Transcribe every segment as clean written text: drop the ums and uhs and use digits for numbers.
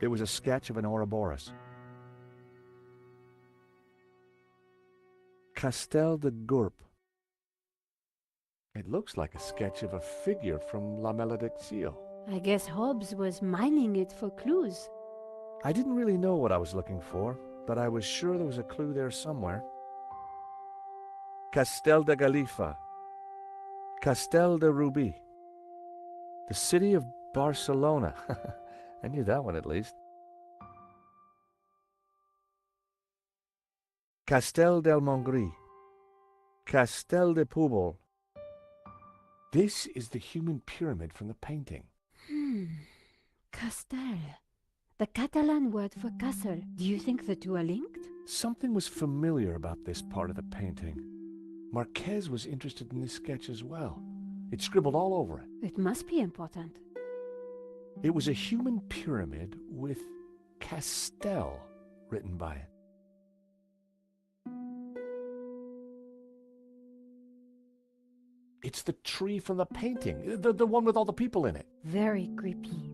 It was a sketch of an Ouroboros. Castel de Gurp. It looks like a sketch of a figure from La Maledicció. I guess Hobbes was mining it for clues. I didn't really know what I was looking for, but I was sure there was a clue there somewhere. Castel de Galifa. Castel de Rubí. The city of Barcelona. I knew that one at least. Castel del Montgrí. Castel de Púbol. This is the human pyramid from the painting. Castel. The Catalan word for castle. Do you think the two are linked? Something was familiar about this part of the painting. Marquez was interested in this sketch as well. It's scribbled all over it. It must be important. It was a human pyramid with Castel written by it. It's the tree from the painting, the one with all the people in it. Very creepy.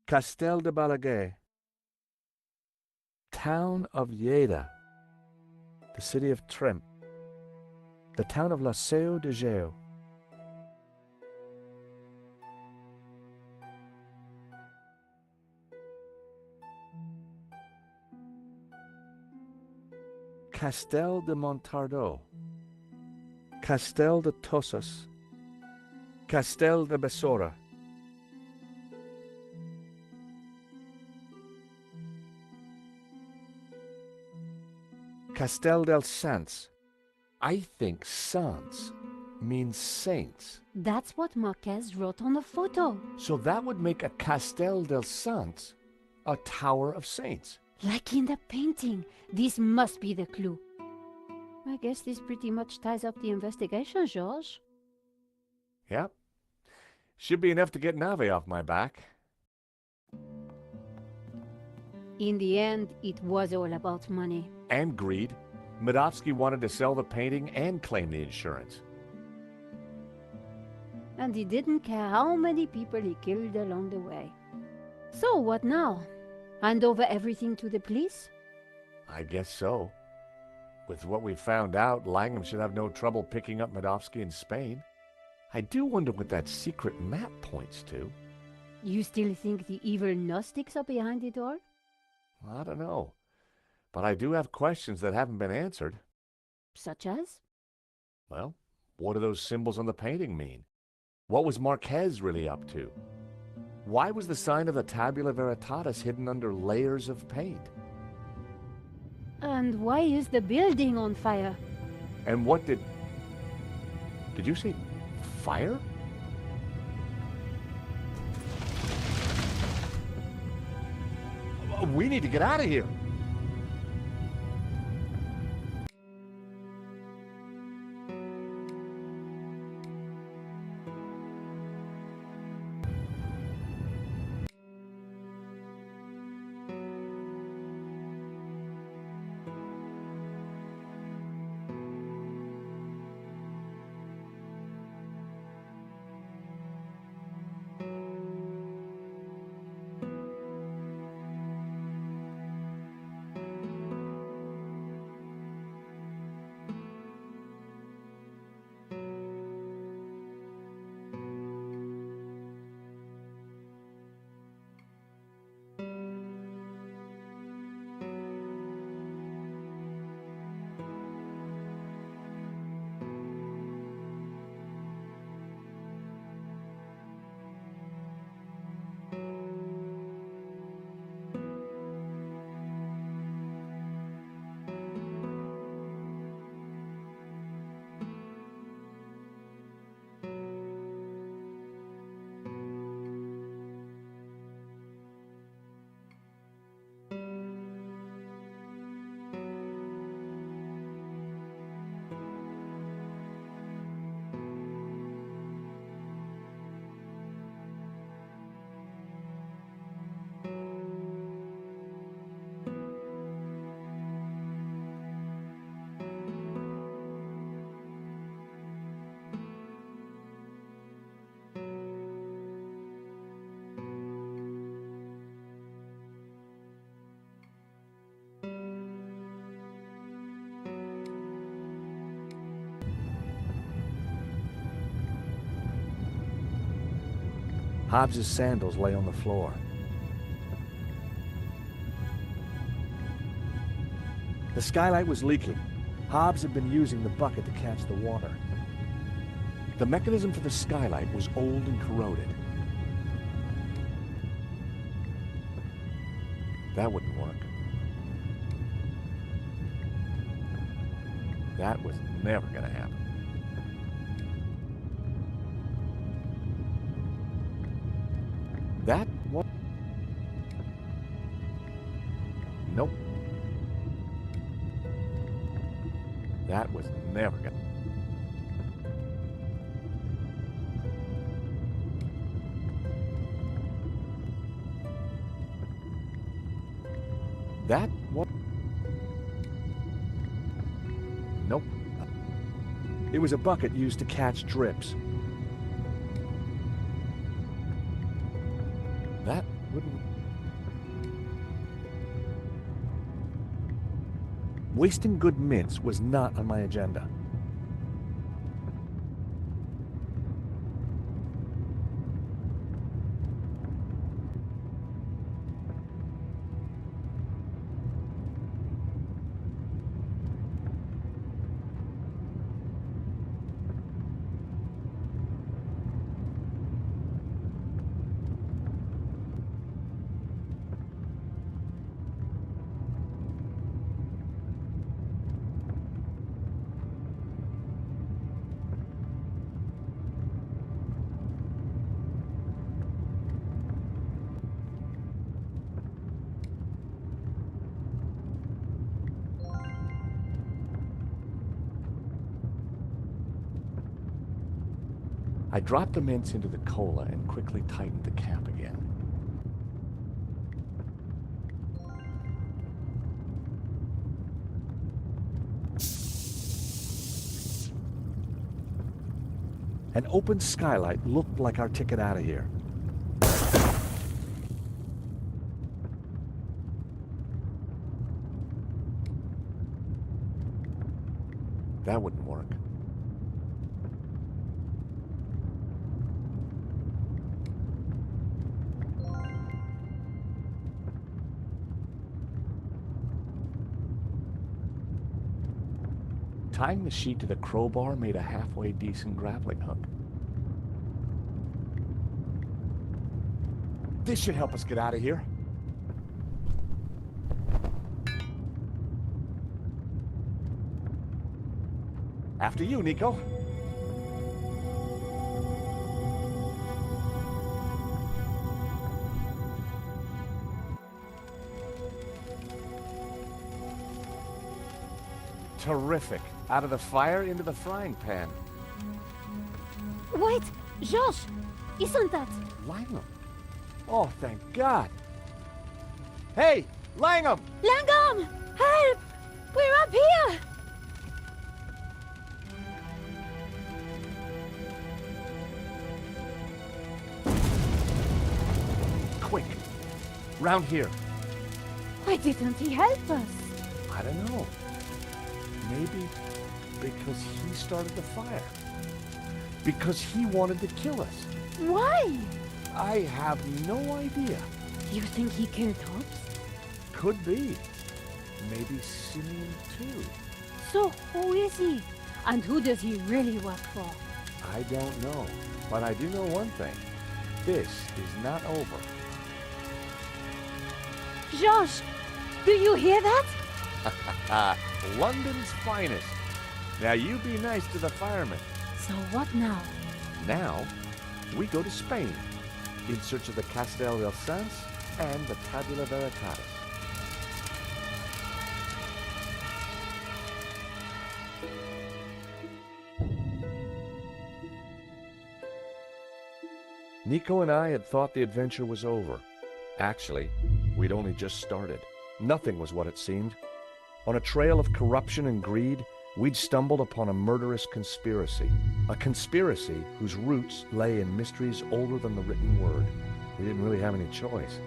Castel de Balaguer. Town of Lleida. The city of Tremp. The town of La Seu de Geo. Castel de Montardo. Castel de Tosas. Castel de Besora. Castel del Sants. I think Sants means saints. That's what Marquez wrote on the photo. So that would make a Castel del Sants a tower of saints. Like in the painting. This must be the clue. I guess this pretty much ties up the investigation, Georges. Yep. Should be enough to get Nave off my back. In the end, it was all about money. And greed. Medovsky wanted to sell the painting and claim the insurance. And he didn't care how many people he killed along the way. So what now? Hand over everything to the police? I guess so. With what we've found out, Langham should have no trouble picking up Medovsky in Spain. I do wonder what that secret map points to. You still think the evil Gnostics are behind it all? I don't know. But I do have questions that haven't been answered. Such as? Well, what do those symbols on the painting mean? What was Marquez really up to? Why was the sign of the Tabula Veritatis hidden under layers of paint? And why is the building on fire? And what did you say fire? We need to get out of here. Hobbs's sandals lay on the floor. The skylight was leaking. Hobbs had been using the bucket to catch the water. The mechanism for the skylight was old and corroded. That wouldn't work. That was never gonna happen. That what? Nope. That was never gonna. That what? Nope. It was a bucket used to catch drips. That wouldn't. Wasting good mints was not on my agenda. I dropped the mints into the cola and quickly tightened the cap again. An open skylight looked like our ticket out of here. That wouldn't work. Tying the sheet to the crowbar made a halfway decent grappling hook. This should help us get out of here. After you, Nico. Terrific. Out of the fire into the frying pan. Wait, Josh! Isn't that... Langham. Oh, thank God. Hey, Langham! Langham! Help! We're up here! Quick. Round here. Why didn't he help us? I don't know. Maybe because he started the fire. Because he wanted to kill us. Why? I have no idea. You think he killed Hobbs? Could be. Maybe Simeon too. So who is he? And who does he really work for? I don't know. But I do know one thing. This is not over. Josh! Do you hear that? London's finest. Now you be nice to the firemen. So what now? Now, we go to Spain in search of the Castel del Sans and the Tabula Veritatis. Nico and I had thought the adventure was over. Actually, we'd only just started. Nothing was what it seemed. On a trail of corruption and greed, we'd stumbled upon a murderous conspiracy. A conspiracy whose roots lay in mysteries older than the written word. We didn't really have any choice.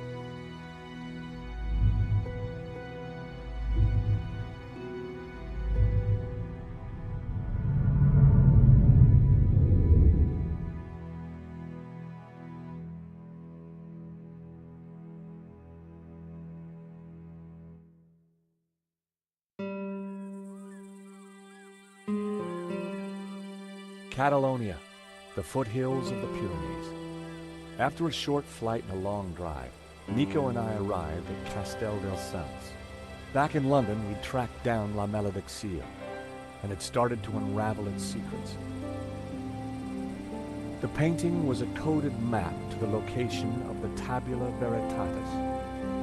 Catalonia, the foothills of the Pyrenees. After a short flight and a long drive, Nico and I arrived at Castel del Sants. Back in London, we'd tracked down La Maledicció and had started to unravel its secrets. The painting was a coded map to the location of the Tabula Veritatis,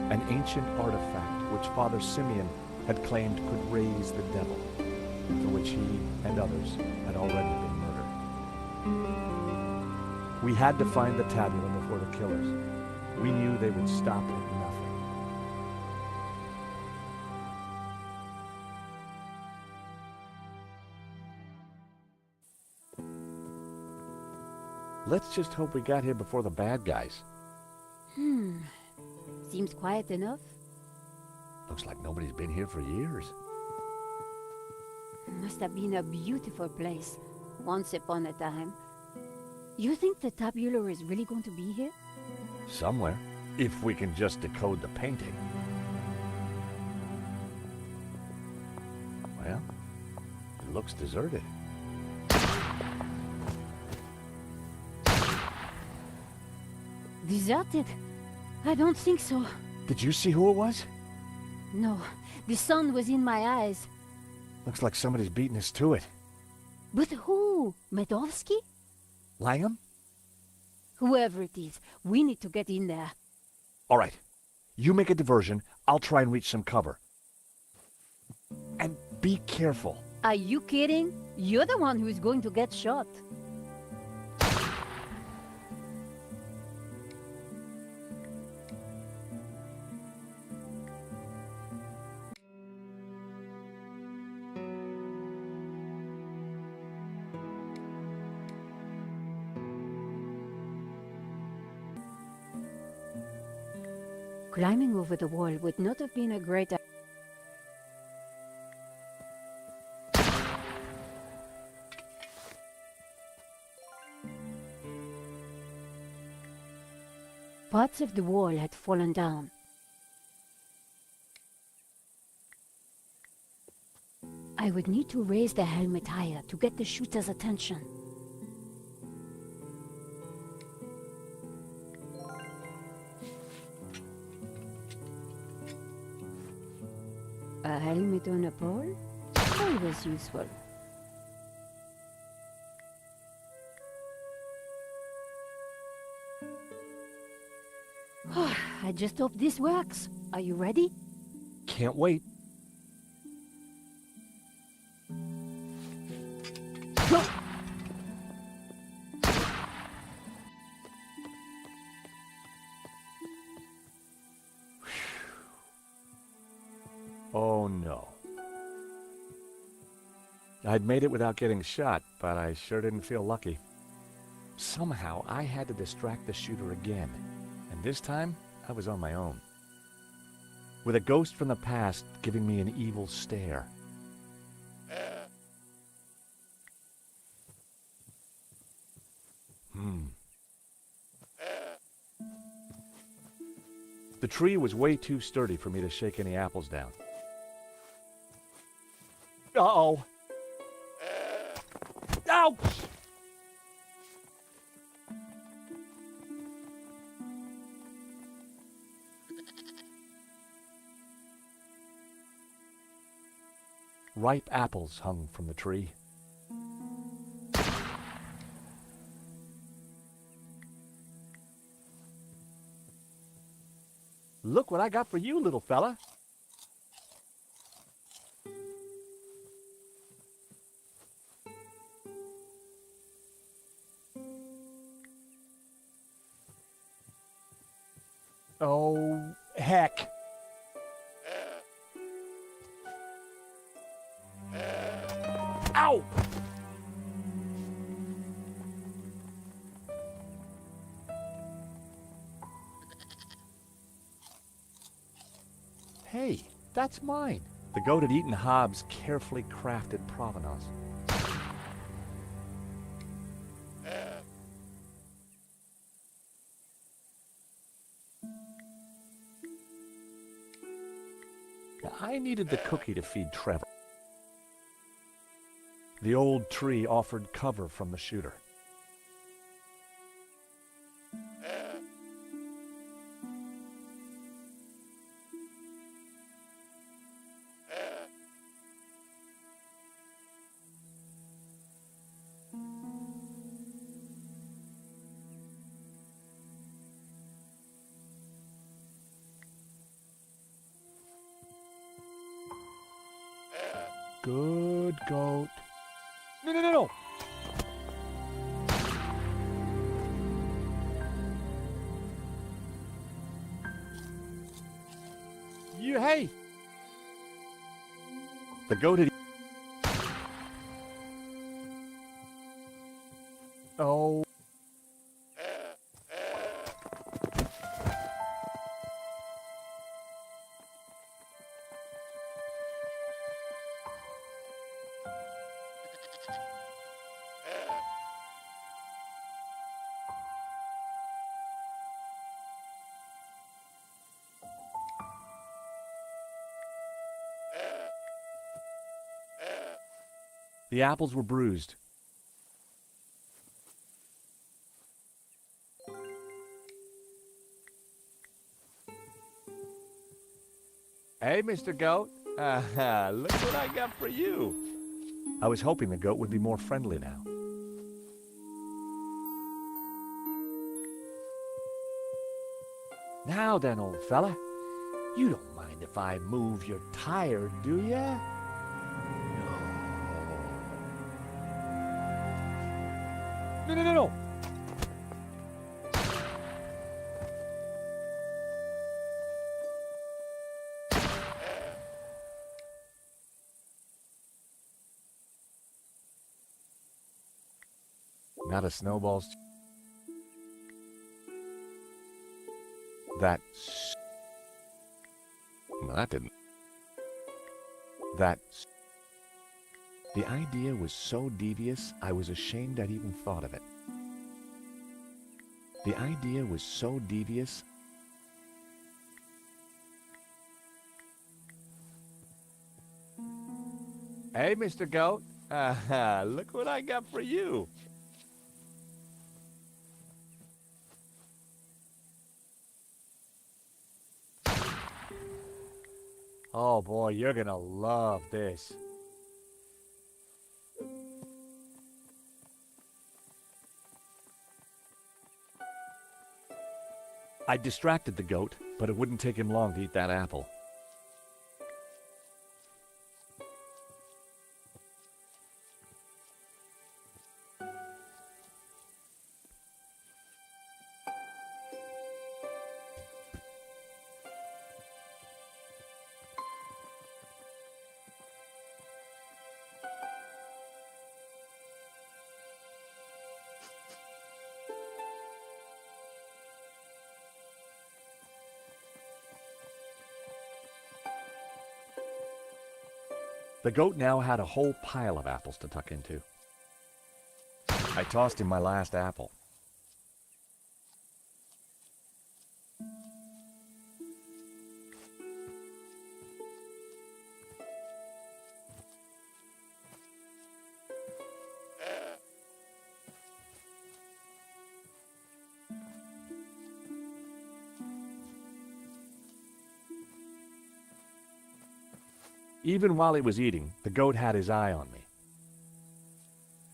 an ancient artifact which Father Simeon had claimed could raise the devil, for which he and others had already been murdered. We had to find the tabula before the killers. We knew they would stop at nothing. Let's just hope we got here before the bad guys. Seems quiet enough. Looks like nobody's been here for years. Must have been a beautiful place, once upon a time. You think the tabula is really going to be here? Somewhere, if we can just decode the painting. Well, it looks deserted. Deserted? I don't think so. Did you see who it was? No, the sun was in my eyes. Looks like somebody's beating us to it. But who? Medovsky? Langham? Whoever it is, we need to get in there. All right. You make a diversion. I'll try and reach some cover. And be careful. Are you kidding? You're the one who is going to get shot. Climbing over the wall would not have been a great idea. Parts of the wall had fallen down. I would need to raise the helmet higher to get the shooter's attention. A helmet on a pole? Always useful. I just hope this works. Are you ready? Can't wait. Oh no. I'd made it without getting shot, but I sure didn't feel lucky. Somehow I had to distract the shooter again, and this time I was on my own. With a ghost from the past giving me an evil stare. The tree was way too sturdy for me to shake any apples down. Uh-oh. Ouch! Ripe apples hung from the tree. Look what I got for you, little fella. Oh, heck. Ow! Hey, that's mine. The goat had eaten Hobbs' carefully crafted provenance. I needed the cookie to feed Trevor. The old tree offered cover from the shooter. Good goat. No, no, no, no! You, hey! The goat had... Oh. The apples were bruised. Hey, Mr. Goat. Look what I got for you. I was hoping the goat would be more friendly now. Now then, old fella. You don't mind if I move your tire, do ya? No, no, no, no! Not a snowball's... That... No, that didn't. That... The idea was so devious, I was ashamed I'd even thought of it. The idea was so devious... Hey, Mr. Goat. Look what I got for you. Oh boy, you're gonna love this. I distracted the goat, but it wouldn't take him long to eat that apple. The goat now had a whole pile of apples to tuck into. I tossed him my last apple. Even while he was eating, the goat had his eye on me.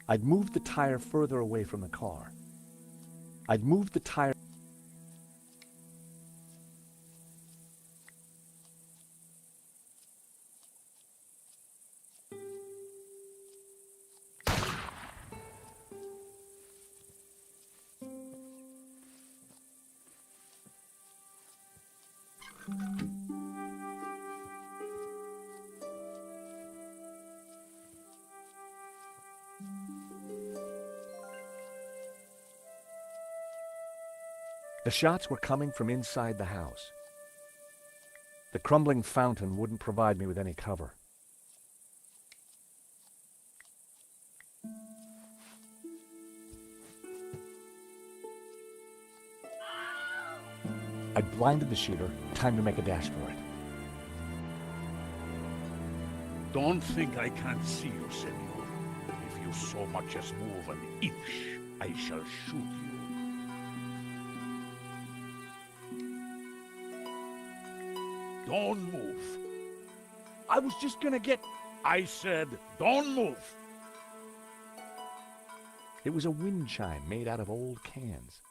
I'd moved the tire further away from the car. I'd moved the tire... The shots were coming from inside the house. The crumbling fountain wouldn't provide me with any cover. I blinded the shooter. Time to make a dash for it. Don't think I can't see you, senor. you so much as move an inch, I shall shoot you. Don't move. I was just gonna get... I said, don't move. It was a wind chime made out of old cans.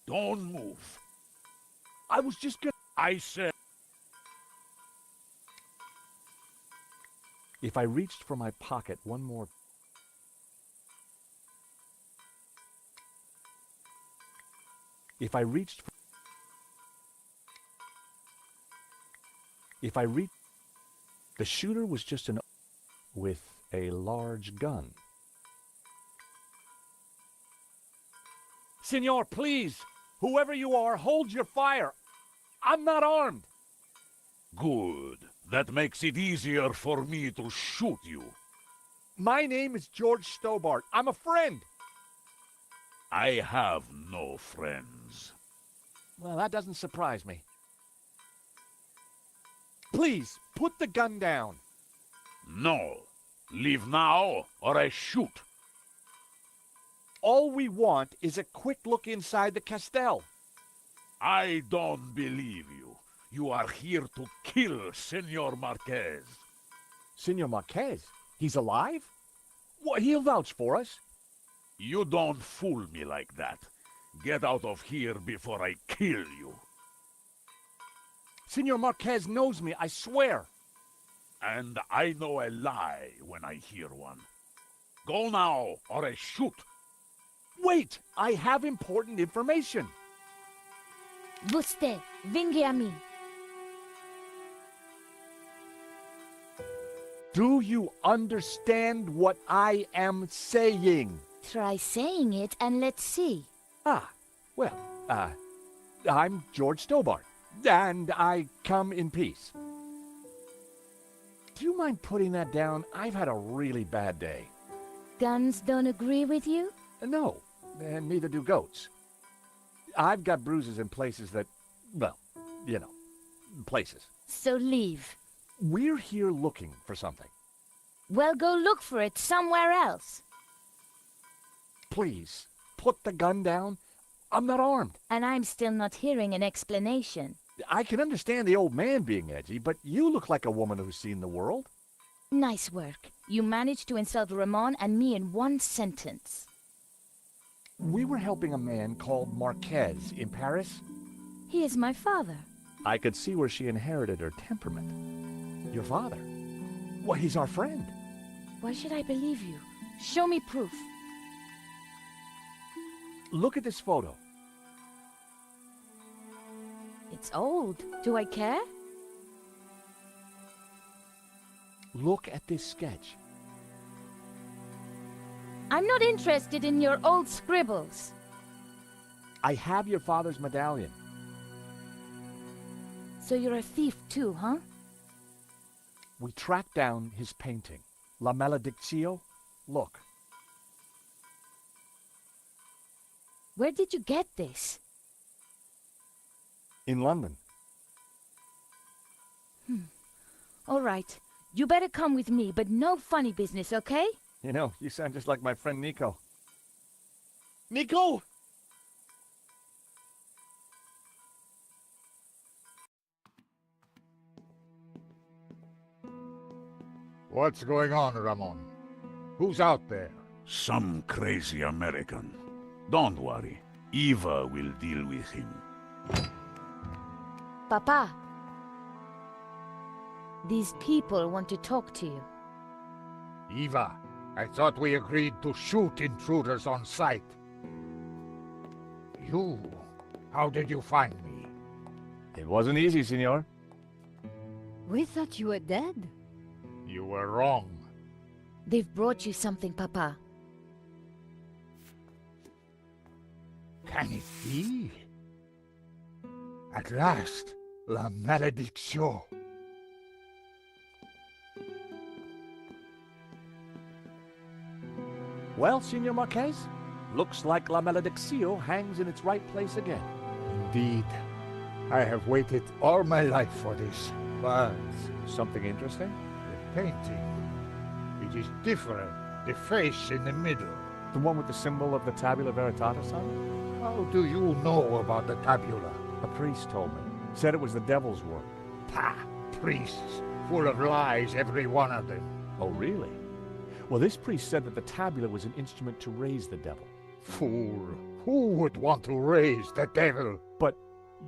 Don't move. I was just gonna... I said... If I reached for my pocket one more... If I reached... If I reached... The shooter was just an... with a large gun. Senor, please! Whoever you are, hold your fire! I'm not armed! Good. That makes it easier for me to shoot you. My name is George Stobart. I'm a friend! I have no friends. Well, that doesn't surprise me. Please, put the gun down. No. Leave now, or I shoot. All we want is a quick look inside the castell. I don't believe you. You are here to kill Senor Marquez. Senor Marquez? He's alive? What, he'll vouch for us. You don't fool me like that. Get out of here before I kill you. Senor Marquez knows me, I swear. And I know a lie when I hear one. Go now, or I shoot. Wait! I have important information. Você, venga a mim. Do you understand what I am saying? Try saying it and let's see. Well, I'm George Stobart, and I come in peace. Do you mind putting that down? I've had a really bad day. Guns don't agree with you? No, and neither do goats. I've got bruises in places that, well, you know, places. So leave. We're here looking for something. Well, go look for it somewhere else. Please, put the gun down. I'm not armed. And I'm still not hearing an explanation. I can understand the old man being edgy, but you look like a woman who's seen the world. Nice work. You managed to insult Ramon and me in one sentence. We were helping a man called Marquez in Paris. He is my father. I could see where she inherited her temperament. Your father? Well, he's our friend. Why should I believe you? Show me proof. Look at this photo. It's old. Do I care? Look at this sketch. I'm not interested in your old scribbles. I have your father's medallion. So you're a thief too, huh? We tracked down his painting, La Maledictio. Look. Where did you get this? In London. All right. You better come with me, but no funny business, okay? You know, you sound just like my friend Nico. Nico! What's going on, Ramon? Who's out there? Some crazy American. Don't worry. Eva will deal with him. Papa. These people want to talk to you. Eva, I thought we agreed to shoot intruders on sight. You, how did you find me? It wasn't easy, senor. We thought you were dead. You were wrong. They've brought you something, Papa. Can it be? At last, La Maledictio. Well, Senor Marquez, looks like La Maledictio hangs in its right place again. Indeed. I have waited all my life for this. But something interesting? The painting. It is different. The face in the middle. The one with the symbol of the Tabula Veritatis on it? How do you know about the tabula? A priest told me. Said it was the devil's work. Pah! Priests. Full of lies, every one of them. Oh, really? Well, this priest said that the tabula was an instrument to raise the devil. Fool. Who would want to raise the devil? But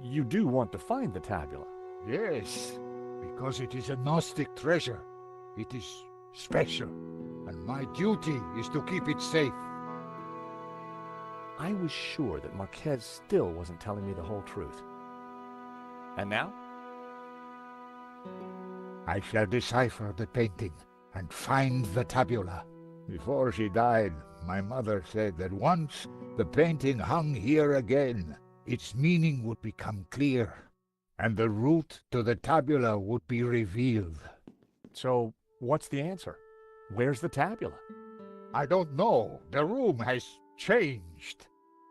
you do want to find the tabula. Yes, because it is a Gnostic treasure. It is special, and my duty is to keep it safe. I was sure that Marquez still wasn't telling me the whole truth. And now? I shall decipher the painting and find the tabula. Before she died, my mother said that once the painting hung here again, its meaning would become clear, and the route to the tabula would be revealed. So, what's the answer? Where's the tabula? I don't know. The room has changed.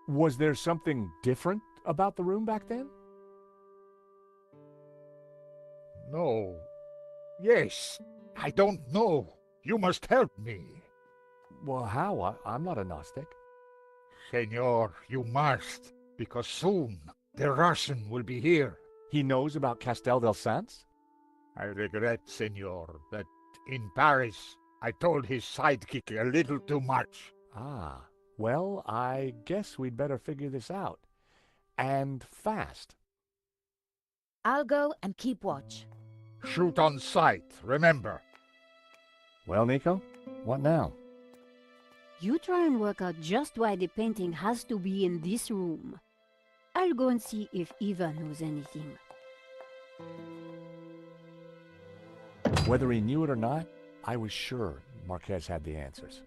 Was there something different about the room back then? No. Yes. I don't know. You must help me. Well, how? I'm not a Gnostic. Senor, you must, because soon the Russian will be here. He knows about Castel del Sans? I regret, senor, that in Paris I told his sidekick a little too much. Ah, well, I guess we'd better figure this out. And fast. I'll go and keep watch. Shoot on sight, remember. Well, Nico, what now? You try and work out just why the painting has to be in this room. I'll go and see if Eva knows anything. Whether he knew it or not, I was sure Marquez had the answers.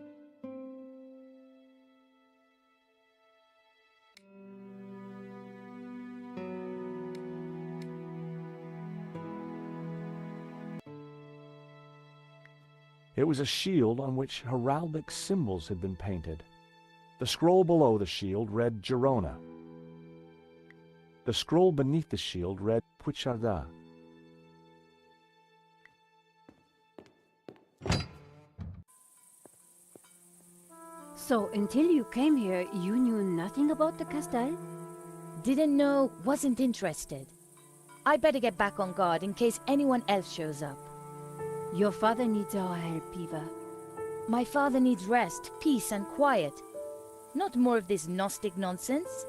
It was a shield on which heraldic symbols had been painted. The scroll below the shield read Girona. The scroll beneath the shield read Puigcerdà. So, until you came here, you knew nothing about the Castel? Didn't know, wasn't interested. I better get back on guard in case anyone else shows up. Your father needs our help, Eva. My father needs rest, peace, and quiet. Not more of this Gnostic nonsense.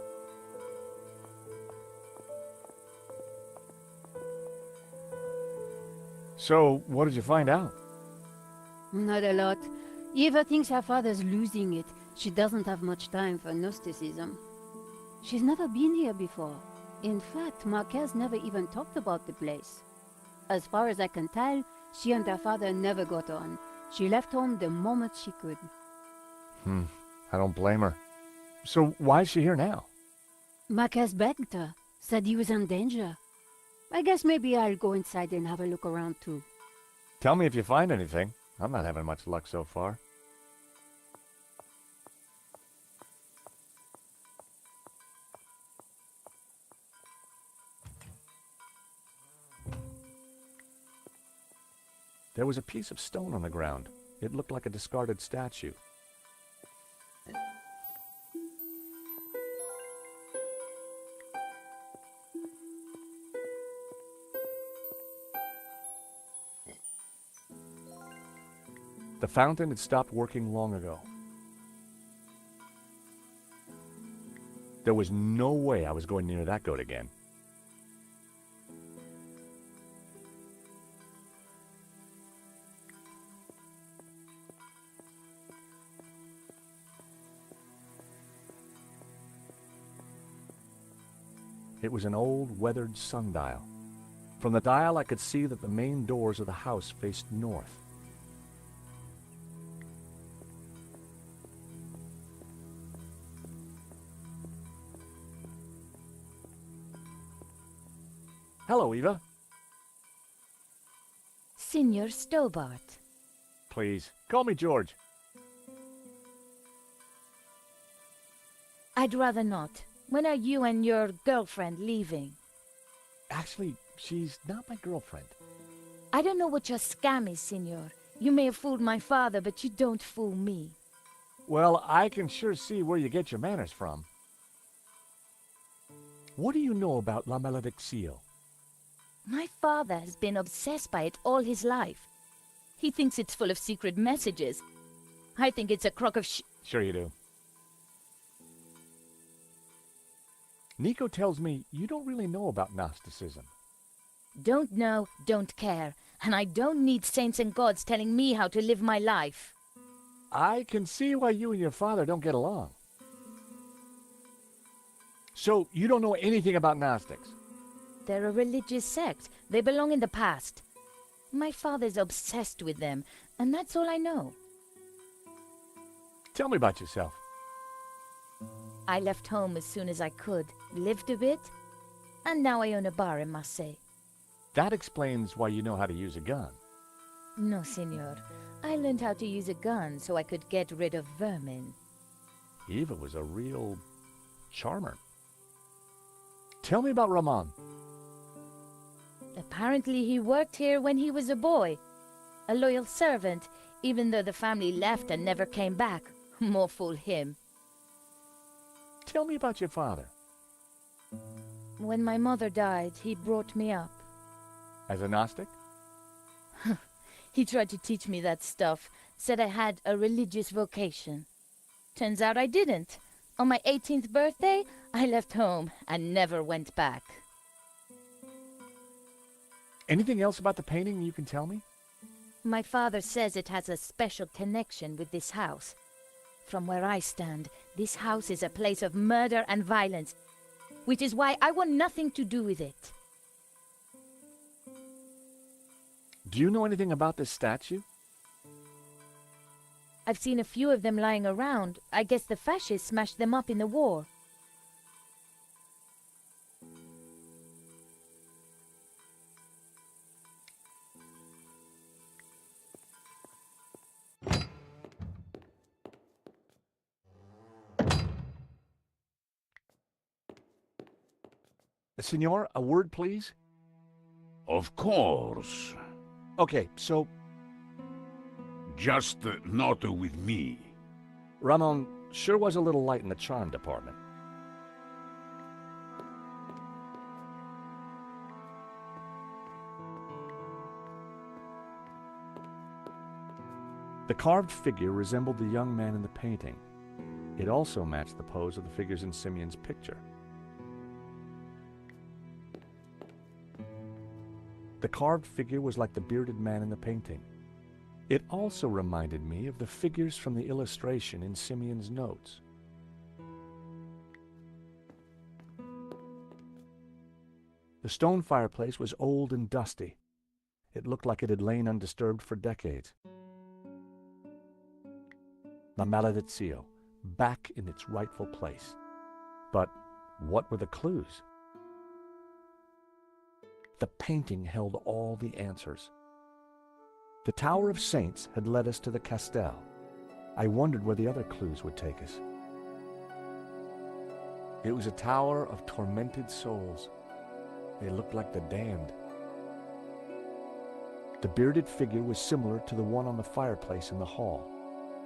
So, what did you find out? Not a lot. Eva thinks her father's losing it. She doesn't have much time for Gnosticism. She's never been here before. In fact, Marquez never even talked about the place. As far as I can tell, she and her father never got on. She left home the moment she could. I don't blame her. So why is she here now? Marquez begged her, said he was in danger. I guess maybe I'll go inside and have a look around too. Tell me if you find anything. I'm not having much luck so far. There was a piece of stone on the ground. It looked like a discarded statue. The fountain had stopped working long ago. There was no way I was going near that goat again. It was an old, weathered sundial. From the dial I could see that the main doors of the house faced north. Hello, Eva. Signor Stobart. Please, call me George. I'd rather not. When are you and your girlfriend leaving? Actually, she's not my girlfriend. I don't know what your scam is, Signor. You may have fooled my father, but you don't fool me. Well, I can sure see where you get your manners from. What do you know about La Malediccio? My father has been obsessed by it all his life. He thinks it's full of secret messages. I think it's a crock of Sure you do. Nico tells me you don't really know about Gnosticism. Don't know, don't care. And I don't need saints and gods telling me how to live my life. I can see why you and your father don't get along. So, you don't know anything about Gnostics? They're a religious sect. They belong in the past. My father's obsessed with them, and that's all I know. Tell me about yourself. I left home as soon as I could, lived a bit, and now I own a bar in Marseille. That explains why you know how to use a gun. No, senor. I learned how to use a gun so I could get rid of vermin. Eva was a real charmer. Tell me about Ramon. Apparently he worked here when he was a boy. A loyal servant, even though the family left and never came back. More fool him. Tell me about your father. When my mother died, he brought me up. As a Gnostic? He tried to teach me that stuff, said I had a religious vocation. Turns out I didn't. On my 18th birthday, I left home and never went back. Anything else about the painting you can tell me? My father says it has a special connection with this house. From where I stand, this house is a place of murder and violence, which is why I want nothing to do with it. Do you know anything about this statue? I've seen a few of them lying around. I guess the fascists smashed them up in the war. Senor, a word, please? Of course. Okay, so, Just not with me. Ramon sure was a little light in the charm department. The carved figure resembled the young man in the painting. It also matched the pose of the figures in Simeon's picture. The carved figure was like the bearded man in the painting. It also reminded me of the figures from the illustration in Simeon's notes. The stone fireplace was old and dusty. It looked like it had lain undisturbed for decades. La Malediccio, back in its rightful place. But what were the clues? The painting held all the answers. The Tower of Saints had led us to the Castel. I wondered where the other clues would take us. It was a tower of tormented souls. They looked like the damned. The bearded figure was similar to the one on the fireplace in the hall.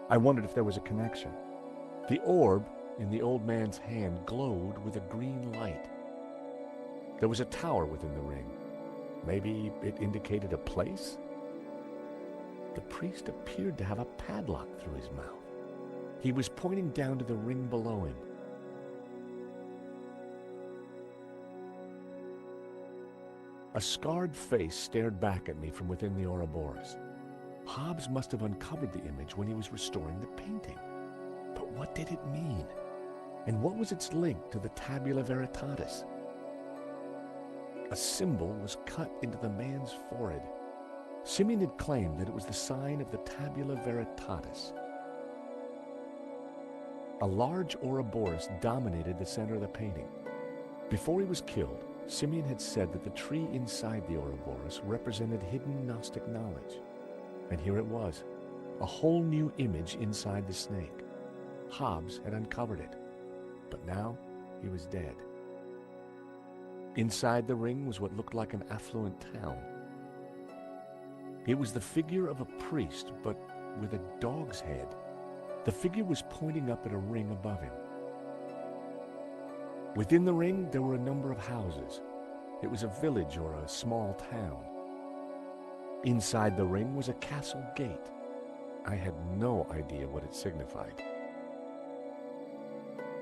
I wondered if there was a connection. The orb in the old man's hand glowed with a green light. There was a tower within the ring. Maybe it indicated a place? The priest appeared to have a padlock through his mouth. He was pointing down to the ring below him. A scarred face stared back at me from within the Ouroboros. Hobbes must have uncovered the image when he was restoring the painting. But what did it mean? And what was its link to the Tabula Veritatis? A symbol was cut into the man's forehead. Simeon had claimed that it was the sign of the Tabula Veritatis. A large Ouroboros dominated the center of the painting. Before he was killed, Simeon had said that the tree inside the Ouroboros represented hidden Gnostic knowledge. And here it was, a whole new image inside the snake. Hobbes had uncovered it, but now he was dead. Inside the ring was what looked like an affluent town. It was the figure of a priest, but with a dog's head. The figure was pointing up at a ring above him. Within the ring, there were a number of houses. It was a village or a small town. Inside the ring was a castle gate. I had no idea what it signified.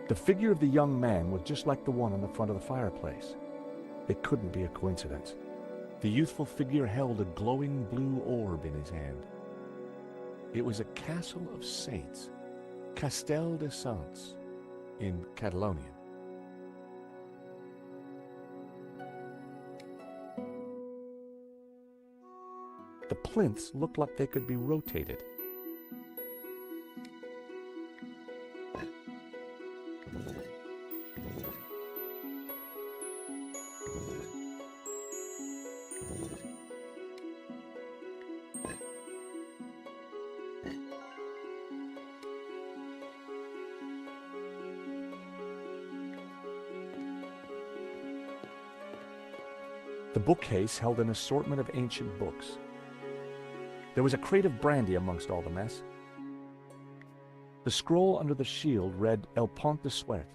The figure of the young man was just like the one on the front of the fireplace. It couldn't be a coincidence. The youthful figure held a glowing blue orb in his hand. It was a castle of saints, Castel de Saints, in Catalonian. The plinths looked like they could be rotated. The bookcase held an assortment of ancient books. There was a crate of brandy amongst all the mess. The scroll under the shield read El Pont de Suerte.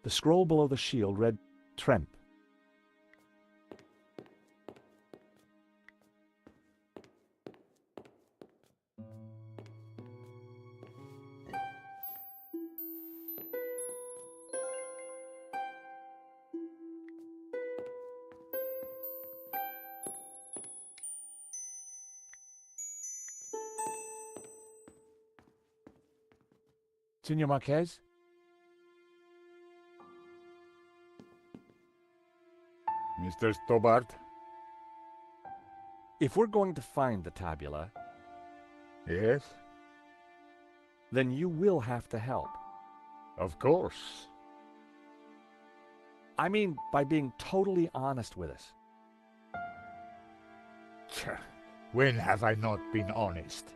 The scroll below the shield read Tremp. Senor Marquez? Mr. Stobart? If we're going to find the tabula, Yes? then you will have to help. Of course. I mean, by being totally honest with us. When have I not been honest?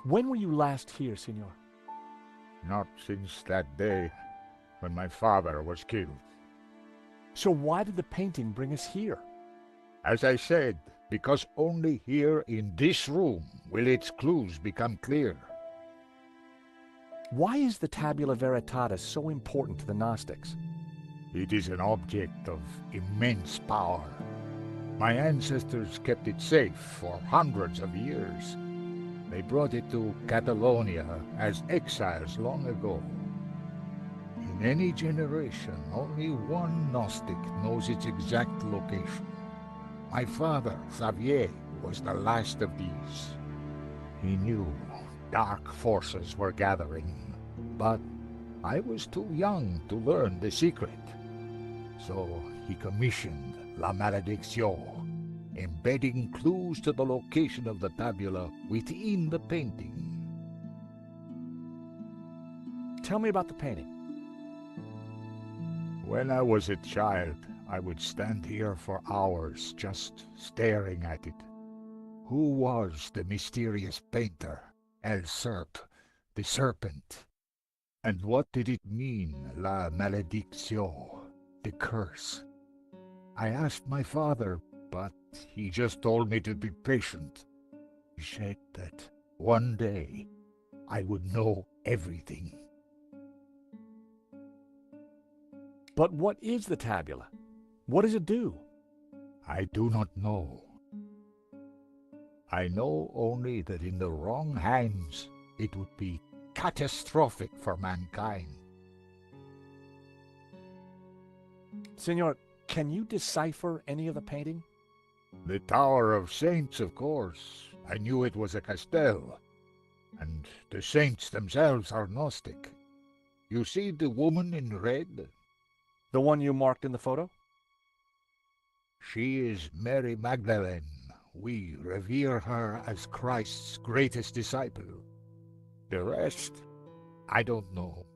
When were you last here, senor? Not since that day when my father was killed. So why did the painting bring us here? As I said, because only here in this room will its clues become clear. Why is the Tabula Veritatis so important to the Gnostics? It is an object of immense power. My ancestors kept it safe for hundreds of years. They brought it to Catalonia as exiles long ago. In any generation, only one Gnostic knows its exact location. My father, Xavier, was the last of these. He knew dark forces were gathering, but I was too young to learn the secret. So he commissioned La Malediction, embedding clues to the location of the tabula within the painting. Tell me about the painting. When I was a child, I would stand here for hours just staring at it. Who was the mysterious painter, El Serp, the serpent? And what did it mean, La Malediction, the curse? I asked my father, but he just told me to be patient. He said that one day I would know everything. But what is the tabula? What does it do? I do not know. I know only that in the wrong hands it would be catastrophic for mankind. Senor, can you decipher any of the painting? The Tower of Saints, of course. I knew it was a castell. And the saints themselves are Gnostic. You see the woman in red? The one you marked in the photo? She is Mary Magdalene. We revere her as Christ's greatest disciple. The rest, I don't know.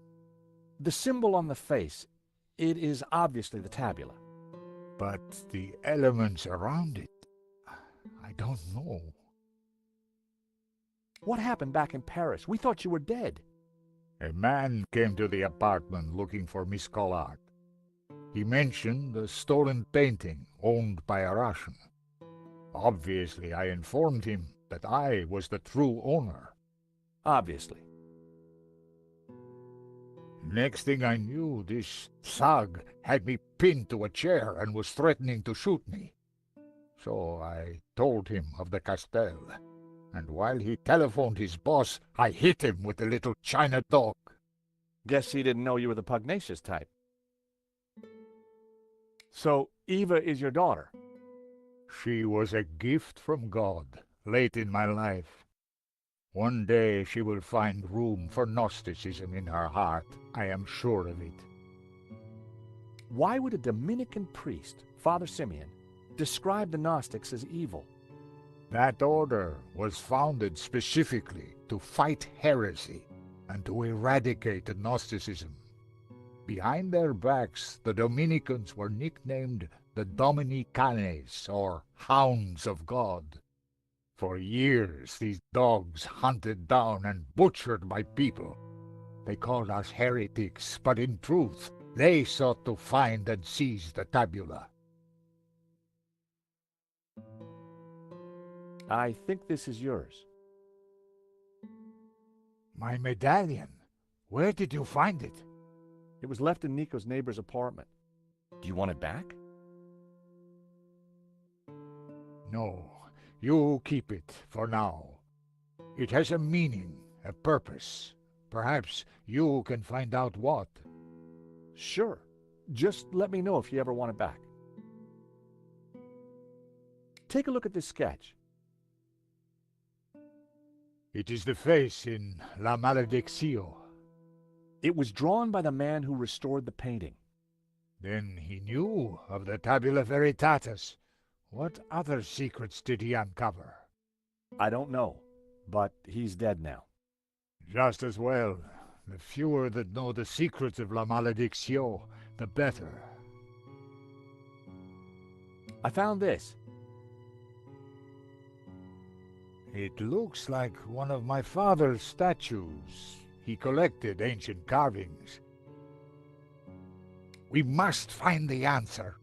The symbol on the face, it is obviously the tabula. But the elements around it, I don't know. What happened back in Paris? We thought you were dead. A man came to the apartment looking for Miss Collard. He mentioned the stolen painting owned by a Russian. Obviously, I informed him that I was the true owner. Obviously. Next thing I knew, this thug had me pinned to a chair and was threatening to shoot me. So I told him of the Castell, and while he telephoned his boss, I hit him with the little China dog. Guess he didn't know you were the pugnacious type. So, Eva is your daughter? She was a gift from God, late in my life. One day she will find room for Gnosticism in her heart. I am sure of it. Why would a Dominican priest, Father Simeon, describe the Gnostics as evil? That order was founded specifically to fight heresy and to eradicate Gnosticism. Behind their backs, the Dominicans were nicknamed the Dominicanes, or Hounds of God. For years, these dogs hunted down and butchered my people. They called us heretics, but in truth, they sought to find and seize the tabula. I think this is yours. My medallion? Where did you find it? It was left in Nico's neighbor's apartment. Do you want it back? No, you keep it for now. It has a meaning, a purpose. Perhaps you can find out what. Sure. Just let me know if you ever want it back. Take a look at this sketch. It is the face in La Malediccio. It was drawn by the man who restored the painting. Then he knew of the Tabula Veritatis. What other secrets did he uncover? I don't know, but he's dead now. Just as well. The fewer that know the secrets of La Malediccio, the better. I found this. It looks like one of my father's statues. He collected ancient carvings. We must find the answer.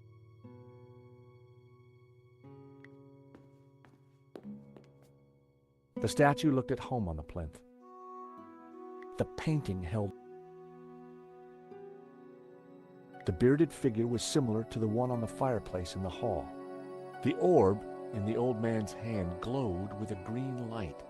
The statue looked at home on the plinth. The painting held. The bearded figure was similar to the one on the fireplace in the hall. The orb in the old man's hand glowed with a green light.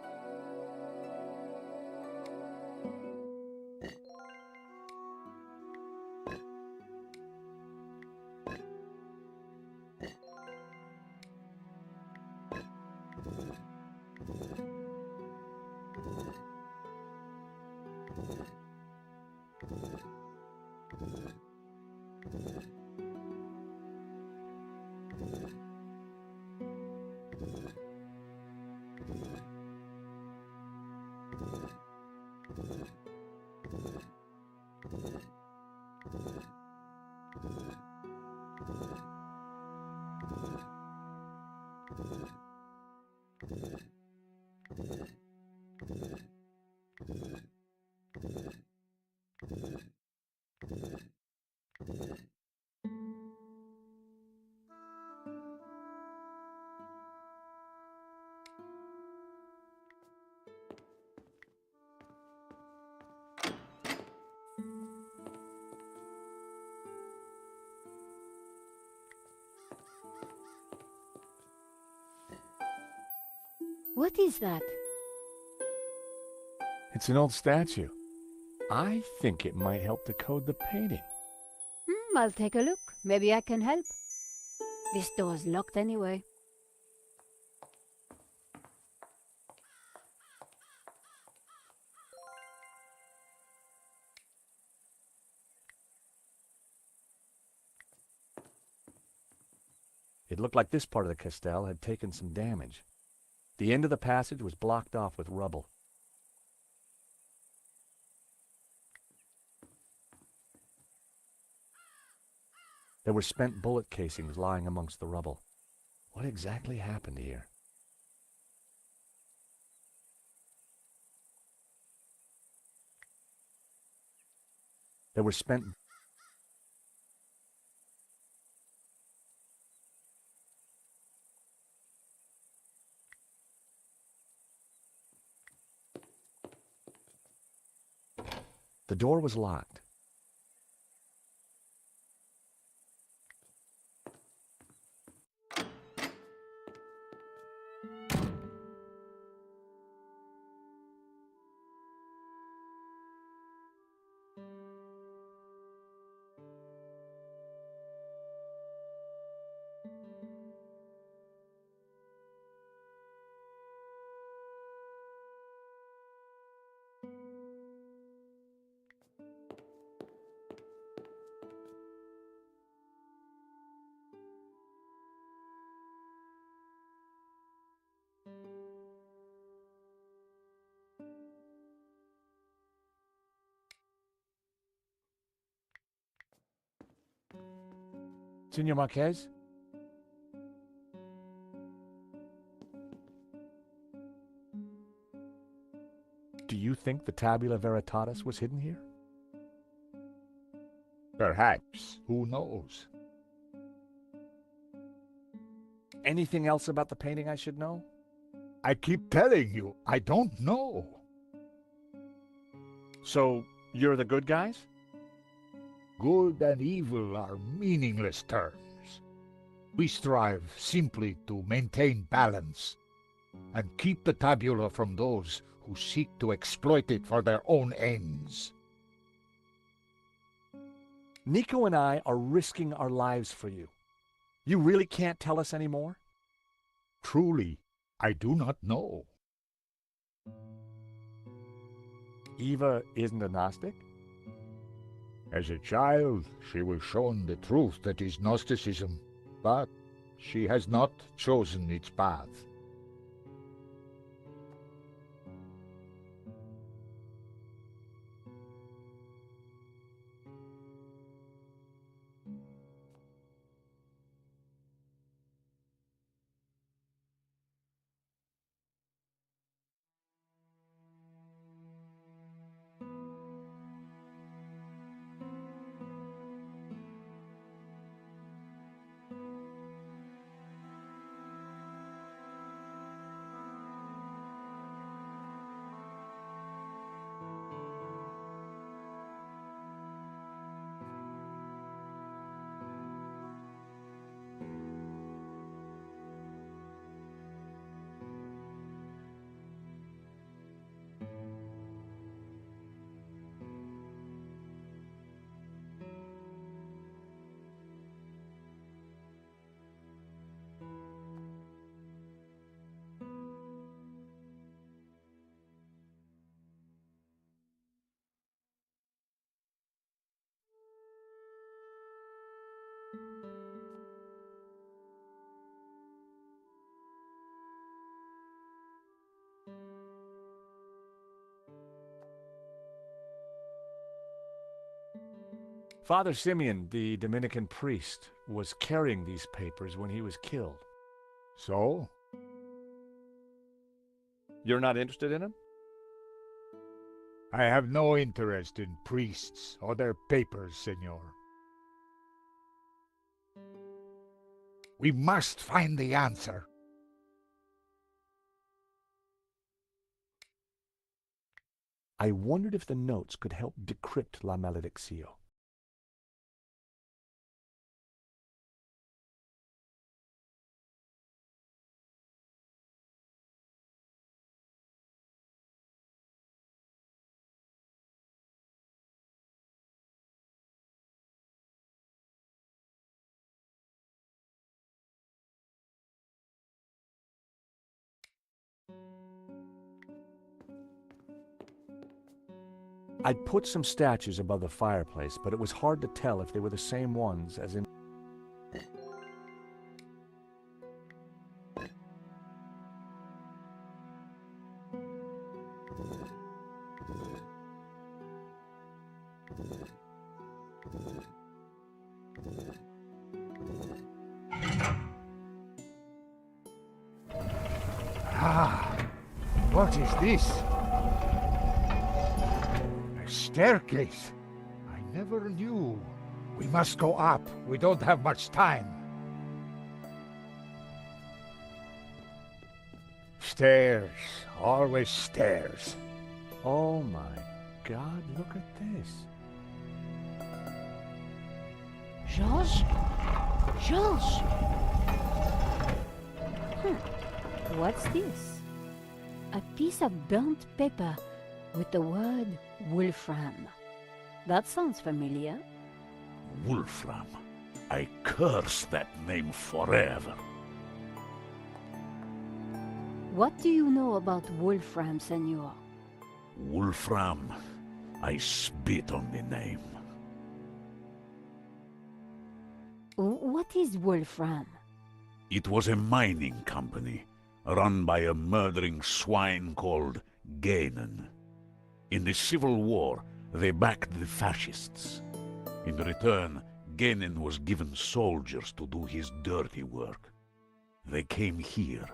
What is that? It's an old statue. I think it might help decode the painting. I'll take a look. Maybe I can help. This door's locked anyway. It looked like this part of the castell had taken some damage. The end of the passage was blocked off with rubble. There were spent bullet casings lying amongst the rubble. What exactly happened here? There were spent... The door was locked. Senor Marquez? Do you think the Tabula Veritatis was hidden here? Perhaps. Who knows? Anything else about the painting I should know? I keep telling you, I don't know. So, you're the good guys? Good and evil are meaningless terms. We strive simply to maintain balance and keep the tabula from those who seek to exploit it for their own ends. Nico and I are risking our lives for you. You really can't tell us any more? Truly, I do not know. Eva isn't a Gnostic? As a child, she was shown the truth that is Gnosticism, but she has not chosen its path. Father Simeon, the Dominican priest, was carrying these papers when he was killed. So? You're not interested in him? I have no interest in priests or their papers, senor. We must find the answer. I wondered if the notes could help decrypt La Malediccio. I'd put some statues above the fireplace, but it was hard to tell if they were the same ones as in... Ah, what is this? A staircase. I never knew. We must go up. We don't have much time. Stairs. Always stairs. Oh my God, look at this? Georges? Georges! What's this? A piece of burnt paper with the word Wolfram. That sounds familiar. Wolfram. I curse that name forever. What do you know about Wolfram, senor? Wolfram. I spit on the name. What is Wolfram? It was a mining company run by a murdering swine called Gainen. In the Civil War, they backed the fascists. In return, Gainen was given soldiers to do his dirty work. They came here,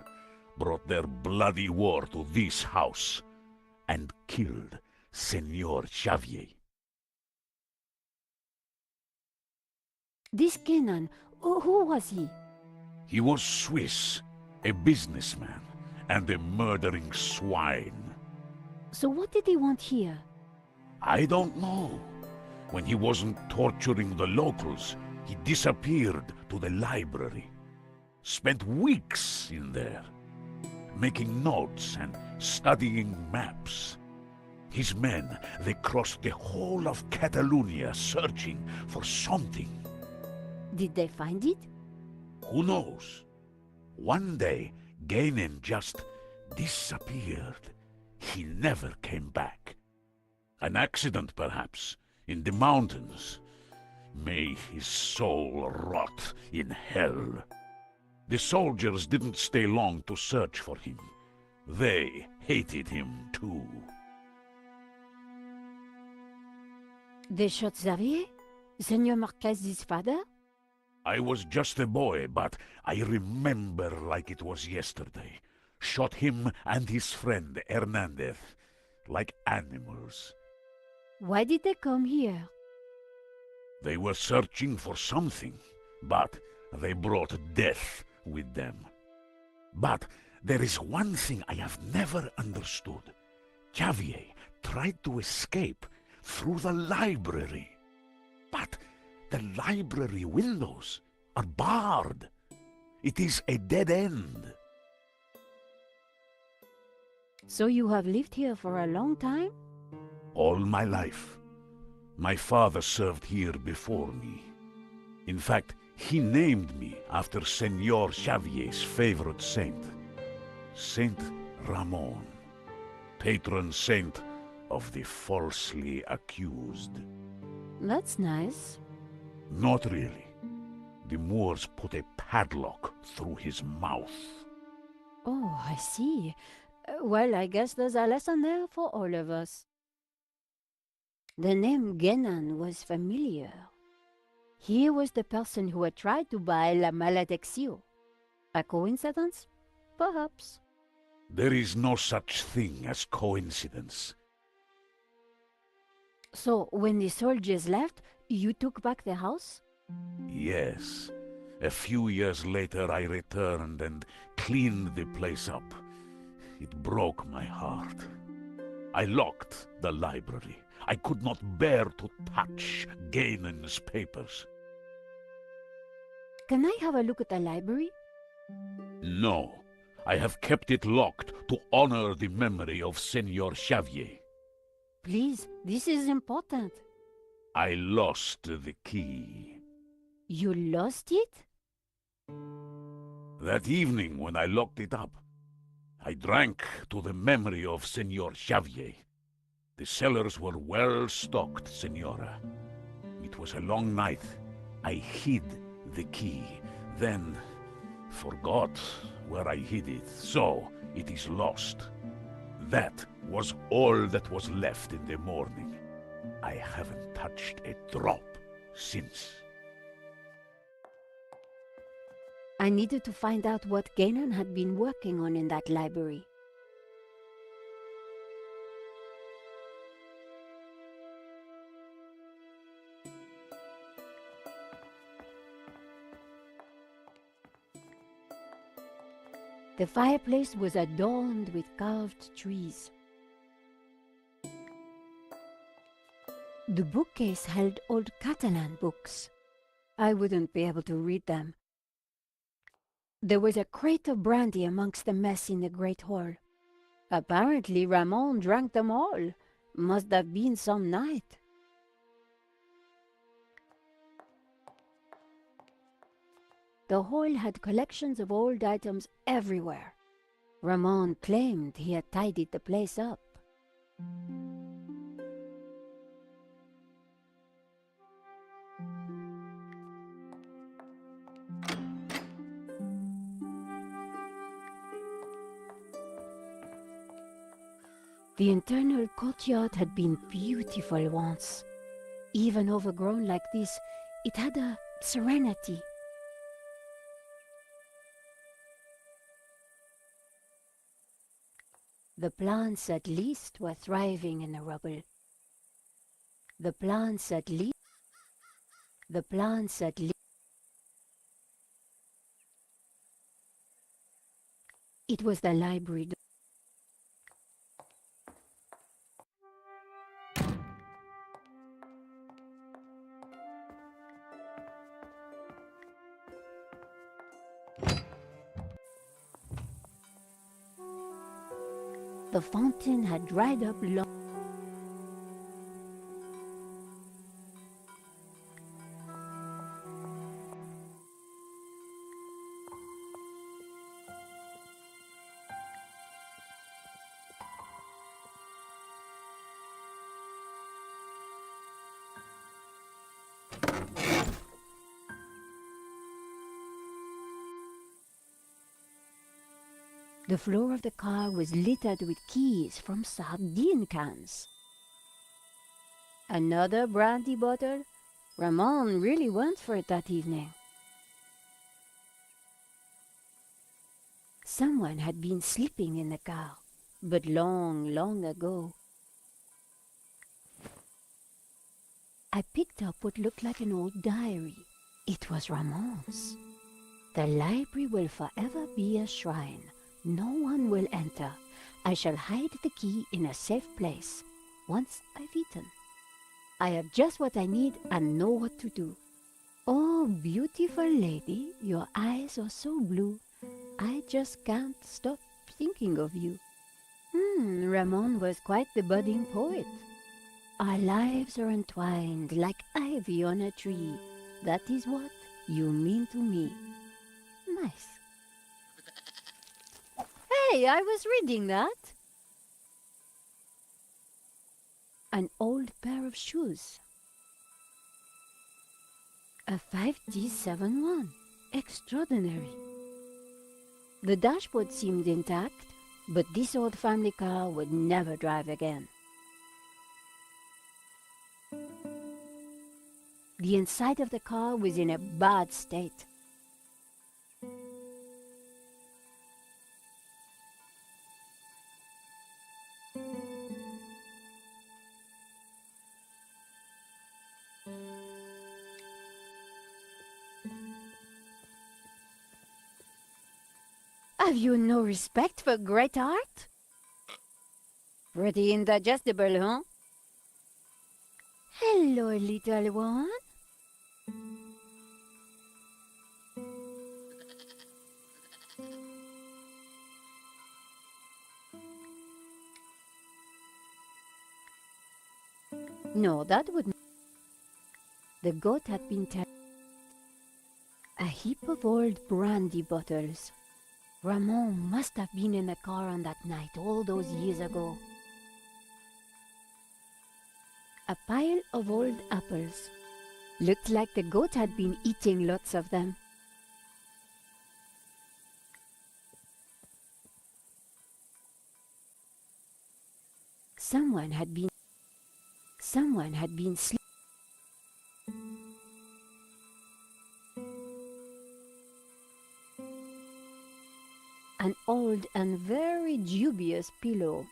brought their bloody war to this house, and killed Senor Xavier. This Ganon, who was he? He was Swiss, a businessman, and a murdering swine. So what did he want here? I don't know. When he wasn't torturing the locals, he disappeared to the library. Spent weeks in there, making notes and studying maps. His men, they crossed the whole of Catalonia searching for something. Did they find it? Who knows? One day, Gainen just disappeared. He never came back. An accident, perhaps, in the mountains. May his soul rot in hell. The soldiers didn't stay long to search for him. They hated him too. They shot Xavier? Senor Marquez's father? I was just a boy, but I remember like it was yesterday. Shot him and his friend Hernandez, like animals. Why did they come here? They were searching for something, but they brought death with them. But there is one thing I have never understood. Xavier tried to escape through the library. But the library windows are barred. It is a dead end. So you have lived here for a long time? All my life. My father served here before me. In fact, he named me after Senor Xavier's favorite saint, Saint Ramon, patron saint of the falsely accused. That's nice. Not really. The Moors put a padlock through his mouth. Oh, I see. Well, I guess there's a lesson there for all of us. The name Genan was familiar. He was the person who had tried to buy La Maledicción. A coincidence? Perhaps. There is no such thing as coincidence. So, when the soldiers left, you took back the house? Yes. A few years later I returned and cleaned the place up. It broke my heart. I locked the library. I could not bear to touch Gainen's papers. Can I have a look at the library? No. I have kept it locked to honor the memory of Senor Xavier. Please, this is important. I lost the key. You lost it? That evening when I locked it up, I drank to the memory of Senor Xavier. The cellars were well stocked, Senora. It was a long night. I hid the key, then forgot where I hid it, so it is lost. That was all that was left in the morning. I haven't touched a drop since. I needed to find out what Ganon had been working on in that library. The fireplace was adorned with carved trees. The bookcase held old Catalan books. I wouldn't be able to read them. There was a crate of brandy amongst the mess in the great hall. Apparently Ramon drank them all. Must have been some night. The hall had collections of old items everywhere. Ramon claimed he had tidied the place up. The internal courtyard had been beautiful once. Even overgrown like this, it had a serenity. The plants at least were thriving in the rubble. The plants at least. It was the library. The fountain had dried up long. The floor of the car was littered with keys from sardine cans. Another brandy bottle? Ramon really went for it that evening. Someone had been sleeping in the car, but long, long ago. I picked up what looked like an old diary. It was Ramon's. The library will forever be a shrine. No one will enter. I shall hide the key in a safe place. Once I've eaten, I have just what I need and know what to do. Oh, beautiful lady, your eyes are so blue. I just can't stop thinking of you. Ramon was quite the budding poet. Our lives are entwined like ivy on a tree. That is what you mean to me. Nice. Hey, I was reading that. An old pair of shoes. A 5T71. Extraordinary. The dashboard seemed intact, but this old family car would never drive again. The inside of the car was in a bad state. Have you no respect for great art? Pretty indigestible, huh? Hello, little one. No, that wouldn't. The goat had been a heap of old brandy bottles. Ramon must have been in the car on that night all those years ago. A pile of old apples. Looked like the goat had been eating lots of them. Someone had been sleeping. An old and very dubious pillow.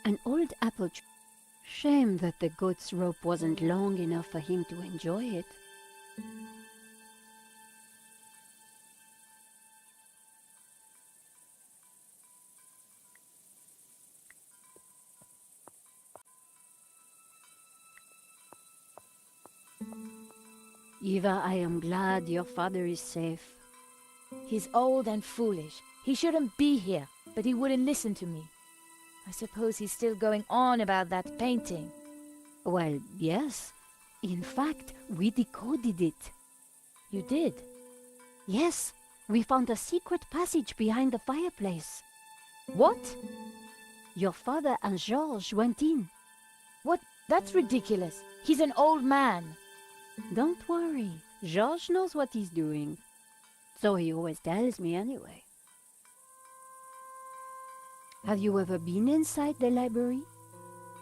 An old apple tree. Shame that the goat's rope wasn't long enough for him to enjoy it. Eva, I am glad your father is safe. He's old and foolish. He shouldn't be here, but he wouldn't listen to me. I suppose he's still going on about that painting. Well, yes. In fact, we decoded it. You did? Yes, we found a secret passage behind the fireplace. What? Your father and Georges went in. What? That's ridiculous. He's an old man. Don't worry, Georges knows what he's doing. So he always tells me anyway. Have you ever been inside the library?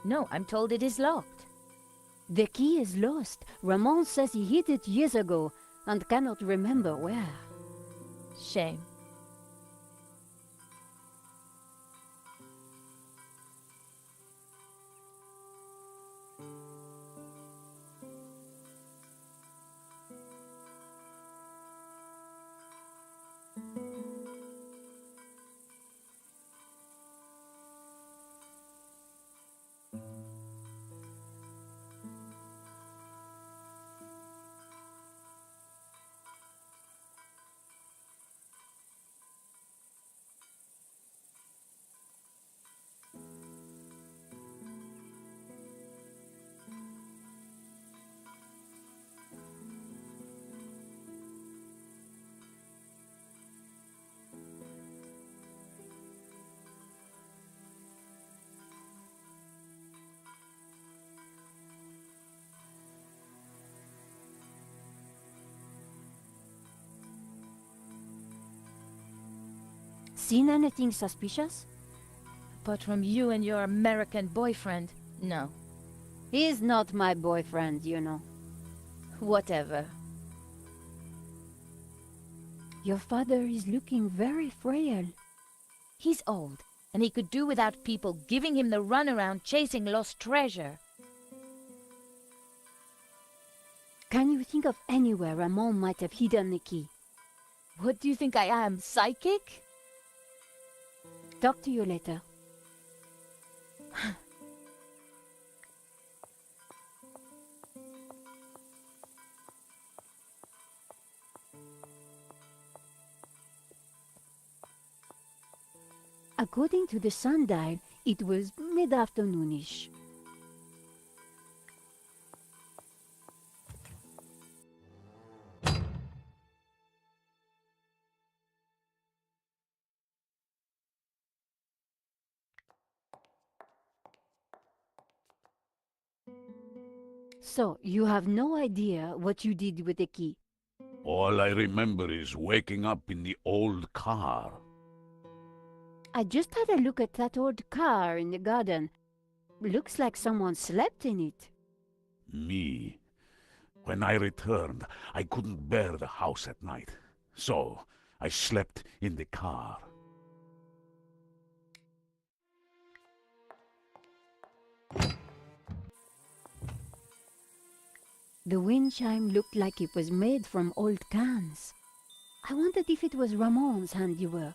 No, I'm told it is locked. The key is lost. Ramon says he hid it years ago and cannot remember where. Shame. Seen anything suspicious? Apart from you and your American boyfriend, no. He's not my boyfriend, you know. Whatever. Your father is looking very frail. He's old, and he could do without people giving him the runaround chasing lost treasure. Can you think of anywhere Ramon might have hidden the key? What do you think I am, psychic? Talk to you later. According to the sundial, it was mid-afternoonish. So, you have no idea what you did with the key? All I remember is waking up in the old car. I just had a look at that old car in the garden. Looks like someone slept in it. Me. When I returned, I couldn't bear the house at night. So, I slept in the car. The wind chime looked like it was made from old cans. I wondered if it was Ramon's handiwork.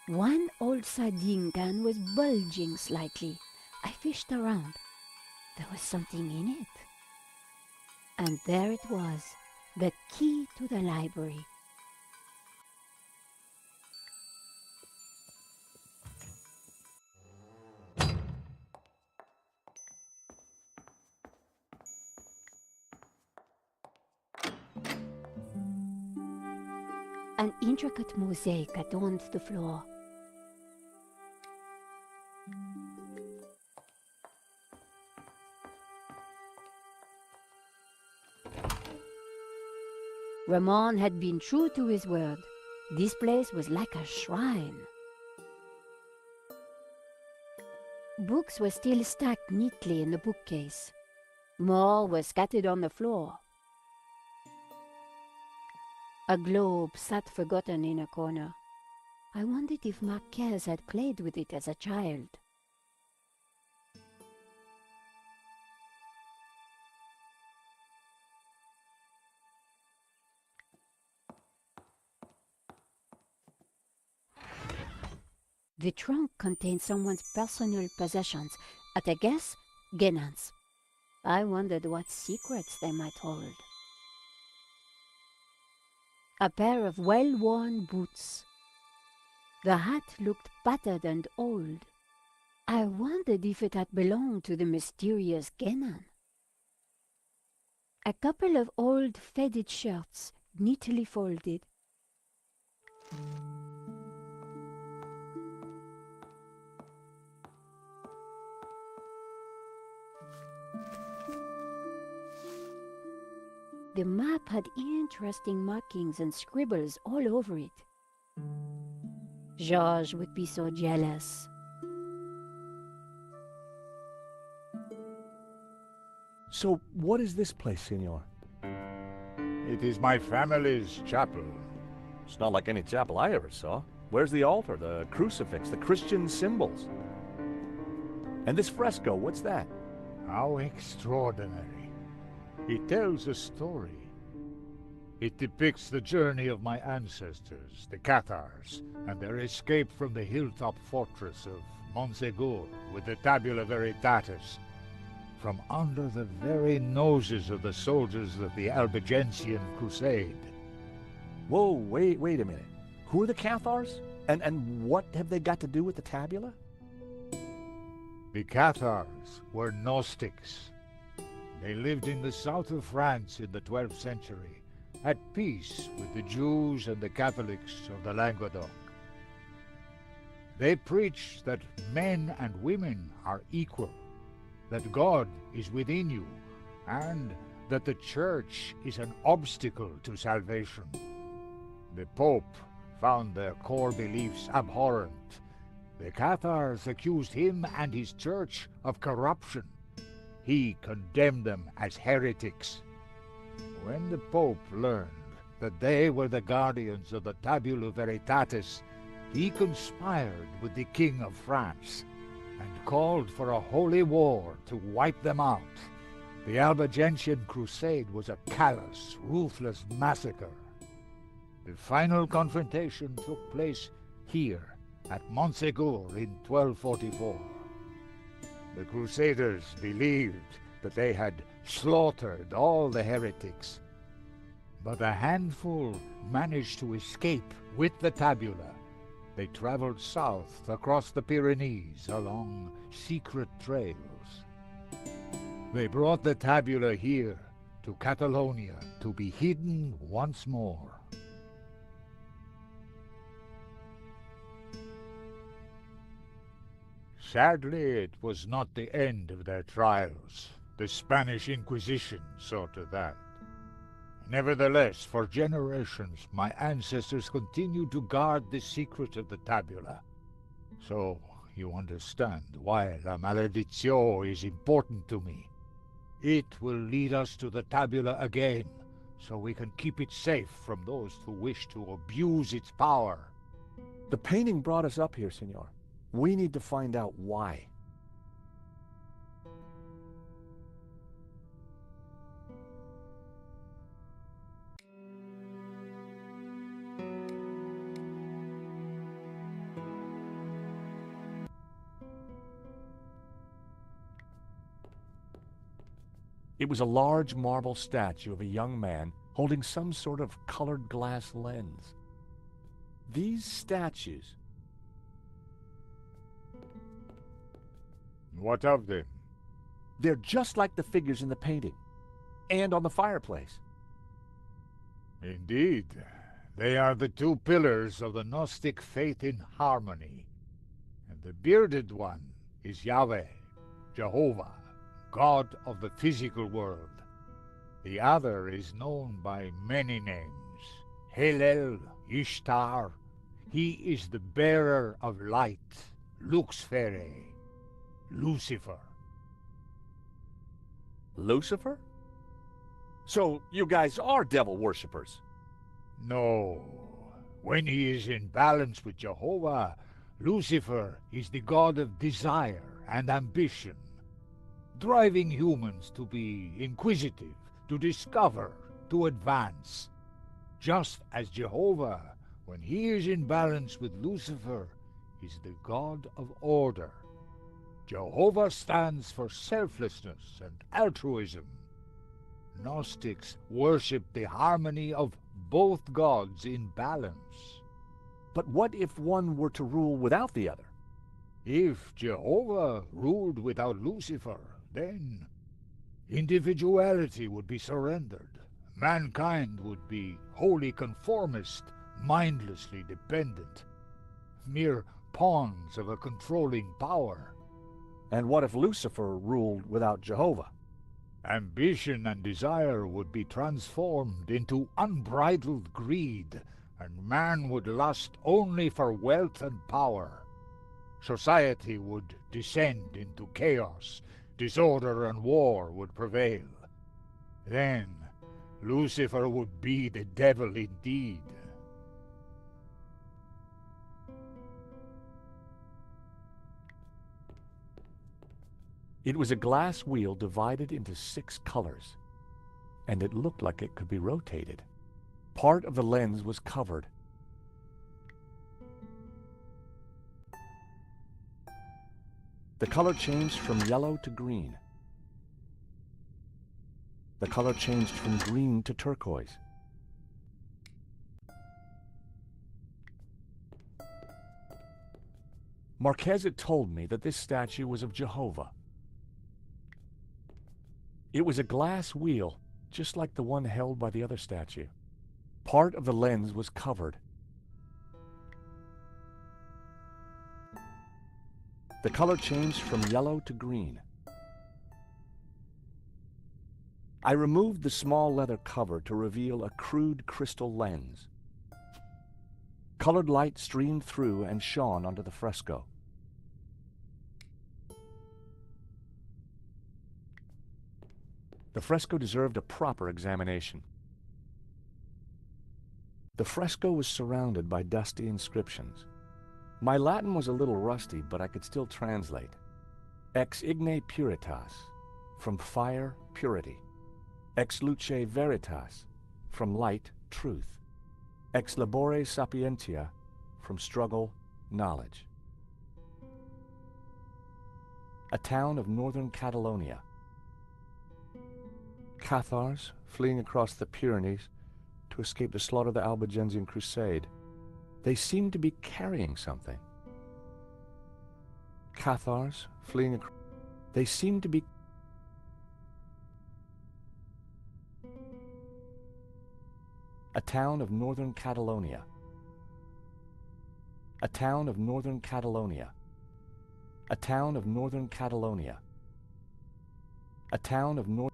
One old sardine can was bulging slightly. I fished around. There was something in it. And there it was, the key to the library. An intricate mosaic adorned the floor. Ramon had been true to his word. This place was like a shrine. Books were still stacked neatly in the bookcase. More were scattered on the floor. A globe sat forgotten in a corner. I wondered if Marquez had played with it as a child. The trunk contained someone's personal possessions, at a guess, Genan's. I wondered what secrets they might hold. A pair of well-worn boots. The hat looked battered and old. I wondered if it had belonged to the mysterious Genan. A couple of old faded shirts, neatly folded. The map had interesting markings and scribbles all over it. Georges would be so jealous. So, what is this place, Senor? It is my family's chapel. It's not like any chapel I ever saw. Where's the altar, the crucifix, the Christian symbols? And this fresco, what's that? How extraordinary. It tells a story. It depicts the journey of my ancestors, the Cathars, and their escape from the hilltop fortress of Montsegur with the Tabula Veritatis, from under the very noses of the soldiers of the Albigensian Crusade. Whoa, wait a minute. Who are the Cathars? And what have they got to do with the tabula? The Cathars were Gnostics. They lived in the south of France in the 12th century, at peace with the Jews and the Catholics of the Languedoc. They preached that men and women are equal, that God is within you, and that the Church is an obstacle to salvation. The Pope found their core beliefs abhorrent. The Cathars accused him and his Church of corruption. He condemned them as heretics. When the Pope learned that they were the guardians of the Tabula Veritatis, he conspired with the King of France and called for a holy war to wipe them out. The Albigensian Crusade was a callous, ruthless massacre. The final confrontation took place here at Montsegur in 1244. The Crusaders believed that they had slaughtered all the heretics, but a handful managed to escape with the tabula. They traveled south across the Pyrenees along secret trails. They brought the tabula here to Catalonia to be hidden once more. Sadly, it was not the end of their trials. The Spanish Inquisition saw to that. Nevertheless, for generations, my ancestors continued to guard the secret of the tabula. So, you understand why La Maledizio is important to me. It will lead us to the tabula again, so we can keep it safe from those who wish to abuse its power. The painting brought us up here, Senor. We need to find out why. It was a large marble statue of a young man holding some sort of colored glass lens. These statues... What of them? They're just like the figures in the painting, and on the fireplace. Indeed, they are the two pillars of the Gnostic faith in harmony. And the bearded one is Yahweh, Jehovah, God of the physical world. The other is known by many names. Hillel, Ishtar. He is the bearer of light, Luxfere. Lucifer. Lucifer? So you guys are devil worshippers? No. When he is in balance with Jehovah, Lucifer is the god of desire and ambition, driving humans to be inquisitive, to discover, to advance. Just as Jehovah, when he is in balance with Lucifer, is the god of order. Jehovah stands for selflessness and altruism. Gnostics worship the harmony of both gods in balance. But what if one were to rule without the other? If Jehovah ruled without Lucifer, then individuality would be surrendered. Mankind would be wholly conformist, mindlessly dependent, mere pawns of a controlling power. And what if Lucifer ruled without Jehovah? Ambition and desire would be transformed into unbridled greed, and man would lust only for wealth and power. Society would descend into chaos, disorder and war would prevail. Then Lucifer would be the devil indeed. It was a glass wheel divided into 6 colors, and it looked like it could be rotated. Part of the lens was covered. The color changed from yellow to green. The color changed from green to turquoise. Marquez had told me that this statue was of Jehovah. It was a glass wheel, just like the one held by the other statue. Part of the lens was covered. The color changed from yellow to green. I removed the small leather cover to reveal a crude crystal lens. Colored light streamed through and shone onto the fresco. The fresco deserved a proper examination. The fresco was surrounded by dusty inscriptions. My Latin was a little rusty, but I could still translate. Ex igne puritas, from fire, purity. Ex luce veritas, from light, truth. Ex labore sapientia, from struggle, knowledge. A town of northern Catalonia. Cathars, fleeing across the Pyrenees to escape the slaughter of the Albigensian Crusade. They seemed to be carrying something. Cathars, fleeing across... They seemed to be... A town of northern Catalonia. A town of northern Catalonia. A town of northern Catalonia. A town of north...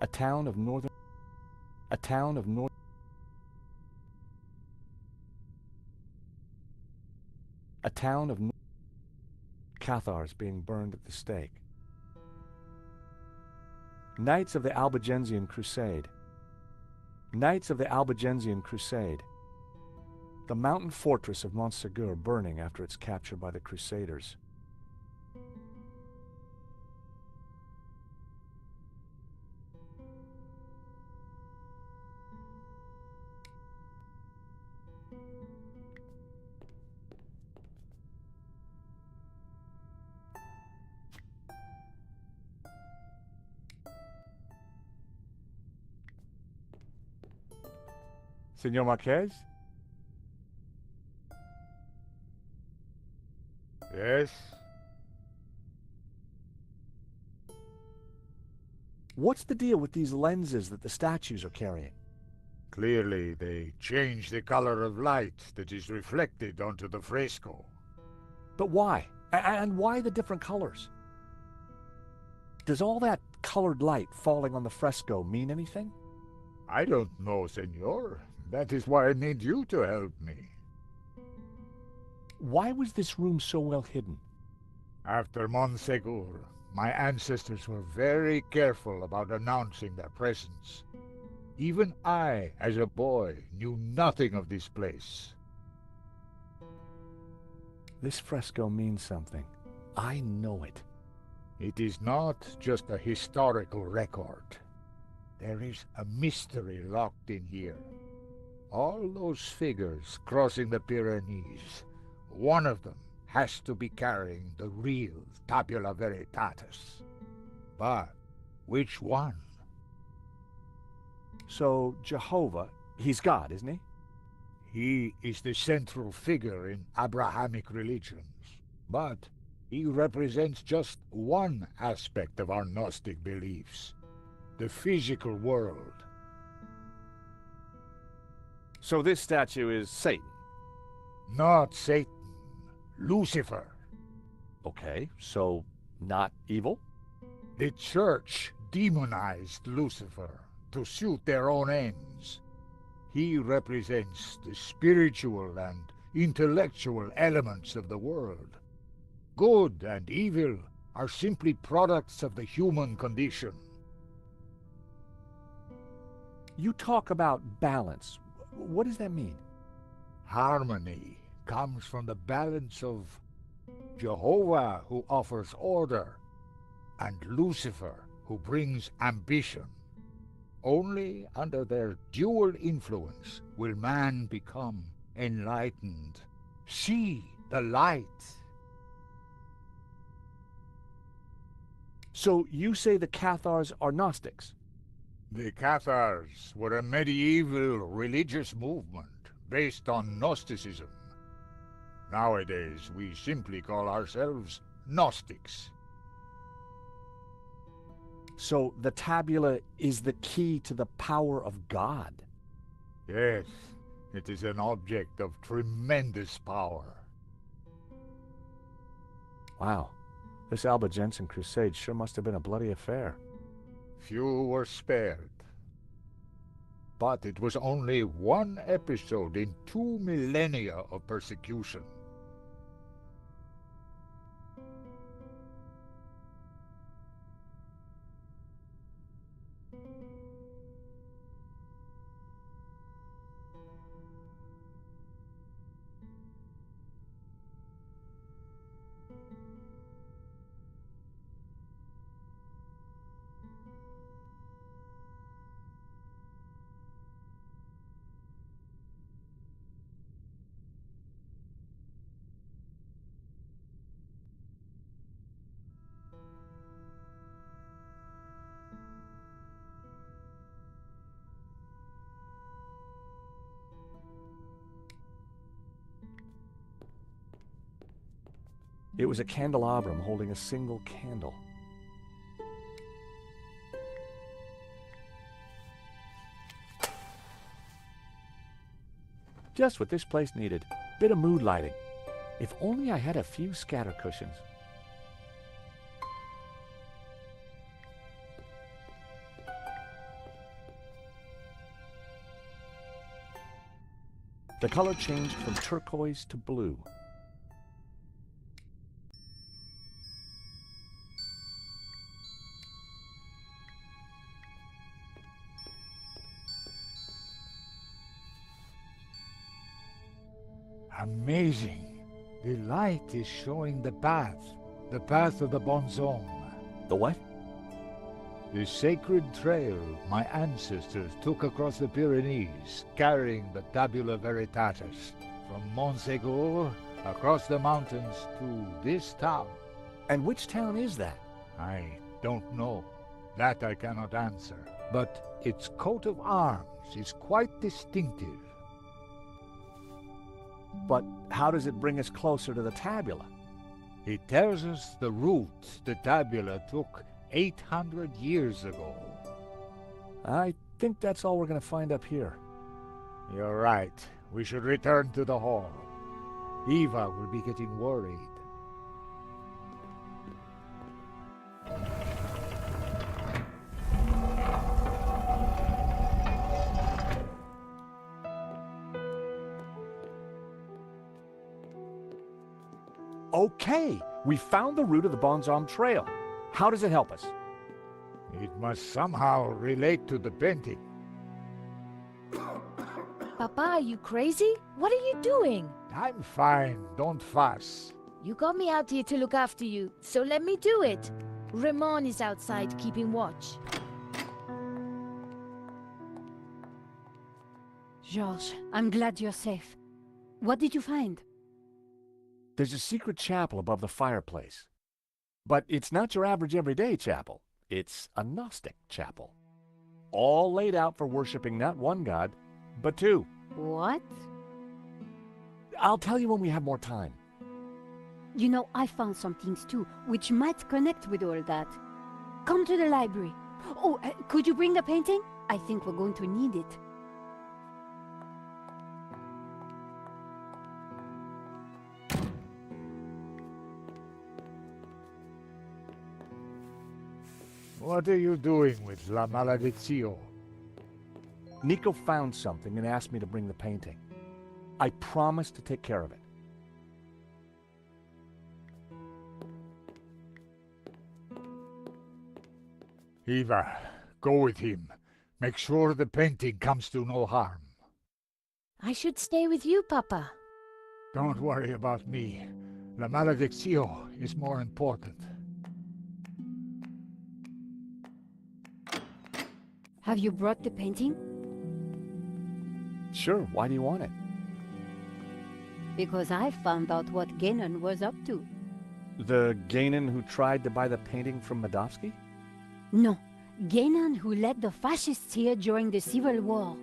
A town of northern... A town of north... A town of... Cathars being burned at the stake. Knights of the Albigensian Crusade. Knights of the Albigensian Crusade. The mountain fortress of Montségur burning after its capture by the Crusaders. Senor Marquez? Yes? What's the deal with these lenses that the statues are carrying? Clearly, they change the color of light that is reflected onto the fresco. But why? And why the different colors? Does all that colored light falling on the fresco mean anything? I don't know, senor. That is why I need you to help me. Why was this room so well hidden? After Monsegur, my ancestors were very careful about announcing their presence. Even I, as a boy, knew nothing of this place. This fresco means something. I know it. It is not just a historical record. There is a mystery locked in here. All those figures crossing the Pyrenees, one of them has to be carrying the real Tabula Veritatis. But which one? So, Jehovah, he's God, isn't he? He is the central figure in Abrahamic religions, but he represents just one aspect of our Gnostic beliefs, the physical world. So this statue is Satan. Not Satan, Lucifer. Okay, so not evil? The Church demonized Lucifer to suit their own ends. He represents the spiritual and intellectual elements of the world. Good and evil are simply products of the human condition. You talk about balance. What does that mean? Harmony comes from the balance of Jehovah, who offers order, and Lucifer, who brings ambition. Only under their dual influence will man become enlightened, see the light. So you say the Cathars are Gnostics? The Cathars were a medieval religious movement based on Gnosticism. Nowadays, we simply call ourselves Gnostics. So the tabula is the key to the power of God? Yes, it is an object of tremendous power. Wow, this Albigensian crusade sure must have been a bloody affair. Few were spared. But it was only one episode in 2 millennia of persecution. It was a candelabrum holding a single candle. Just what this place needed. Bit of mood lighting. If only I had a few scatter cushions. The color changed from turquoise to blue. Amazing! The light is showing the path of the Bonzome. The what? The sacred trail my ancestors took across the Pyrenees, carrying the Tabula Veritatis, from Montségur across the mountains to this town. And which town is that? I don't know. That I cannot answer. But its coat of arms is quite distinctive. But how does it bring us closer to the tabula? It tells us the route the tabula took 800 years ago. I think that's all we're going to find up here. You're right. We should return to the hall. Eva will be getting worried. Okay, We found the route of the Bonzom Trail. How does it help us? It must somehow relate to the painting. Papa, are you crazy? What are you doing? I'm fine, don't fuss. You got me out here to look after you, so let me do it. Ramon is outside keeping watch. Georges, I'm glad you're safe. What did you find? There's a secret chapel above the fireplace. But it's not your average everyday chapel. It's a Gnostic chapel. All laid out for worshiping not one god, but two. What? I'll tell you when we have more time. You know, I found some things too, which might connect with all that. Come to the library. Oh, could you bring the painting? I think we're going to need it. What are you doing with La Malediccio? Nico found something and asked me to bring the painting. I promised to take care of it. Eva, go with him. Make sure the painting comes to no harm. I should stay with you, Papa. Don't worry about me. La Malediccio is more important. Have you brought the painting? Sure, why do you want it? Because I found out what Guénon was up to. The Gainan who tried to buy the painting from Medovsky? No, Guénon who led the fascists here during the Civil War.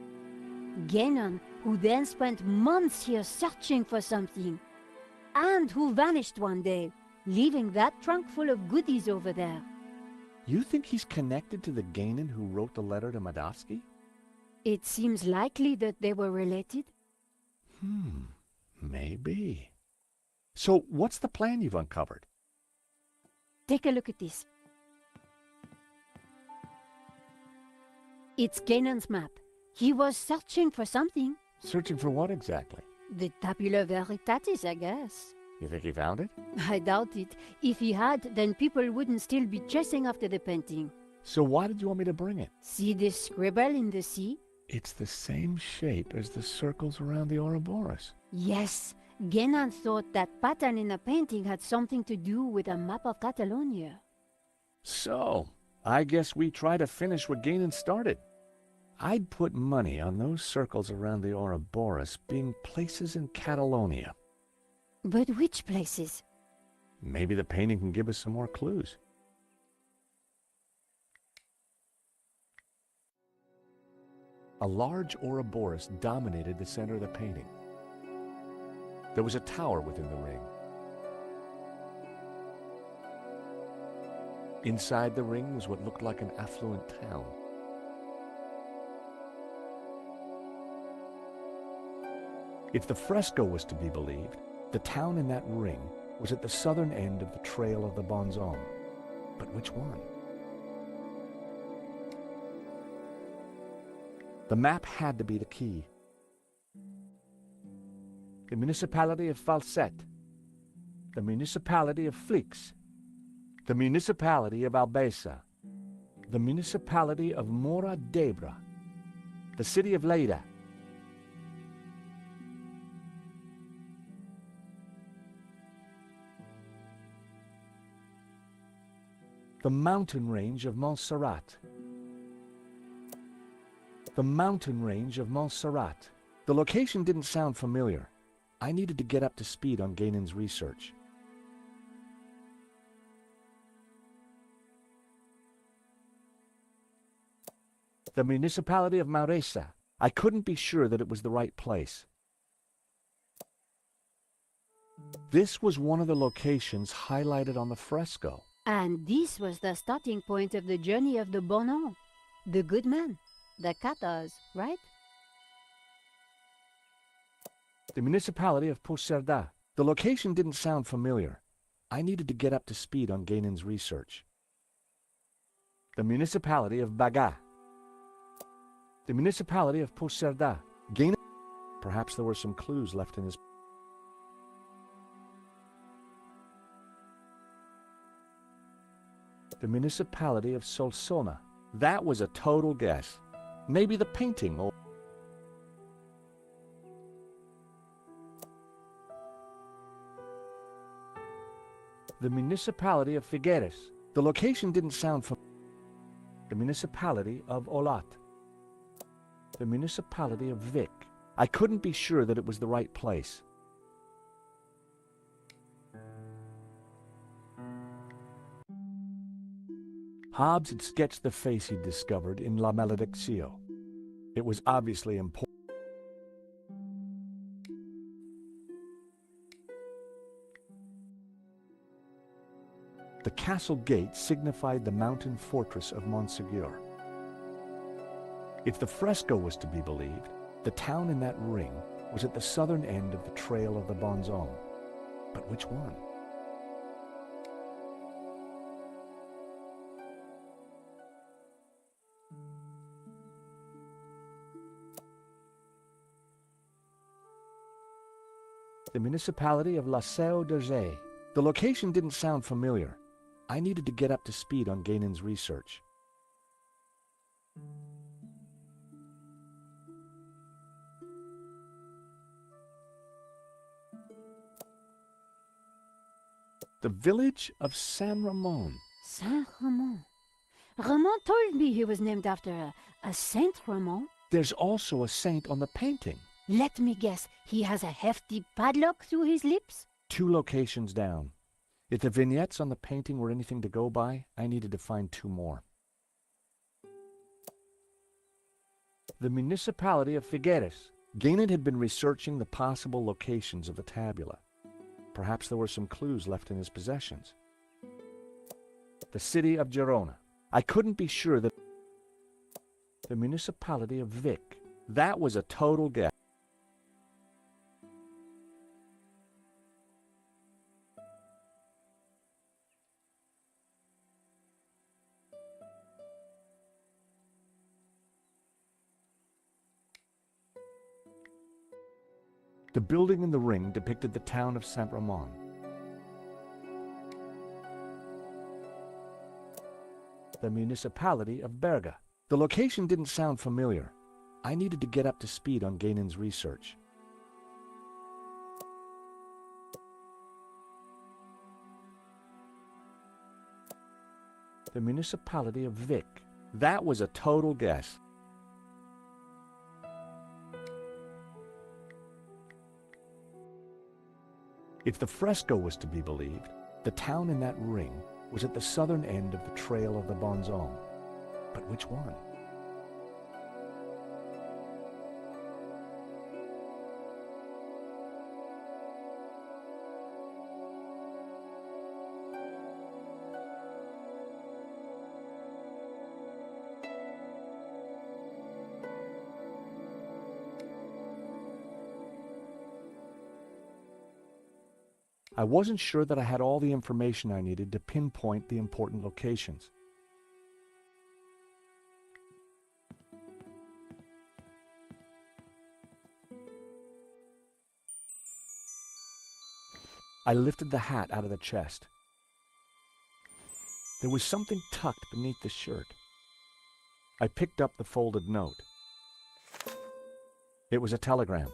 Guénon who then spent months here searching for something. And who vanished one day, leaving that trunk full of goodies over there. You think he's connected to the Gainan who wrote the letter to Medovsky? It seems likely that they were related. Maybe. So what's the plan you've uncovered? Take a look at this. It's Guénon's map. He was searching for something. Searching for what exactly? The Tabula Veritatis, I guess. You think he found it? I doubt it. If he had, then people wouldn't still be chasing after the painting. So why did you want me to bring it? See this scribble in the sea? It's the same shape as the circles around the Ouroboros. Yes. Guénon thought that pattern in the painting had something to do with a map of Catalonia. So, I guess we try to finish what Gainan started. I'd put money on those circles around the Ouroboros being places in Catalonia. But which places? Maybe the painting can give us some more clues. A large Ouroboros dominated the center of the painting. There was a tower within the ring. Inside the ring was what looked like an affluent town. If the fresco was to be believed, the town in that ring was at the southern end of the Trail of the Bonzom. But which one? The map had to be the key. The municipality of Falset, the municipality of Flix, the municipality of Albesa, the municipality of Mora Debra, the city of Leyda. The mountain range of Montserrat. The mountain range of Montserrat. The location didn't sound familiar. I needed to get up to speed on Guénon's research. The municipality of Mauresa. I couldn't be sure that it was the right place. This was one of the locations highlighted on the fresco. And this was the starting point of the journey of the Bonan, the good man, the Catars, right? The municipality of Pocerda. The location didn't sound familiar. I needed to get up to speed on Guénon's research. The municipality of Baga. The municipality of Pocerda. Guénon. Perhaps there were some clues left in his... The municipality of Solsona. That was a total guess. Maybe the painting or... The municipality of Figueres. The location didn't sound familiar. The municipality of Olat. The municipality of Vic. I couldn't be sure that it was the right place. Hobbs had sketched the face he'd discovered in La Malediccio. It was obviously important. The castle gate signified the mountain fortress of Montsegur. If the fresco was to be believed, the town in that ring was at the southern end of the Trail of the Bonzon. But which one? The municipality of La Seu d'Urgell. The location didn't sound familiar. I needed to get up to speed on Gainon's research. The village of San Ramon. Saint Ramon. Ramon told me he was named after a Saint Ramon. There's also a saint on the painting. Let me guess, he has a hefty padlock through his lips? 2 locations down. If the vignettes on the painting were anything to go by, I needed to find 2 more. The municipality of Figueres. Gainon had been researching the possible locations of the tabula. Perhaps there were some clues left in his possessions. The city of Girona. I couldn't be sure that... The municipality of Vic. That was a total guess. The building in the ring depicted the town of Saint Ramon. The municipality of Berga. The location didn't sound familiar. I needed to get up to speed on Gainon's research. The municipality of Vic. That was a total guess. If the fresco was to be believed, the town in that ring was at the southern end of the Trail of the Bonzon. But which one? I wasn't sure that I had all the information I needed to pinpoint the important locations. I lifted the hat out of the chest. There was something tucked beneath the shirt. I picked up the folded note. It was a telegram.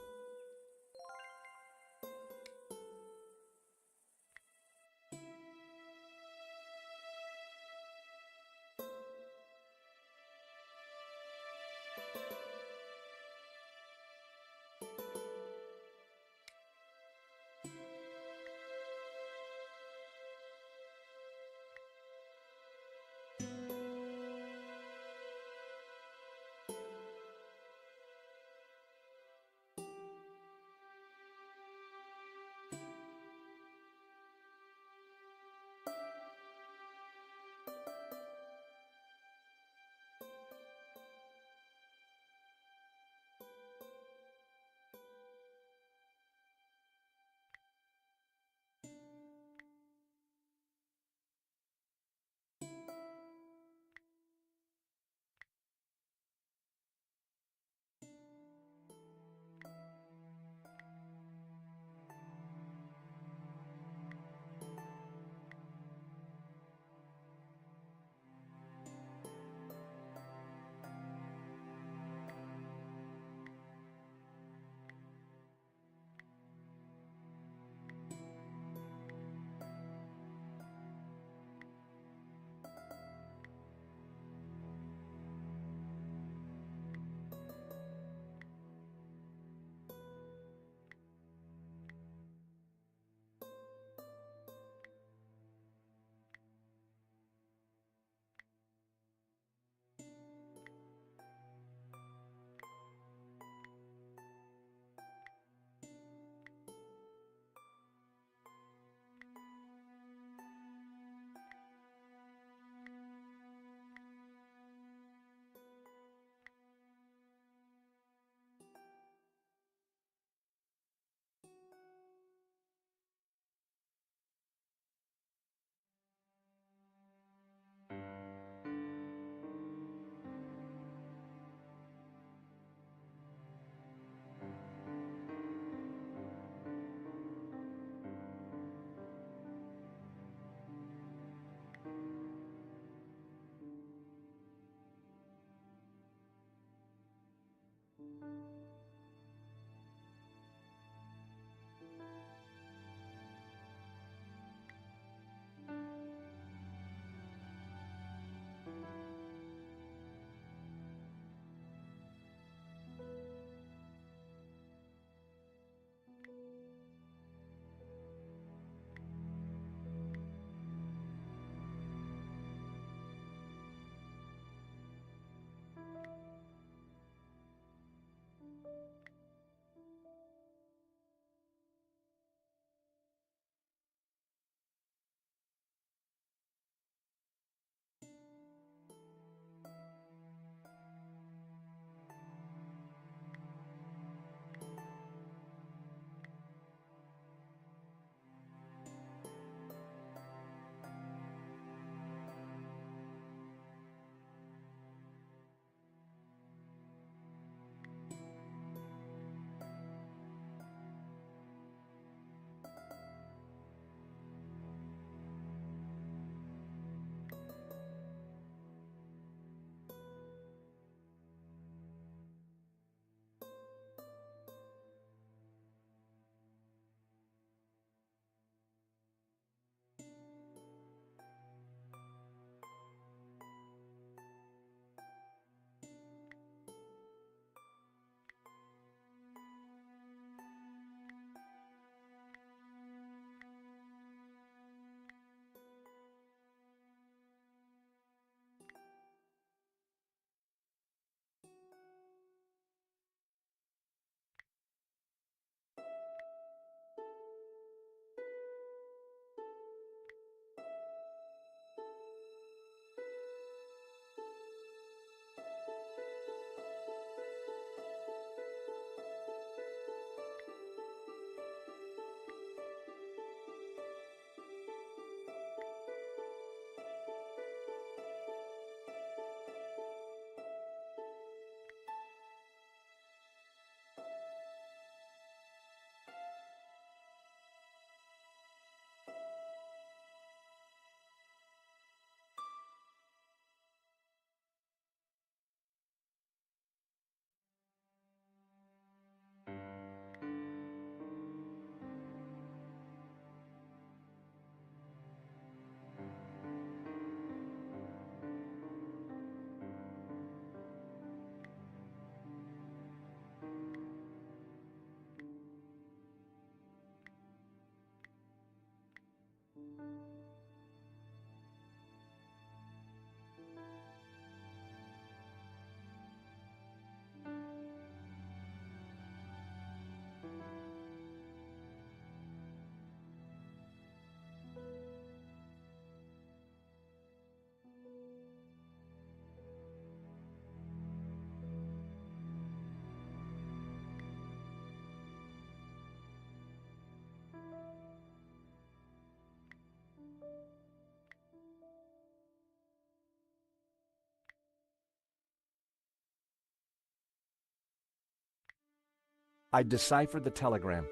I deciphered the telegram.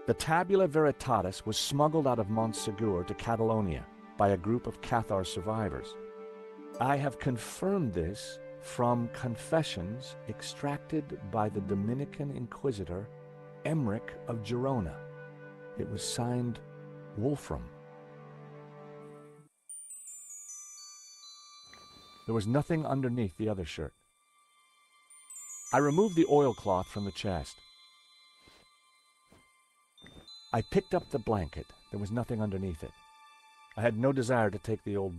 The Tabula Veritatis was smuggled out of Montsegur to Catalonia by a group of Cathar survivors. I have confirmed this from confessions extracted by the Dominican Inquisitor Emmerich of Girona. It was signed Wolfram. There was nothing underneath the other shirt. I removed the oilcloth from the chest. I picked up the blanket. There was nothing underneath it. I had no desire to take the old...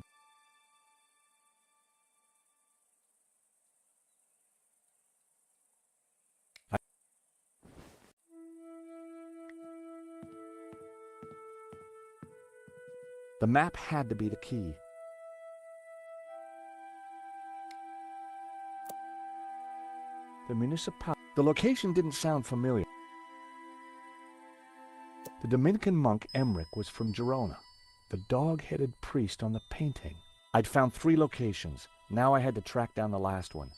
The map had to be the key. The municipality... The location didn't sound familiar. The Dominican monk Emmerich was from Girona. The dog-headed priest on the painting. I'd found 3 locations. Now I had to track down the last one.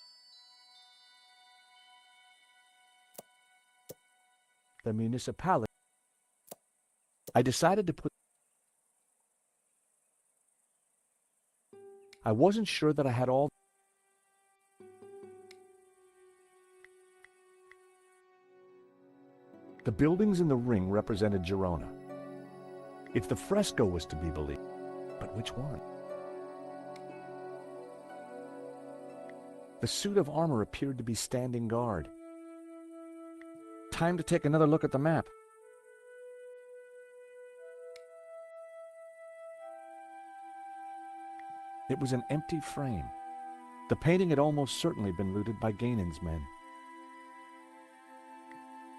The municipality... I decided to put... I wasn't sure that I had all... The buildings in the ring represented Girona. If the fresco was to be believed, but which one? The suit of armor appeared to be standing guard. Time to take another look at the map. It was an empty frame. The painting had almost certainly been looted by Gainan's men.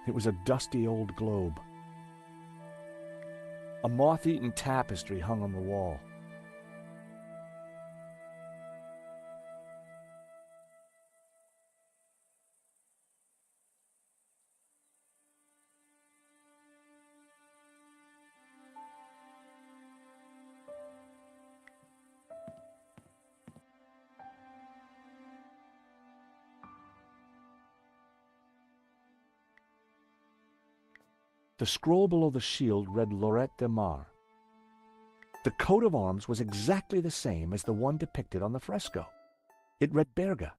It was a dusty old globe. A moth-eaten tapestry hung on the wall. The scroll below the shield read Lorette de Mar. The coat of arms was exactly the same as the one depicted on the fresco. It read Berga.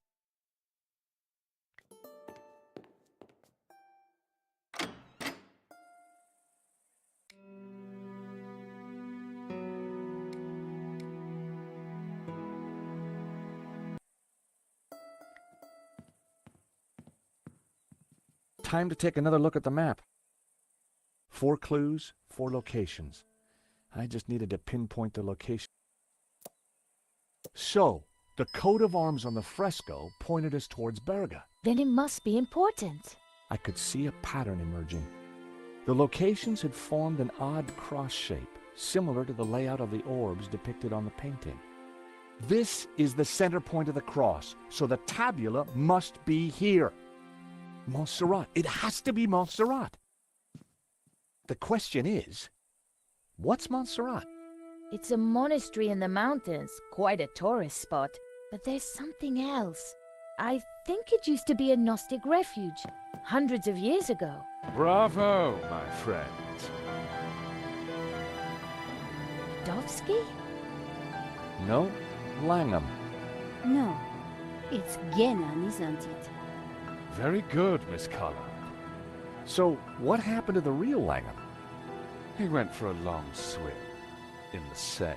Time to take another look at the map. 4 clues, 4 locations. I just needed to pinpoint the location. So, the coat of arms on the fresco pointed us towards Berga. Then it must be important. I could see a pattern emerging. The locations had formed an odd cross shape, similar to the layout of the orbs depicted on the painting. This is the center point of the cross, so the tabula must be here. Montserrat. It has to be Montserrat. The question is, what's Montserrat? It's a monastery in the mountains, quite a tourist spot. But there's something else. I think it used to be a Gnostic refuge, hundreds of years ago. Bravo, my friend. Dovsky? No, Langham. No, it's Genan, isn't it? Very good, Miss Collard. So, what happened to the real Langham? He went for a long swim in the Seine.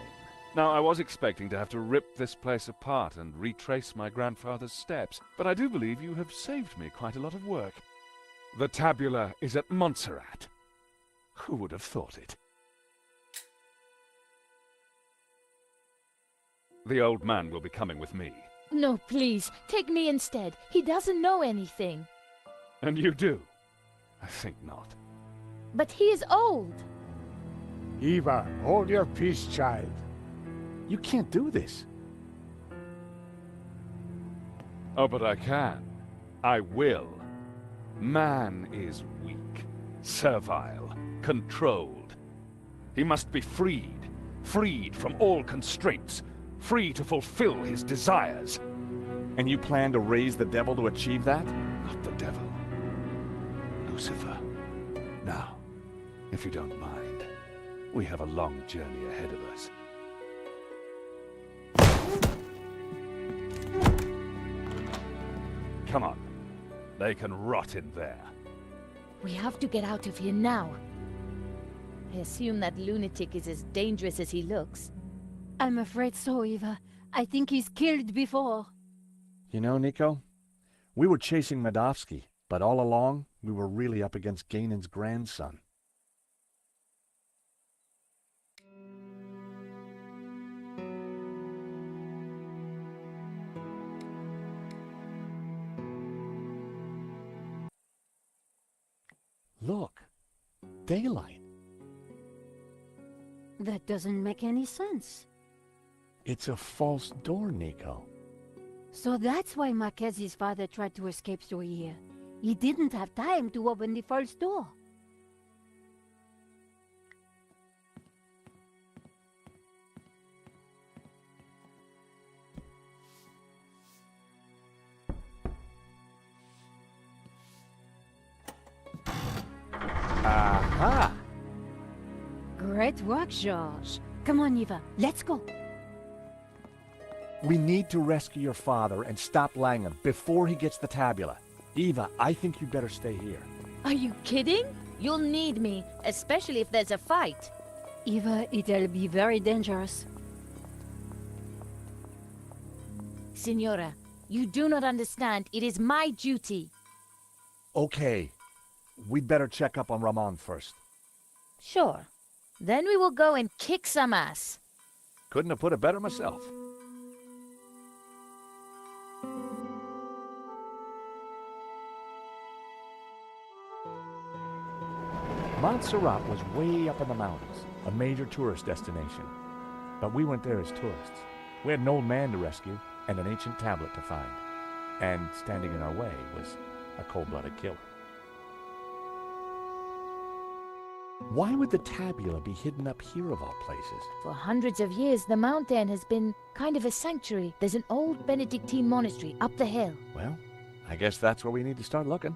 Now, I was expecting to have to rip this place apart and retrace my grandfather's steps, but I do believe you have saved me quite a lot of work. The tabula is at Montserrat. Who would have thought it? The old man will be coming with me. No, please, take me instead. He doesn't know anything. And you do? I think not. But he is old. Eva, hold your peace, child. You can't do this. Oh, but I can. I will. Man is weak, servile, controlled. He must be freed, freed from all constraints, free to fulfill his desires. And you plan to raise the devil to achieve that? Not the devil. No Lucifer. Now, if you don't mind, we have a long journey ahead of us. Come on. They can rot in there. We have to get out of here now. I assume that lunatic is as dangerous as he looks. I'm afraid so, Eva. I think he's killed before. You know, Nico, we were chasing Medovsky, but all along, we were really up against Gainon's grandson. Look, daylight. That doesn't make any sense. It's a false door, Nico. So that's why Marquez's father tried to escape through here. He didn't have time to open the false door. Aha! Great work, George. Come on, Eva, let's go. We need to rescue your father and stop Langham before he gets the tabula. Eva, I think you'd better stay here. Are you kidding? You'll need me, especially if there's a fight. Eva, it'll be very dangerous. Signora, you do not understand. It is my duty. Okay. We'd better check up on Ramon first. Sure. Then we will go and kick some ass. Couldn't have put it better myself. Montserrat was way up in the mountains, a major tourist destination. But we went there as tourists. We had an old man to rescue and an ancient tablet to find. And standing in our way was a cold-blooded killer. Why would the tabula be hidden up here of all places? For hundreds of years, the mountain has been kind of a sanctuary. There's an old Benedictine monastery up the hill. Well, I guess that's where we need to start looking.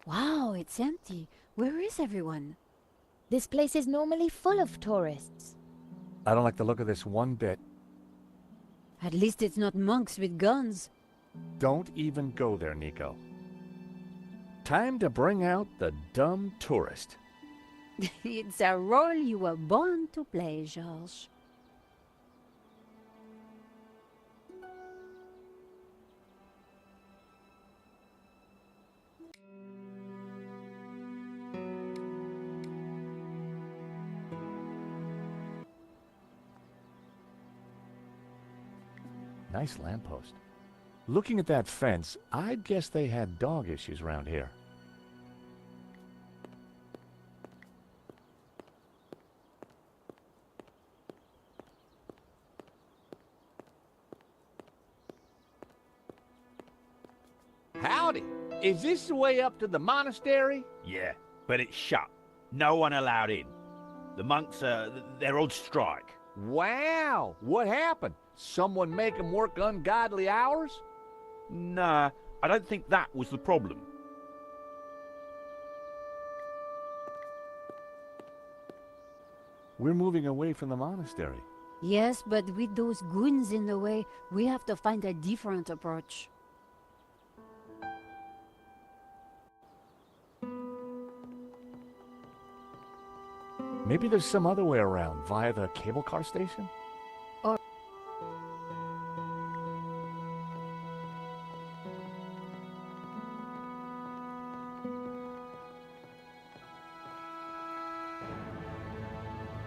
Wow, it's empty. Where is everyone? This place is normally full of tourists. I don't like the look of this one bit. At least it's not monks with guns. Don't even go there, Nico. Time to bring out the dumb tourist. It's a role you were born to play, George. Nice lamppost. Looking at that fence, I'd guess they had dog issues around here. Howdy. Is this the way up to the monastery? Yeah, but it's shut. No one allowed in. The monks they're on strike. Wow. What happened? Someone make 'em work ungodly hours? Nah, I don't think that was the problem. We're moving away from the monastery. Yes, but with those goons in the way, we have to find a different approach. Maybe there's some other way around, via the cable car station?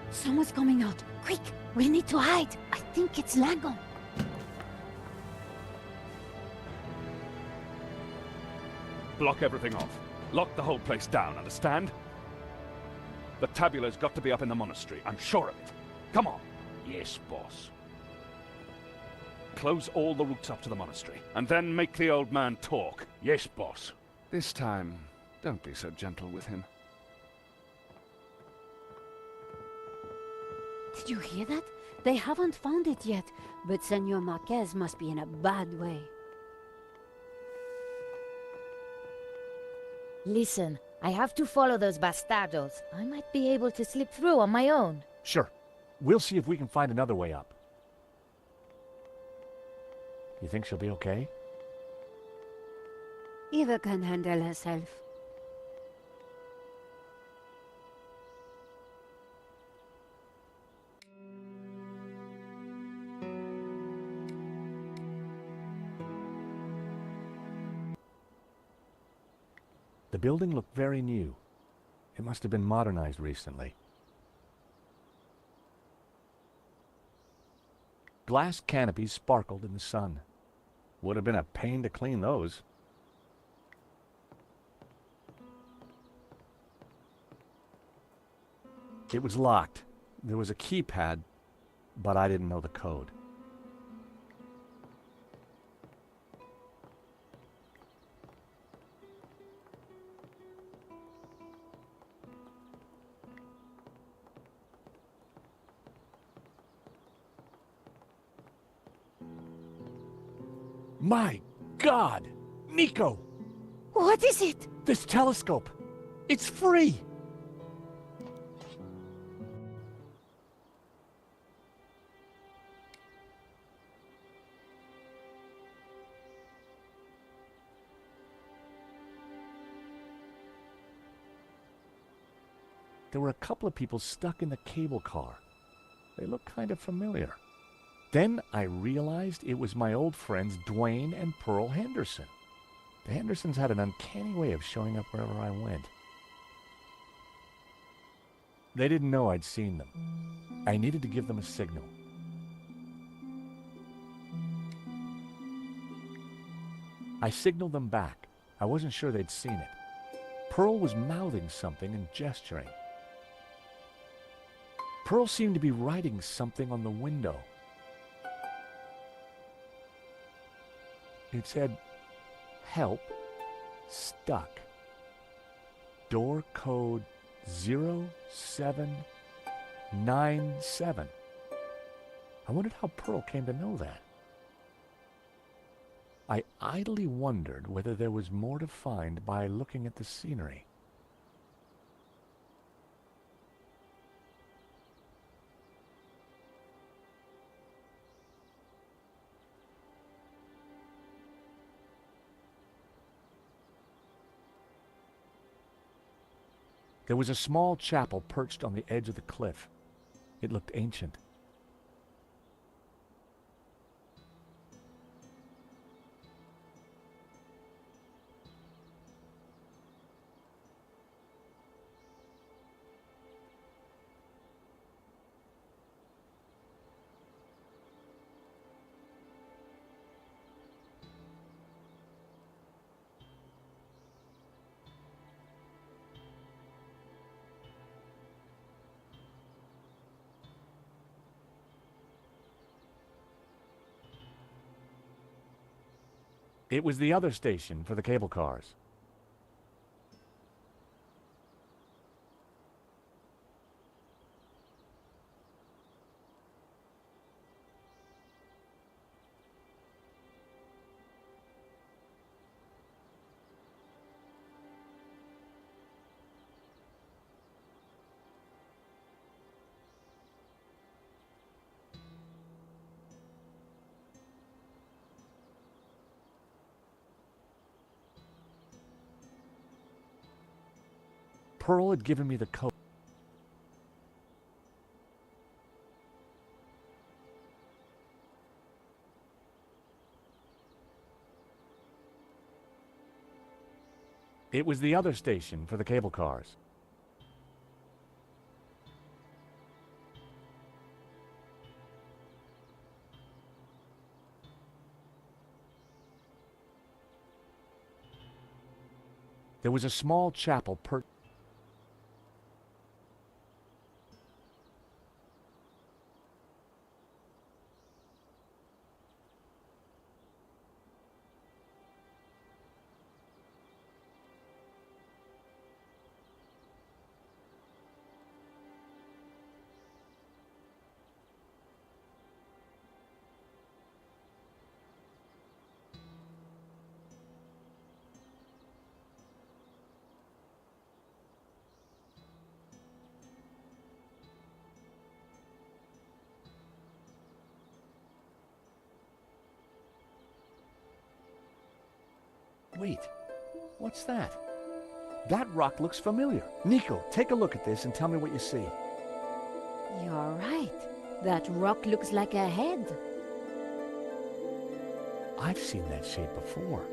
Someone's coming out. Quick, we need to hide. I think it's Langham. Block everything off. Lock the whole place down, understand? The tabula's got to be up in the monastery. I'm sure of it. Come on. Yes, boss. Close all the routes up to the monastery, and then make the old man talk. Yes, boss. This time, don't be so gentle with him. Did you hear that? They haven't found it yet, but Senor Marquez must be in a bad way. Listen, I have to follow those bastardos. I might be able to slip through on my own. Sure. We'll see if we can find another way up. You think she'll be okay? Eva can handle herself. The building looked very new. It must have been modernized recently. Glass canopies sparkled in the sun. Would have been a pain to clean those. It was locked. There was a keypad, but I didn't know the code. My God! Nico! What is it? This telescope! It's free! There were a couple of people stuck in the cable car. They looked kind of familiar. Then I realized it was my old friends Dwayne and Pearl Henderson. The Hendersons had an uncanny way of showing up wherever I went. They didn't know I'd seen them. I needed to give them a signal. I signaled them back. I wasn't sure they'd seen it. Pearl was mouthing something and gesturing. Pearl seemed to be writing something on the window. It said, "Help, stuck. Door code 0797. I wondered how Pearl came to know that. I idly wondered whether there was more to find by looking at the scenery. There was a small chapel perched on the edge of the cliff. It looked ancient. It was the other station for the cable cars. Pearl had given me the code. It was the other station for the cable cars. There was a small chapel perched. Wait, what's that? That rock looks familiar. Nico, take a look at this and tell me what you see. You're right. That rock looks like a head. I've seen that shape before.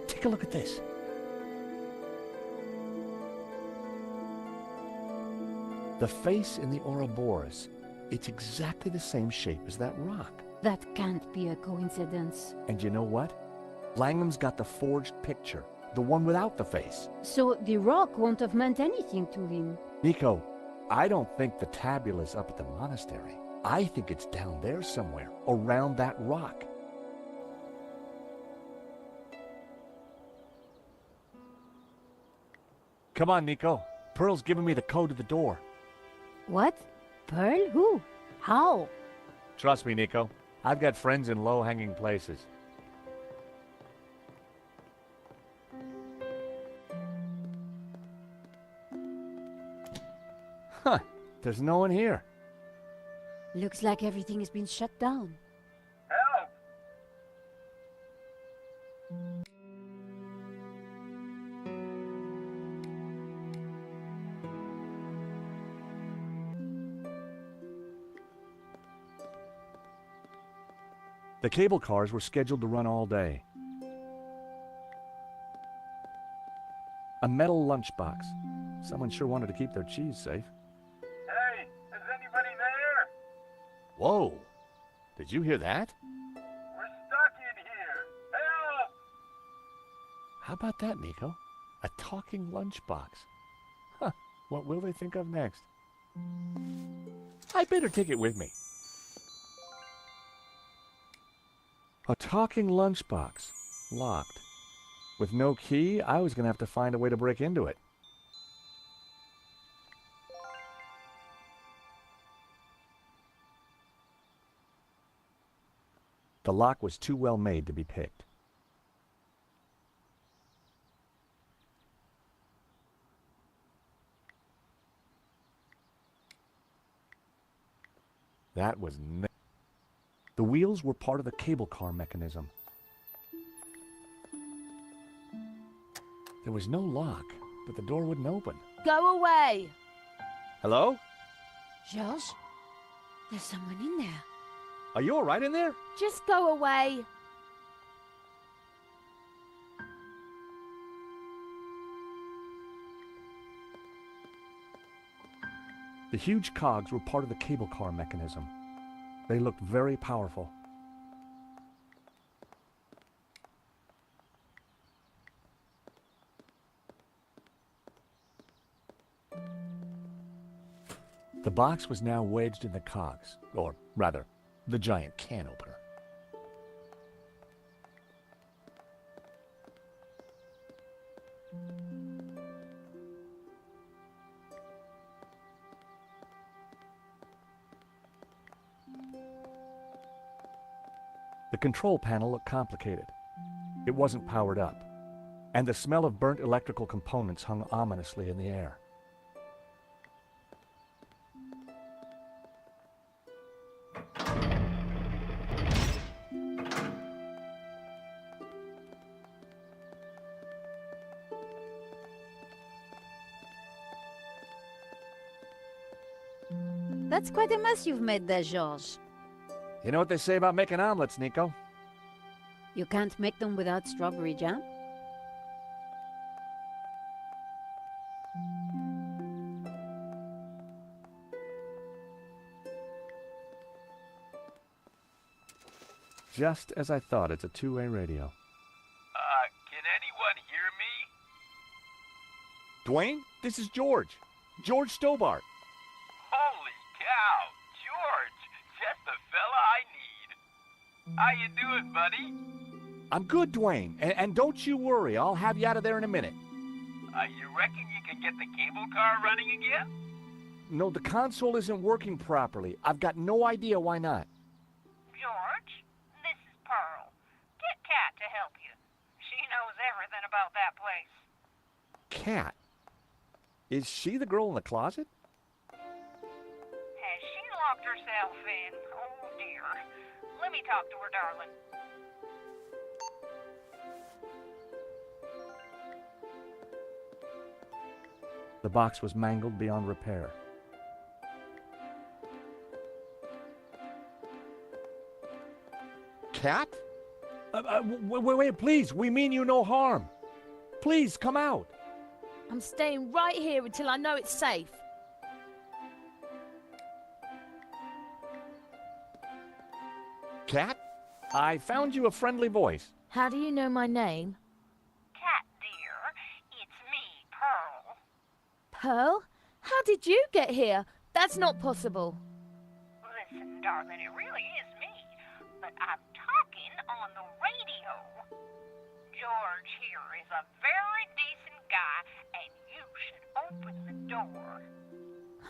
Take a look at this. The face in the Ouroboros, it's exactly the same shape as that rock. That can't be a coincidence. And you know what? Langham's got the forged picture, the one without the face. So the rock won't have meant anything to him. Nico, I don't think the tabula's up at the monastery. I think it's down there somewhere, around that rock. Come on, Nico. Pearl's giving me the code to the door. What? Pearl? Who? How? Trust me, Nico. I've got friends in low-hanging places. Huh. There's no one here. Looks like everything has been shut down. Help! The cable cars were scheduled to run all day. A metal lunchbox. Someone sure wanted to keep their cheese safe. Hey, is anybody there? Whoa! Did you hear that? We're stuck in here. Help! How about that, Nico? A talking lunchbox. Huh, what will they think of next? I better take it with me. A talking lunchbox. Locked. With no key, I was going to have to find a way to break into it. The lock was too well made to be picked. That was the wheels were part of the cable car mechanism. There was no lock, but the door wouldn't open. Go away! Hello? Georges? There's someone in there. Are you all right in there? Just go away. The huge cogs were part of the cable car mechanism. They looked very powerful. The box was now wedged in the cogs, or rather, the giant can opener. The control panel looked complicated. It wasn't powered up, and the smell of burnt electrical components hung ominously in the air. That's quite a mess you've made there, Georges. You know what they say about making omelets, Nico? You can't make them without strawberry jam? Just as I thought, it's a two-way radio. Can anyone hear me? Dwayne, this is George. George Stobart. Holy cow, George! Just the fella I need. How you doing, buddy? I'm good, Dwayne. And don't you worry, I'll have you out of there in a minute. You reckon you can get the cable car running again? No, the console isn't working properly. I've got no idea why not. George, this is Pearl. Get Kat to help you. She knows everything about that place. Kat? Is she the girl in the closet? Has she locked herself in? Oh, dear. Let me talk to her, darling. The box was mangled beyond repair. Cat? Wait, please. We mean you no harm. Please, come out. I'm staying right here until I know it's safe. Cat? I found you a friendly voice. How do you know my name? Cat, dear, it's me, Pearl. Pearl? How did you get here? That's not possible. Listen, darling, it really is me, but I'm talking on the radio. George here is a very decent guy, and you should open the door.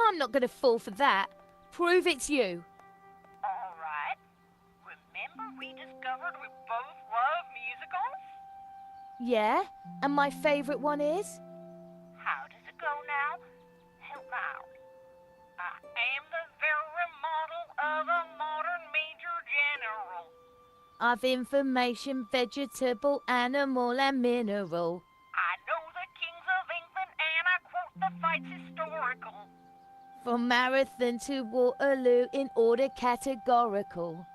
I'm not going to fall for that. Prove it's you. All right. Remember we discovered we both love musicals? Yeah? And my favorite one is? How does it go now? Help out. I am the very model of a modern major general. Of information, vegetable, animal, and mineral. I know the kings of England and I quote the fights historical. From Marathon to Waterloo in order categorical.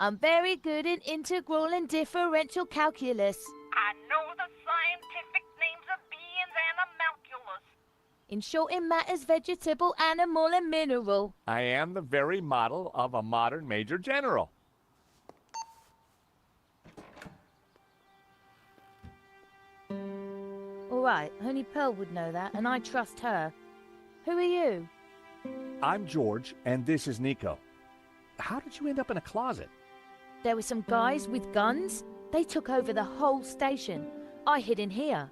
I'm very good in integral and differential calculus. I know the scientific names of beings and amalculus. In short, it matters vegetable, animal, and mineral. I am the very model of a modern major general. All right, only Pearl would know that, and I trust her. Who are you? I'm George, and this is Nico. How did you end up in a closet? There were some guys with guns. They took over the whole station. I hid in here.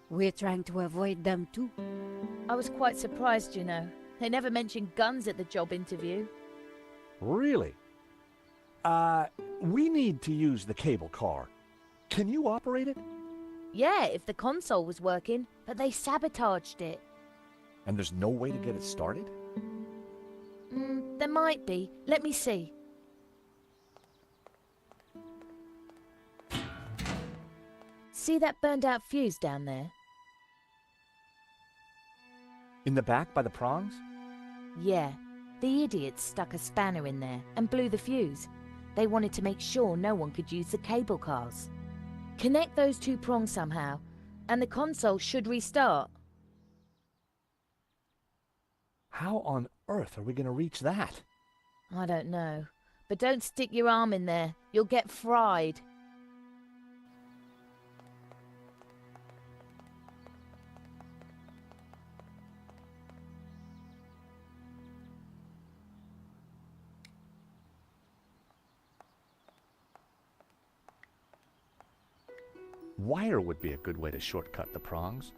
We're trying to avoid them too. I was quite surprised, you know. They never mentioned guns at the job interview. Really? We need to use the cable car. Can you operate it? Yeah, if the console was working, but they sabotaged it. And there's no way to get it started? There might be. Let me see. See that burned out fuse down there? In the back by the prongs? Yeah. The idiots stuck a spanner in there and blew the fuse. They wanted to make sure no one could use the cable cars. Connect those two prongs somehow, and the console should restart. How on earth are we going to reach that? I don't know. But don't stick your arm in there. You'll get fried. Wire would be a good way to shortcut the prongs.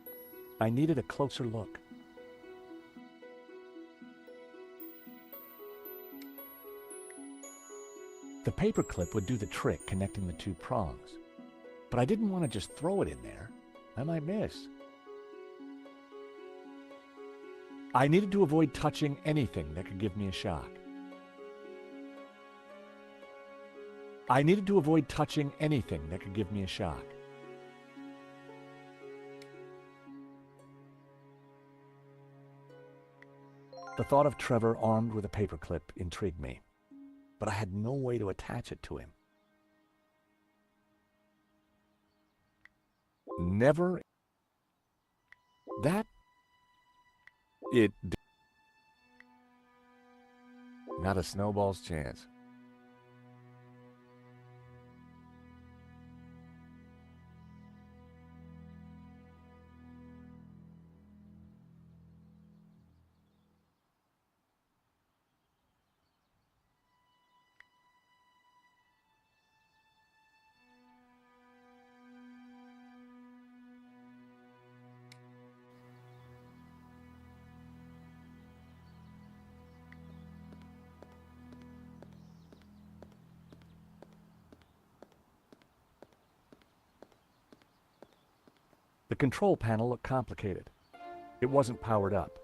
I needed a closer look. The paperclip would do the trick connecting the two prongs. But I didn't want to just throw it in there. I might miss. I needed to avoid touching anything that could give me a shock. I needed to avoid touching anything that could give me a shock. The thought of Trevor armed with a paperclip intrigued me, but I had no way to attach it to him. Never. That. It. Not a snowball's chance. The control panel looked complicated. It wasn't powered up.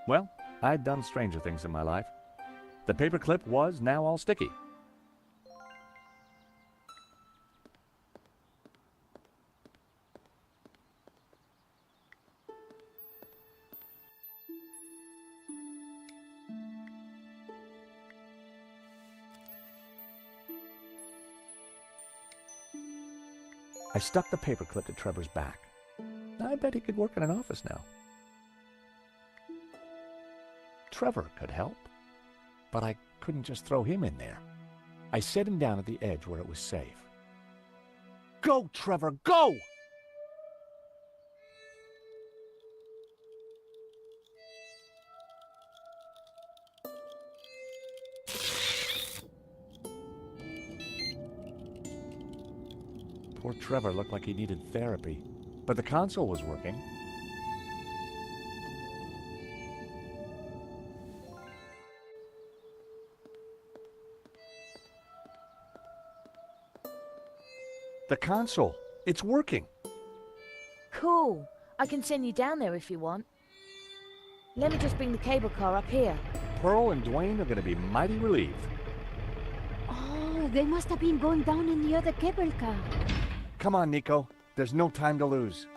Well, I'd done stranger things in my life. The paperclip was now all sticky. I stuck the paperclip to Trevor's back. I bet he could work in an office now. Trevor could help, but I couldn't just throw him in there. I set him down at the edge where it was safe. Go, Trevor, go! Poor Trevor looked like he needed therapy, but the console was working. The console, it's working. Cool. I can send you down there if you want. Let me just bring the cable car up here. Pearl and Dwayne are going to be mighty relieved. Oh, they must have been going down in the other cable car. Come on, Nico. There's no time to lose.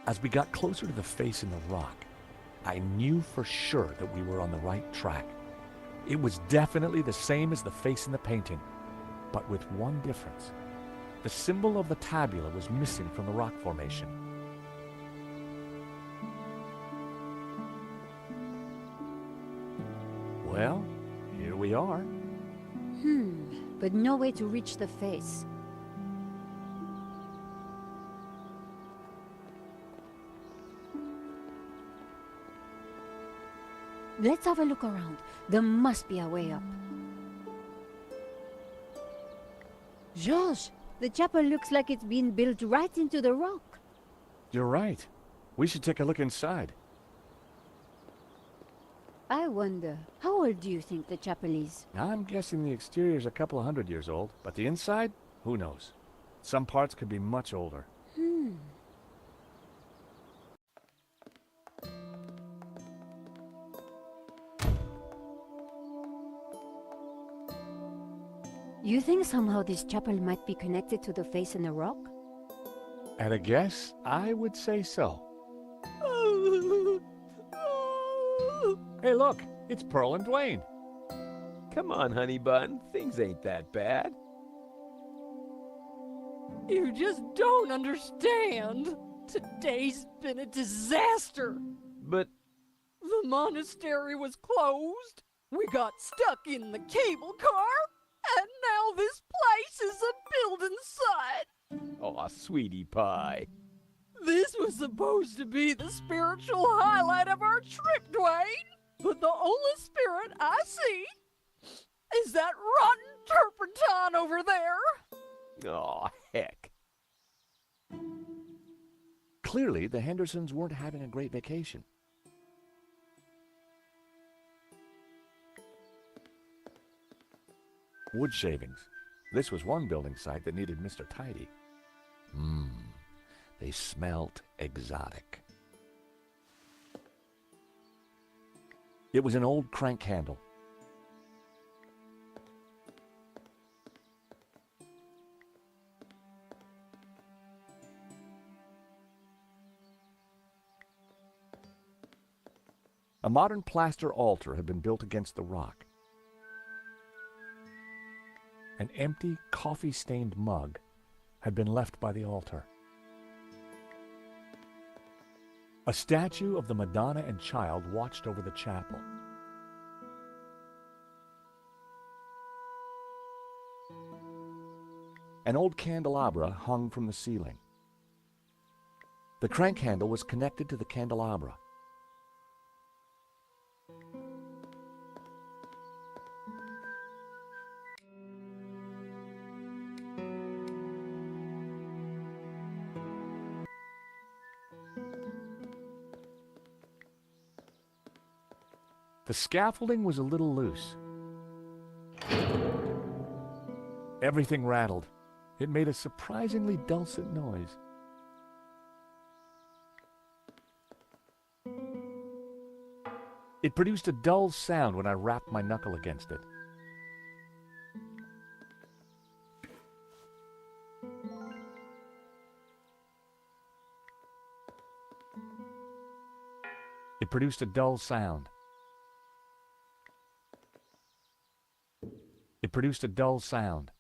As we got closer to the face in the rock, I knew for sure that we were on the right track. It was definitely the same as the face in the painting, but with one difference. The symbol of the tabula was missing from the rock formation. Well, here we are. But no way to reach the face. Let's have a look around. There must be a way up. George, the chapel looks like it's been built right into the rock. You're right. We should take a look inside. I wonder, how old do you think the chapel is? I'm guessing the exterior's a couple of 100 years old, but the inside? Who knows? Some parts could be much older. You think somehow this chapel might be connected to the face in the rock? At a guess, I would say so. Hey, look! It's Pearl and Dwayne. Come on, honey bun. Things ain't that bad. You just don't understand. Today's been a disaster. But the monastery was closed. We got stuck in the cable car. And now this place is a building site. Aw, sweetie pie. This was supposed to be the spiritual highlight of our trip, Dwayne. But the only spirit I see is that rotten turpentine over there. Aw, heck. Clearly, the Hendersons weren't having a great vacation. Wood shavings. This was one building site that needed Mr. Tidy. They smelt exotic. It was an old crank handle. A modern plaster altar had been built against the rock. An empty, coffee-stained mug had been left by the altar. A statue of the Madonna and Child watched over the chapel. An old candelabra hung from the ceiling. The crank handle was connected to the candelabra. The scaffolding was a little loose. Everything rattled. It made a surprisingly dulcet noise. It produced a dull sound when I rapped my knuckle against it. It produced a dull sound. It produced a dull sound.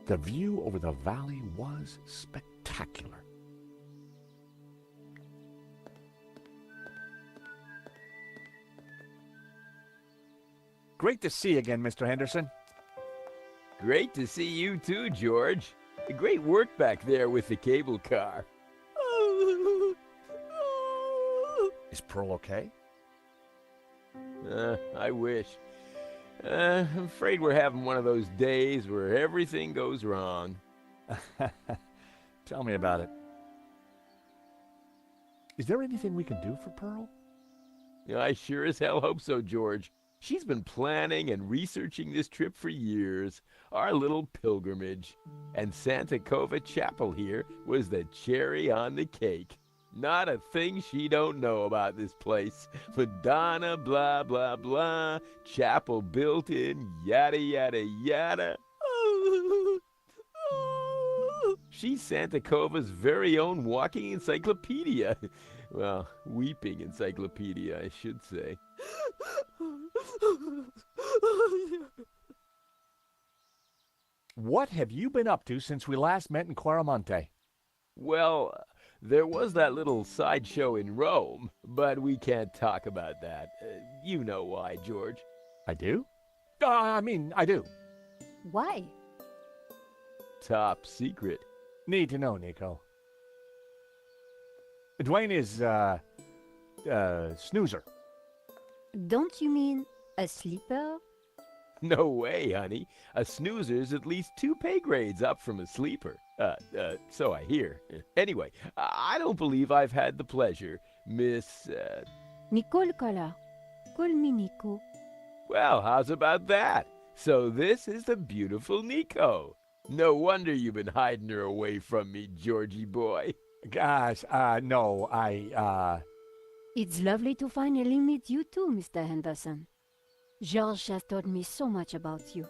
The view over the valley was spectacular. Great to see you again, Mr. Henderson. Great to see you too, George. Great work back there with the cable car. Is Pearl okay? I wish. I'm afraid we're having one of those days where everything goes wrong. Tell me about it. Is there anything we can do for Pearl? I sure as hell hope so, George. She's been planning and researching this trip for years, our little pilgrimage. And Santa Cova Chapel here was the cherry on the cake. Not a thing she don't know about this place. Madonna, blah, blah, blah. Chapel built in, yada, yada, yada. She's Santa Cova's very own walking encyclopedia. Well, weeping encyclopedia, I should say. What have you been up to since we last met in Quaramonte? Well, there was that little sideshow in Rome, but we can't talk about that. You know why, George. I do? I do. Why? Top secret. Need to know, Nico. Dwayne is, snoozer. Don't you mean a sleeper? No way, honey. A snoozer's at least 2 pay grades up from a sleeper. So I hear. Anyway, I don't believe I've had the pleasure, Miss, Nicole Collar. Call me Nico. Well, how's about that? So this is the beautiful Nico. No wonder you've been hiding her away from me, Georgie boy. Gosh, no, It's lovely to finally meet you too, Mr. Henderson. George has told me so much about you.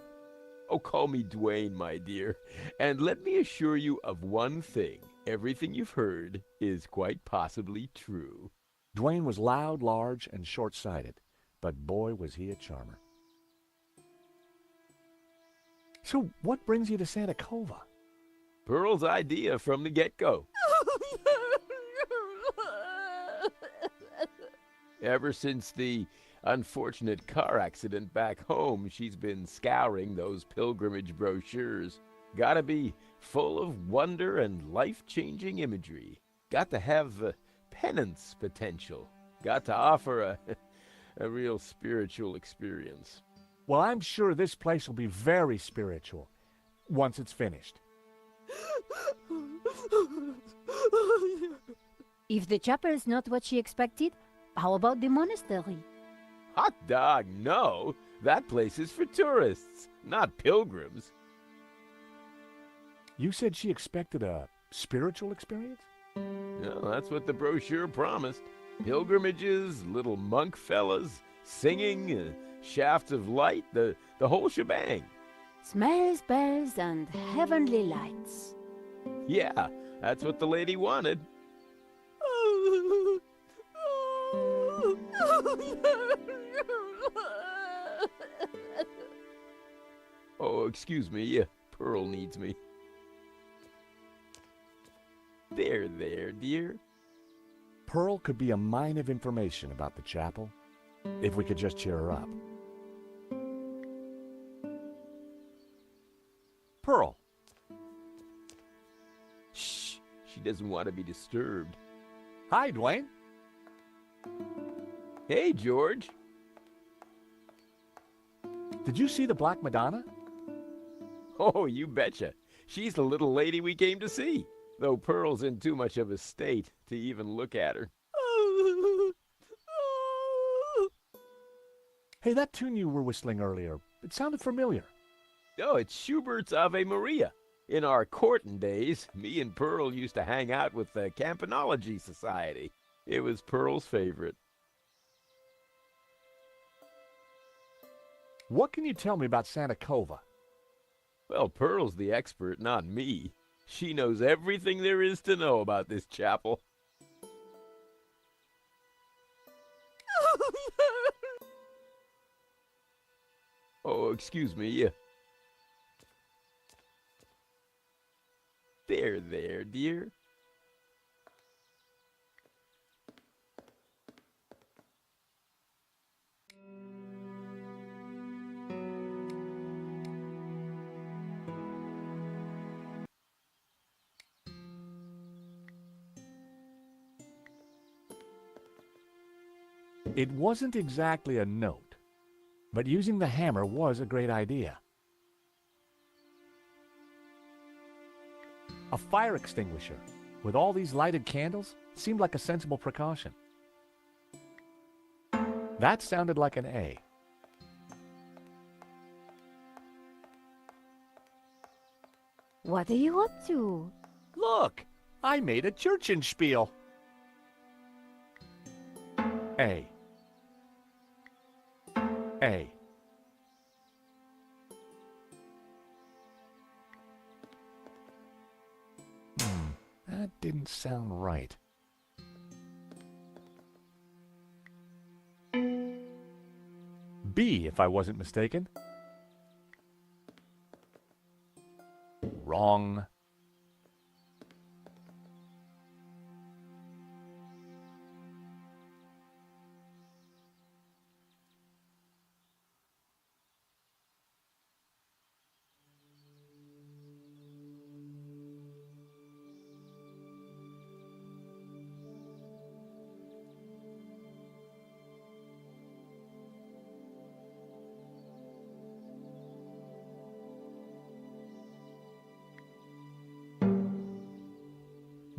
Oh, call me Dwayne, my dear. And let me assure you of one thing. Everything you've heard is quite possibly true. Dwayne was loud, large, and short-sighted, but boy was he a charmer. So what brings you to Santa Cova? Pearl's idea from the get-go. Ever since the unfortunate car accident back home, she's been scouring those pilgrimage brochures. Gotta be full of wonder and life-changing imagery. Got to have penance potential. Got to offer a real spiritual experience. Well, I'm sure this place will be very spiritual once it's finished. If the chapel is not what she expected, how about the monastery? Hot dog, no. That place is for tourists, not pilgrims. You said she expected a spiritual experience? Well, that's what the brochure promised. Pilgrimages, little monk fellas, singing, shafts of light, the whole shebang. Smells, bells, and heavenly lights. Yeah, that's what the lady wanted. Oh, excuse me. Pearl needs me. There, dear. Pearl could be a mine of information about the chapel, if we could just cheer her up. Pearl. Shh, she doesn't want to be disturbed. Hi, Dwayne. Hey, George. Did you see the Black Madonna? Oh, you betcha. She's the little lady we came to see, though Pearl's in too much of a state to even look at her. Hey, that tune you were whistling earlier, it sounded familiar. Oh, it's Schubert's Ave Maria. In our courting days, me and Pearl used to hang out with the Campanology Society. It was Pearl's favorite. What can you tell me about Santa Cova? Well, Pearl's the expert, not me. She knows everything there is to know about this chapel. Oh, excuse me. There, dear. It wasn't exactly a note, but using the hammer was a great idea. A fire extinguisher with all these lighted candles seemed like a sensible precaution. That sounded like an A. What are you up to? Look, I made a Churchenspiel. A. A. That didn't sound right. B, if I wasn't mistaken. Wrong.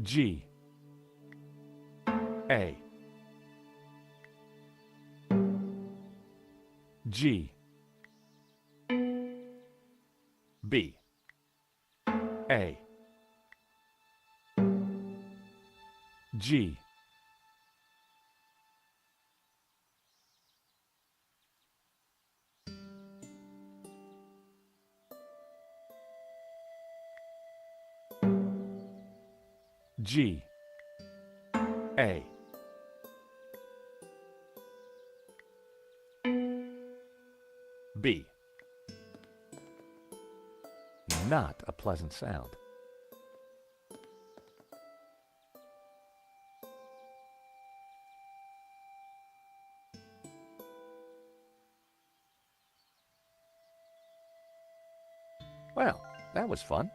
G. A. G. B. A. G. G. A. B. Not a pleasant sound. Well, that was fun.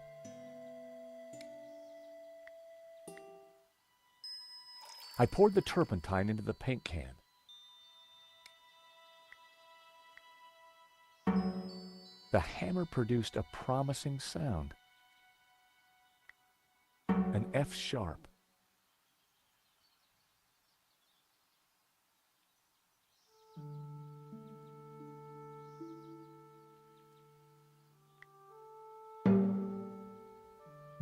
I poured the turpentine into the paint can. The hammer produced a promising sound. An F sharp.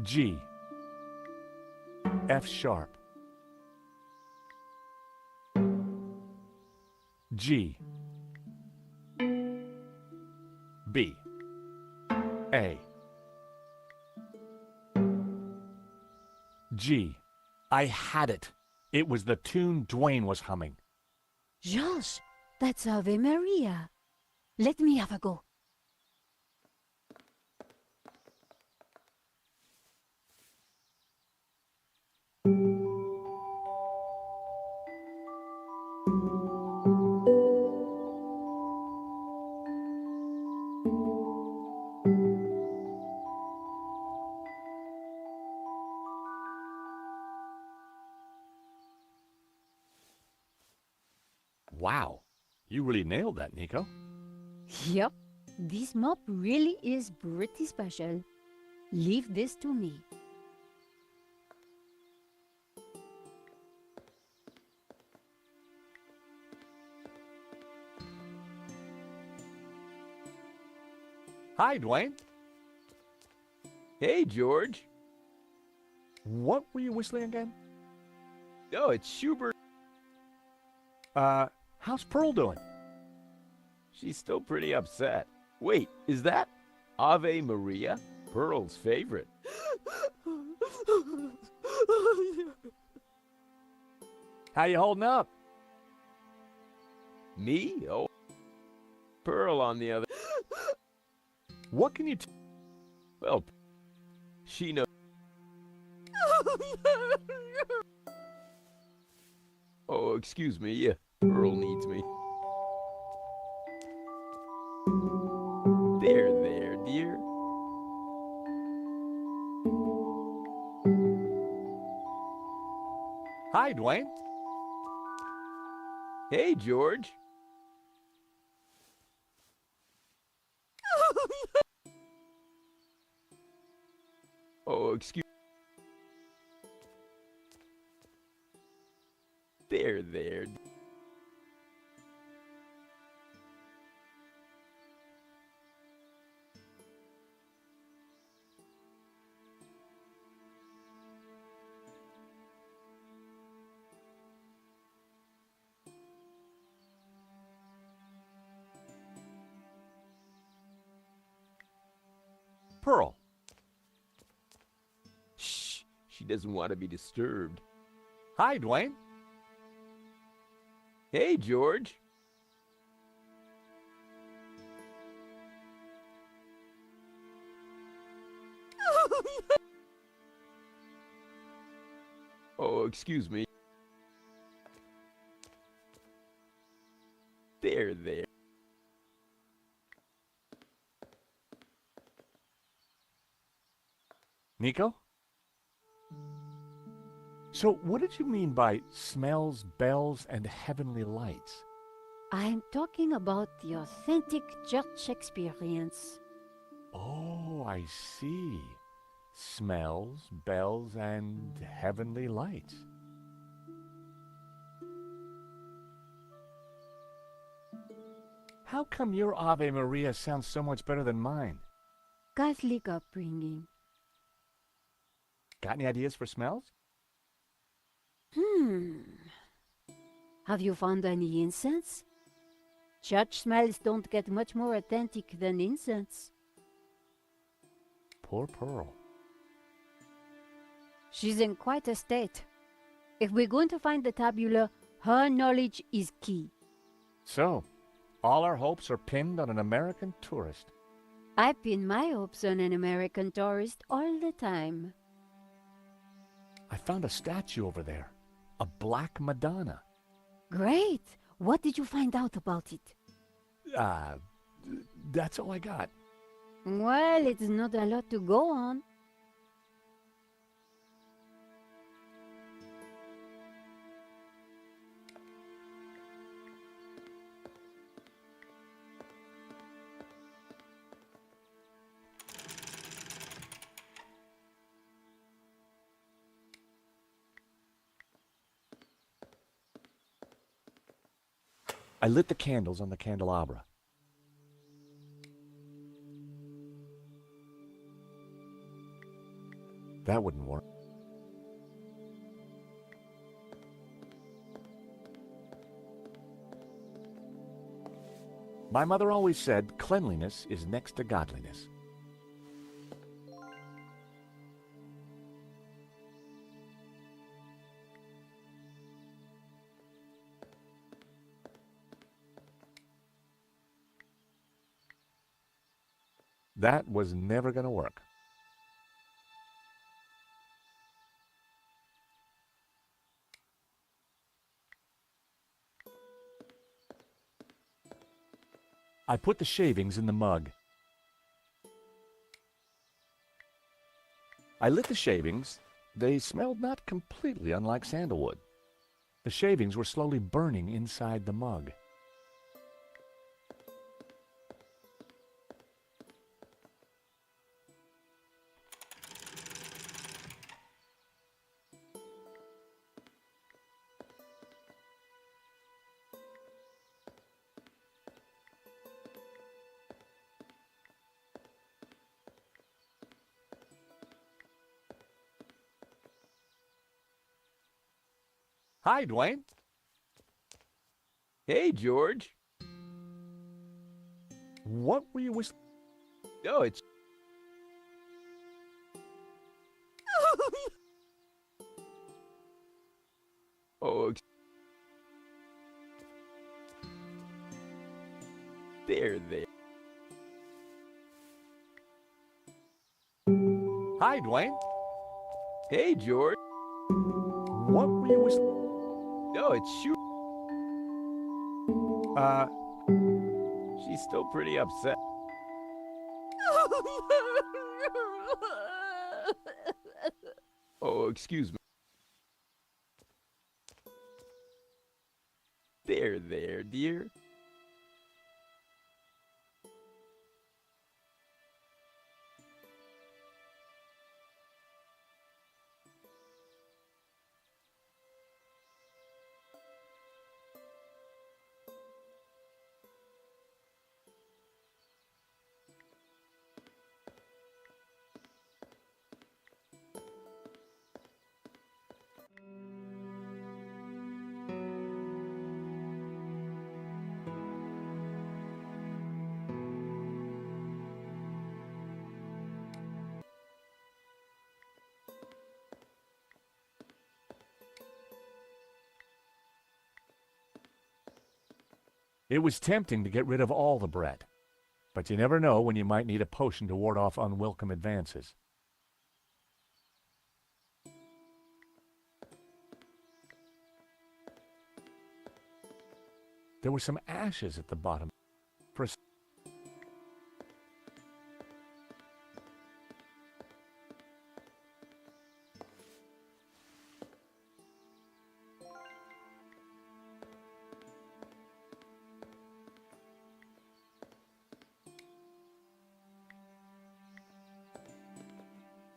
G. F sharp. G. B. A. G. I had it. It was the tune Dwayne was humming. Josh, that's Ave Maria. Let me have a go. Wow, you really nailed that, Nico. Yep, this mop really is pretty special. Leave this to me. Hi, Dwayne. Hey, George. What were you whistling again? Oh, it's Schubert. How's Pearl doing? She's still pretty upset. Wait, is that Ave Maria? Pearl's favorite. How you holding up? Me? Oh, Pearl on the other. What can you Well, she knows. Oh, excuse me. Yeah, Pearl needs me. There, dear. Hi, Dwayne. Hey, George. Oh, excuse. There. Pearl. Shh. She doesn't want to be disturbed. Hi, Dwayne. Hey, George. Oh, excuse me. There. Nico? So, what did you mean by smells, bells, and heavenly lights? I'm talking about the authentic church experience. Oh, I see. Smells, bells, and heavenly lights. How come your Ave Maria sounds so much better than mine? Catholic upbringing. Got any ideas for smells? Have you found any incense? Church smells don't get much more authentic than incense. Poor Pearl. She's in quite a state. If we're going to find the tabula, her knowledge is key. So, all our hopes are pinned on an American tourist. I pin my hopes on an American tourist all the time. I found a statue over there. A black Madonna. Great! What did you find out about it? That's all I got. Well, it's not a lot to go on. I lit the candles on the candelabra. That wouldn't work. My mother always said cleanliness is next to godliness. That was never going to work. I put the shavings in the mug. I lit the shavings. They smelled not completely unlike sandalwood. The shavings were slowly burning inside the mug. Hi, Dwayne. Hey, George. What were you whistling? Oh, it's... Oh, there. Hi, Dwayne. Hey, George. What were you whistling? Oh, it's shoot. She's still pretty upset. Oh, excuse me. There, dear. It was tempting to get rid of all the bread, but you never know when you might need a potion to ward off unwelcome advances. There were some ashes at the bottom. For a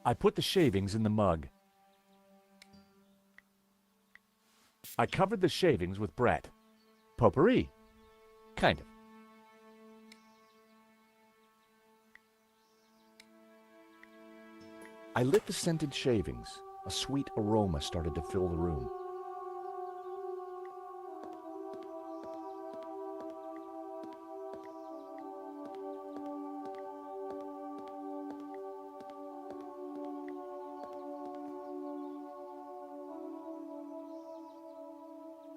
I put the shavings in the mug. I covered the shavings with Brett. Potpourri. Kind of. I lit the scented shavings. A sweet aroma started to fill the room.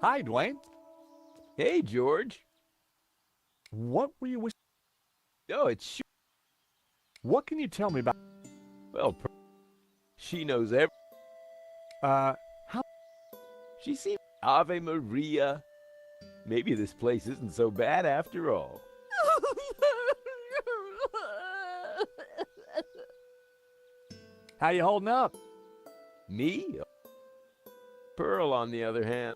Hi, Dwayne. Hey, George. What were you whistling? Oh, it's shoot. What can you tell me about... Well, she knows every... How... She seems... Ave Maria. Maybe this place isn't so bad after all. How you holding up? Me? Pearl, on the other hand.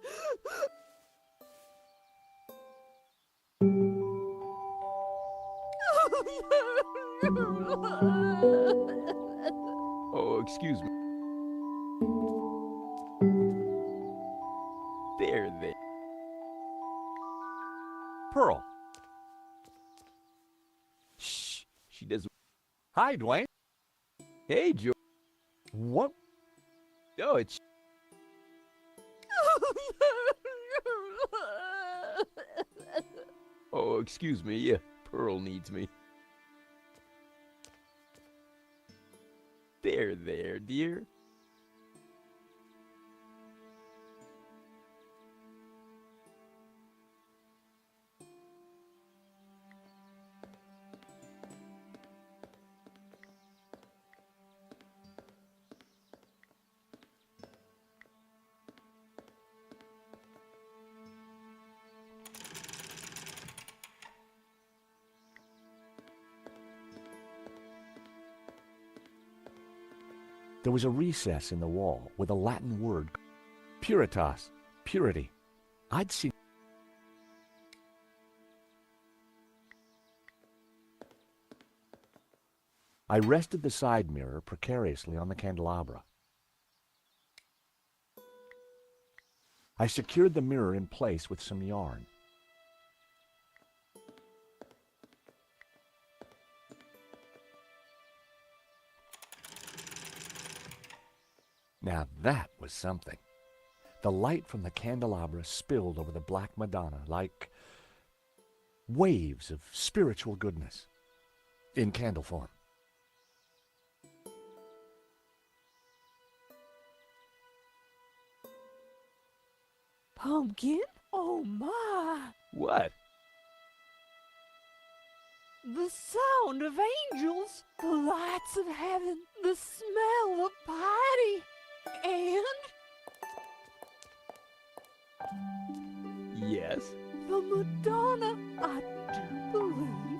Oh, excuse me. There. Pearl. Shh. She doesn't... Hi, Dwayne. Hey, George. What? Oh, it's... Oh, excuse me. Yeah, Pearl needs me. There, dear. There was a recess in the wall with a Latin word, puritas, purity. I'd seen... I rested the side mirror precariously on the candelabra. I secured the mirror in place with some yarn. Now that was something. The light from the candelabra spilled over the Black Madonna like waves of spiritual goodness in candle form. Pumpkin? Oh my! What? The sound of angels, the lights of heaven, the smell of piety, and Yes? the Madonna, I do believe.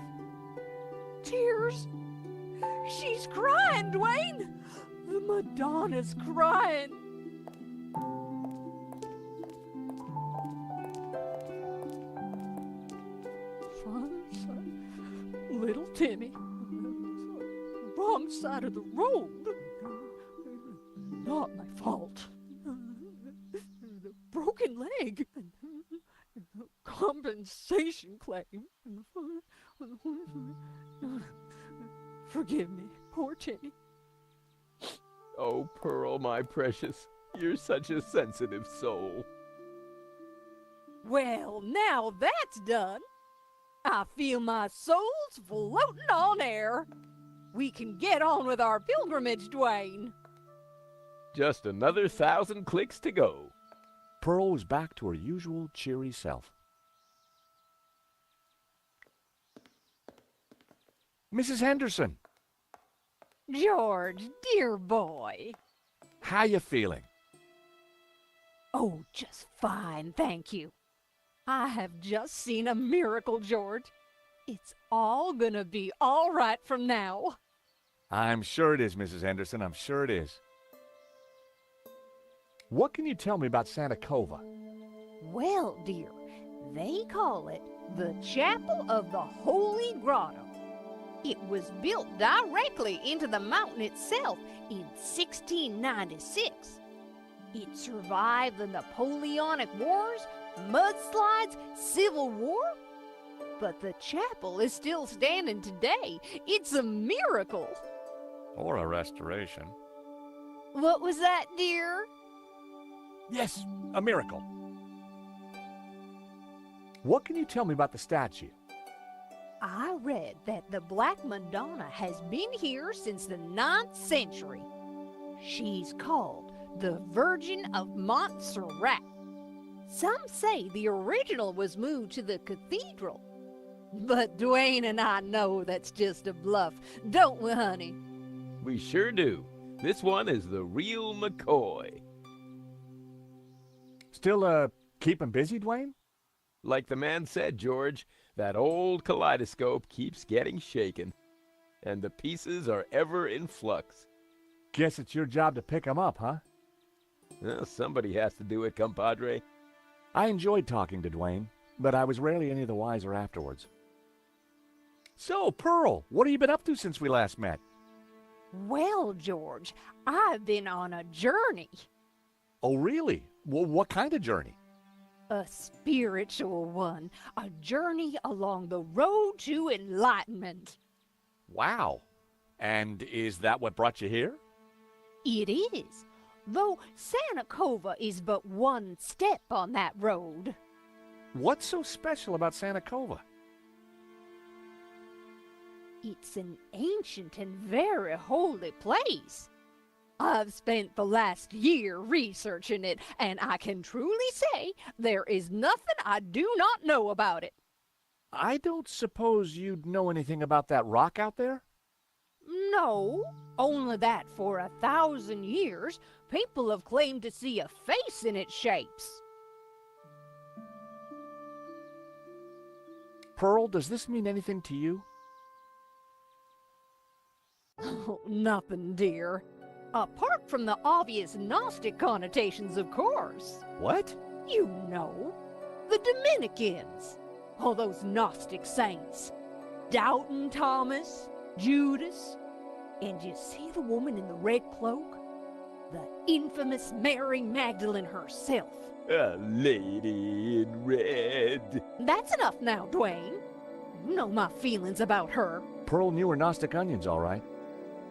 Tears. She's crying, Dwayne! The Madonna's crying. Son, little Timmy. Wrong side of the road. Not my fault. The broken leg. Compensation claim. Forgive me, poor Timmy. Oh, Pearl, my precious, you're such a sensitive soul. Well, now that's done. I feel my soul's floating on air. We can get on with our pilgrimage, Dwayne. Just another 1,000 clicks to go. Pearl was back to her usual cheery self. Mrs. Henderson, George, dear boy. how you feeling? Oh, just fine, thank you. I have just seen a miracle, George. It's all gonna be all right from now. I'm sure it is, Mrs. Henderson. I'm sure it is. What can you tell me about Santa Cova? Well, dear, they call it the Chapel of the Holy Grotto. It was built directly into the mountain itself in 1696. It survived the Napoleonic Wars, mudslides, Civil War. But the chapel is still standing today. It's a miracle. Or a restoration. What was that, dear? Yes, a miracle. What can you tell me about the statue? I read that the Black Madonna has been here since the 9th century. She's called the Virgin of Montserrat. Some say the original was moved to the cathedral. But Dwayne and I know that's just a bluff, don't we, honey? We sure do. This one is the real McCoy. Still, keeping busy, Dwayne? Like the man said, George, that old kaleidoscope keeps getting shaken, and the pieces are ever in flux. Guess it's your job to pick 'em up, huh? Well, somebody has to do it, compadre. I enjoyed talking to Dwayne, but I was rarely any the wiser afterwards. So, Pearl, what have you been up to since we last met? Well, George, I've been on a journey. Oh, really? Well, what kind of journey? A spiritual one. A journey along the road to enlightenment. Wow. And is that what brought you here? It is. Though Santa Cova is but one step on that road. What's so special about Santa Cova? It's an ancient and very holy place. I've spent the last year researching it, and I can truly say there is nothing I do not know about it. I don't suppose you'd know anything about that rock out there? No, only that for 1,000 years, people have claimed to see a face in its shapes. Pearl, does this mean anything to you? Oh, nothing, dear. Apart from the obvious Gnostic connotations, of course. What? You know, the Dominicans. All those Gnostic saints. Doubting Thomas, Judas, and you see the woman in the red cloak? The infamous Mary Magdalene herself. A lady in red. That's enough now, Dwayne. You know my feelings about her. Pearl knew her Gnostic onions, all right.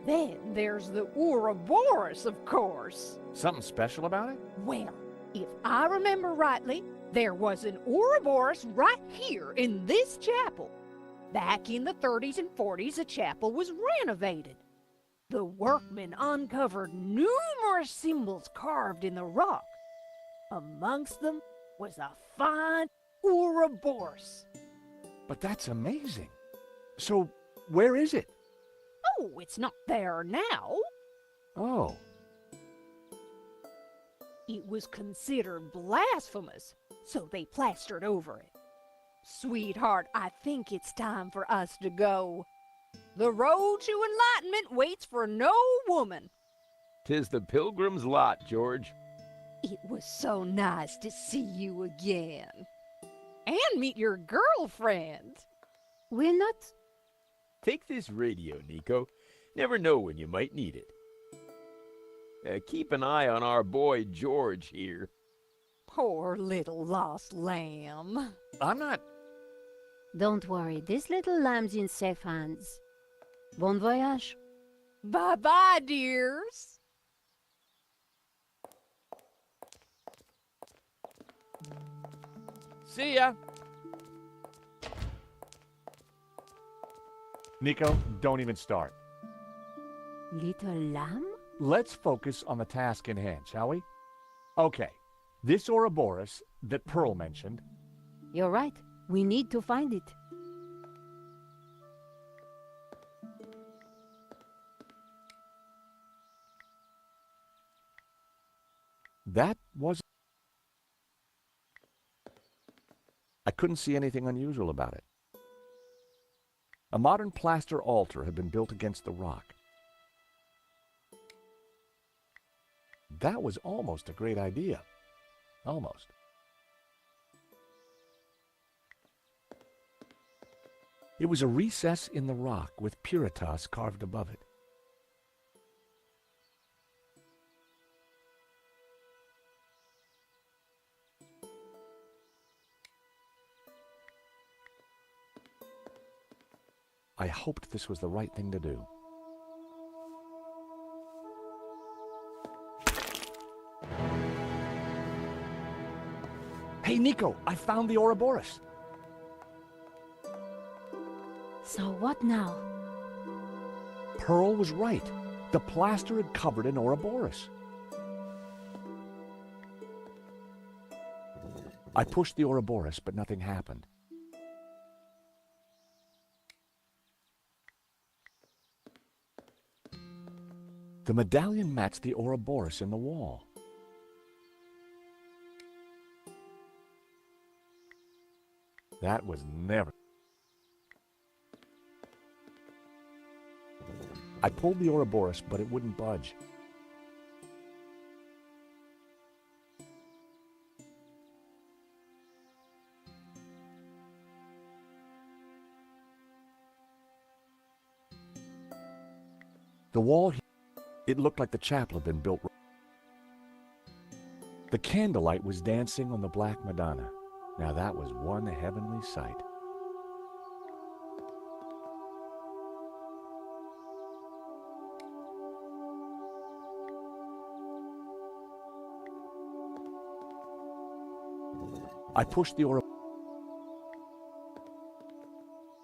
Then there's the Ouroboros, of course. Something special about it? Well, If I remember rightly, there was an Ouroboros right here in this chapel. Back in the 30s and 40s, the chapel was renovated. The workmen uncovered numerous symbols carved in the rock. Amongst them was a fine Ouroboros. But that's amazing. So, where is it? Oh, it's not there now. Oh. It was considered blasphemous, so they plastered over it. Sweetheart, I think it's time for us to go. The road to enlightenment waits for no woman. 'Tis the pilgrim's lot, George. It was so nice to see you again. And meet your girlfriend. We're not... Take this radio, Nico. Never know when you might need it. Keep an eye on our boy George here. Poor little lost lamb. I'm not... Don't worry, this little lamb's in safe hands. Bon voyage. Bye-bye, dears. See ya! Nico, don't even start. Little lamb? Let's focus on the task in hand, shall we? Okay, this Ouroboros that Pearl mentioned. You're right. We need to find it. That was... I couldn't see anything unusual about it. A modern plaster altar had been built against the rock. That was almost a great idea. Almost. It was a recess in the rock with Puritas carved above it. I hoped this was the right thing to do. Hey, Nico, I found the Ouroboros. So what now? Pearl was right. The plaster had covered an Ouroboros. I pushed the Ouroboros, but nothing happened. The medallion matched the Ouroboros in the wall. That was never... I pulled the Ouroboros, but it wouldn't budge. The wall, it looked like the chapel had been built. The candlelight was dancing on the Black Madonna. Now that was one heavenly sight. I pushed the Ouroboros.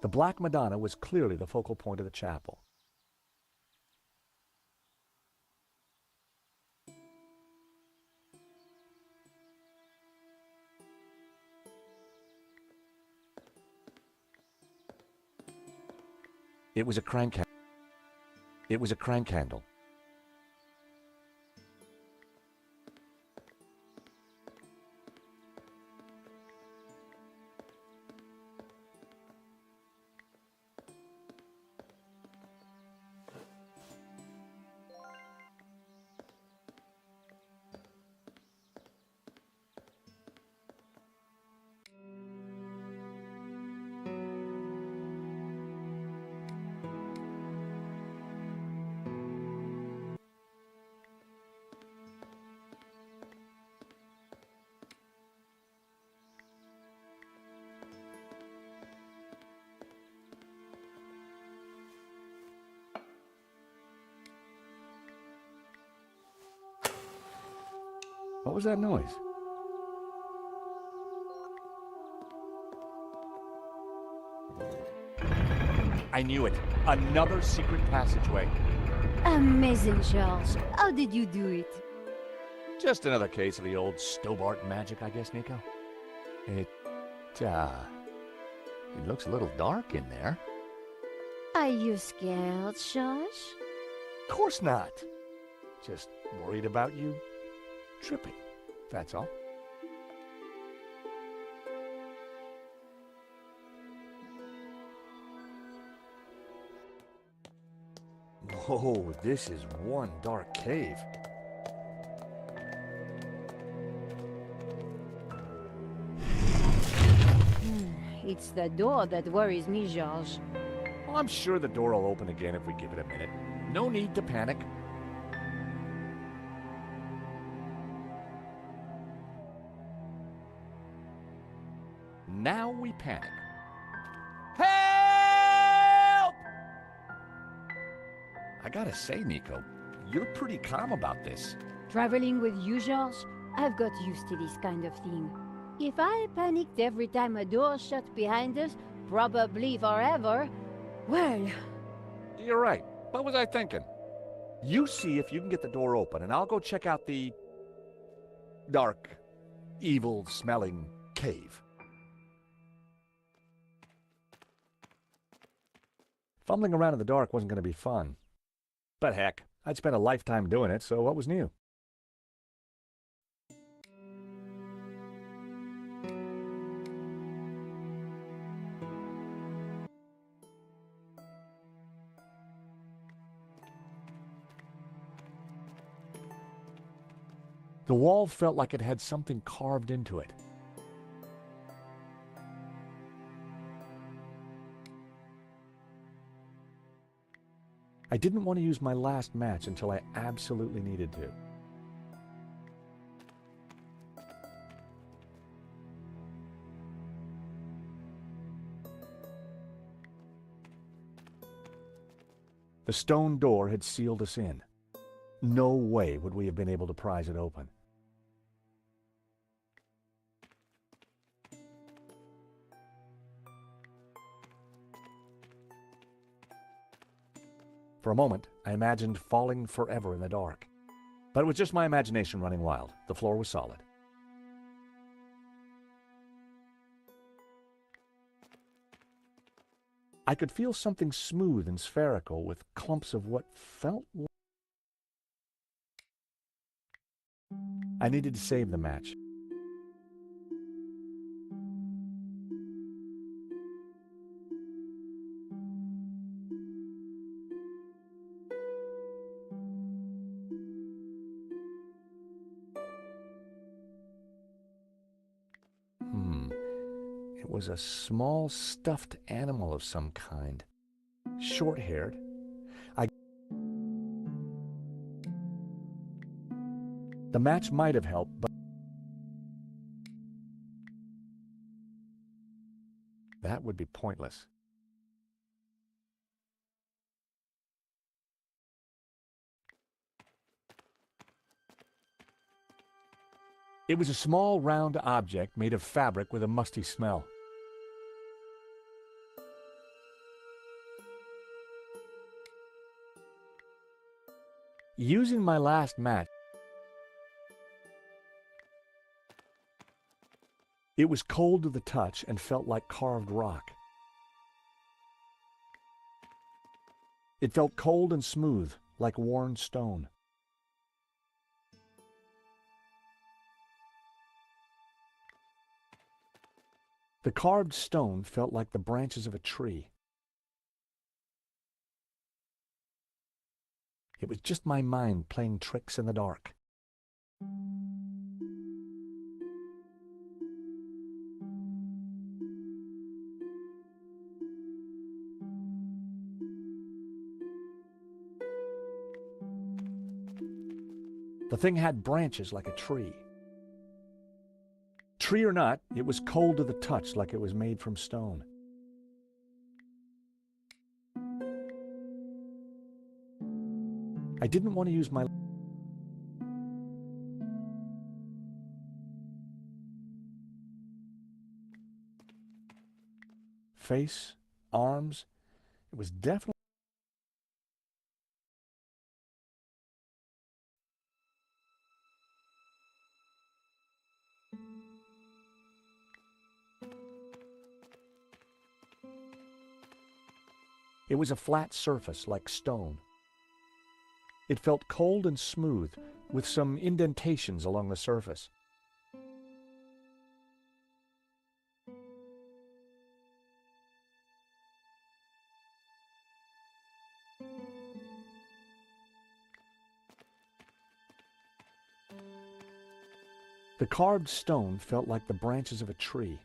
The Black Madonna was clearly the focal point of the chapel. It was a crank candle. It was a crank candle. What was that noise? I knew it. Another secret passageway. Amazing, Charles. How did you do it? Just another case of the old Stobart magic, I guess, Nico. It looks a little dark in there. Are you scared, Charles? Of course not. Just worried about you tripping, that's all. Whoa, this is one dark cave. It's the door that worries me, George. Well, I'm sure the door will open again if we give it a minute. No need to panic. Now we panic. Help! I gotta say, Nico, you're pretty calm about this. Traveling with you, George, I've got used to this kind of thing. If I panicked every time a door shut behind us, probably forever, well... You're right. What was I thinking? You see if you can get the door open, and I'll go check out the dark, evil-smelling cave. Fumbling around in the dark wasn't going to be fun. But heck, I'd spent a lifetime doing it, so what was new? The wall felt like it had something carved into it. I didn't want to use my last match until I absolutely needed to. The stone door had sealed us in. No way would we have been able to prise it open. For a moment, I imagined falling forever in the dark. But it was just my imagination running wild. The floor was solid. I could feel something smooth and spherical with clumps of what felt like... I needed to save the match. It was a small stuffed animal of some kind. Short-haired. The match might have helped, but that would be pointless. It was a small, round object made of fabric with a musty smell. Using my last match, it was cold to the touch and felt like carved rock. It felt cold and smooth, like worn stone. The carved stone felt like the branches of a tree. It was just my mind playing tricks in the dark. The thing had branches like a tree. Tree or not, it was cold to the touch like it was made from stone. I didn't want to use my face, arms, It was definitely... It was a flat surface like stone. It felt cold and smooth, with some indentations along the surface. The carved stone felt like the branches of a tree.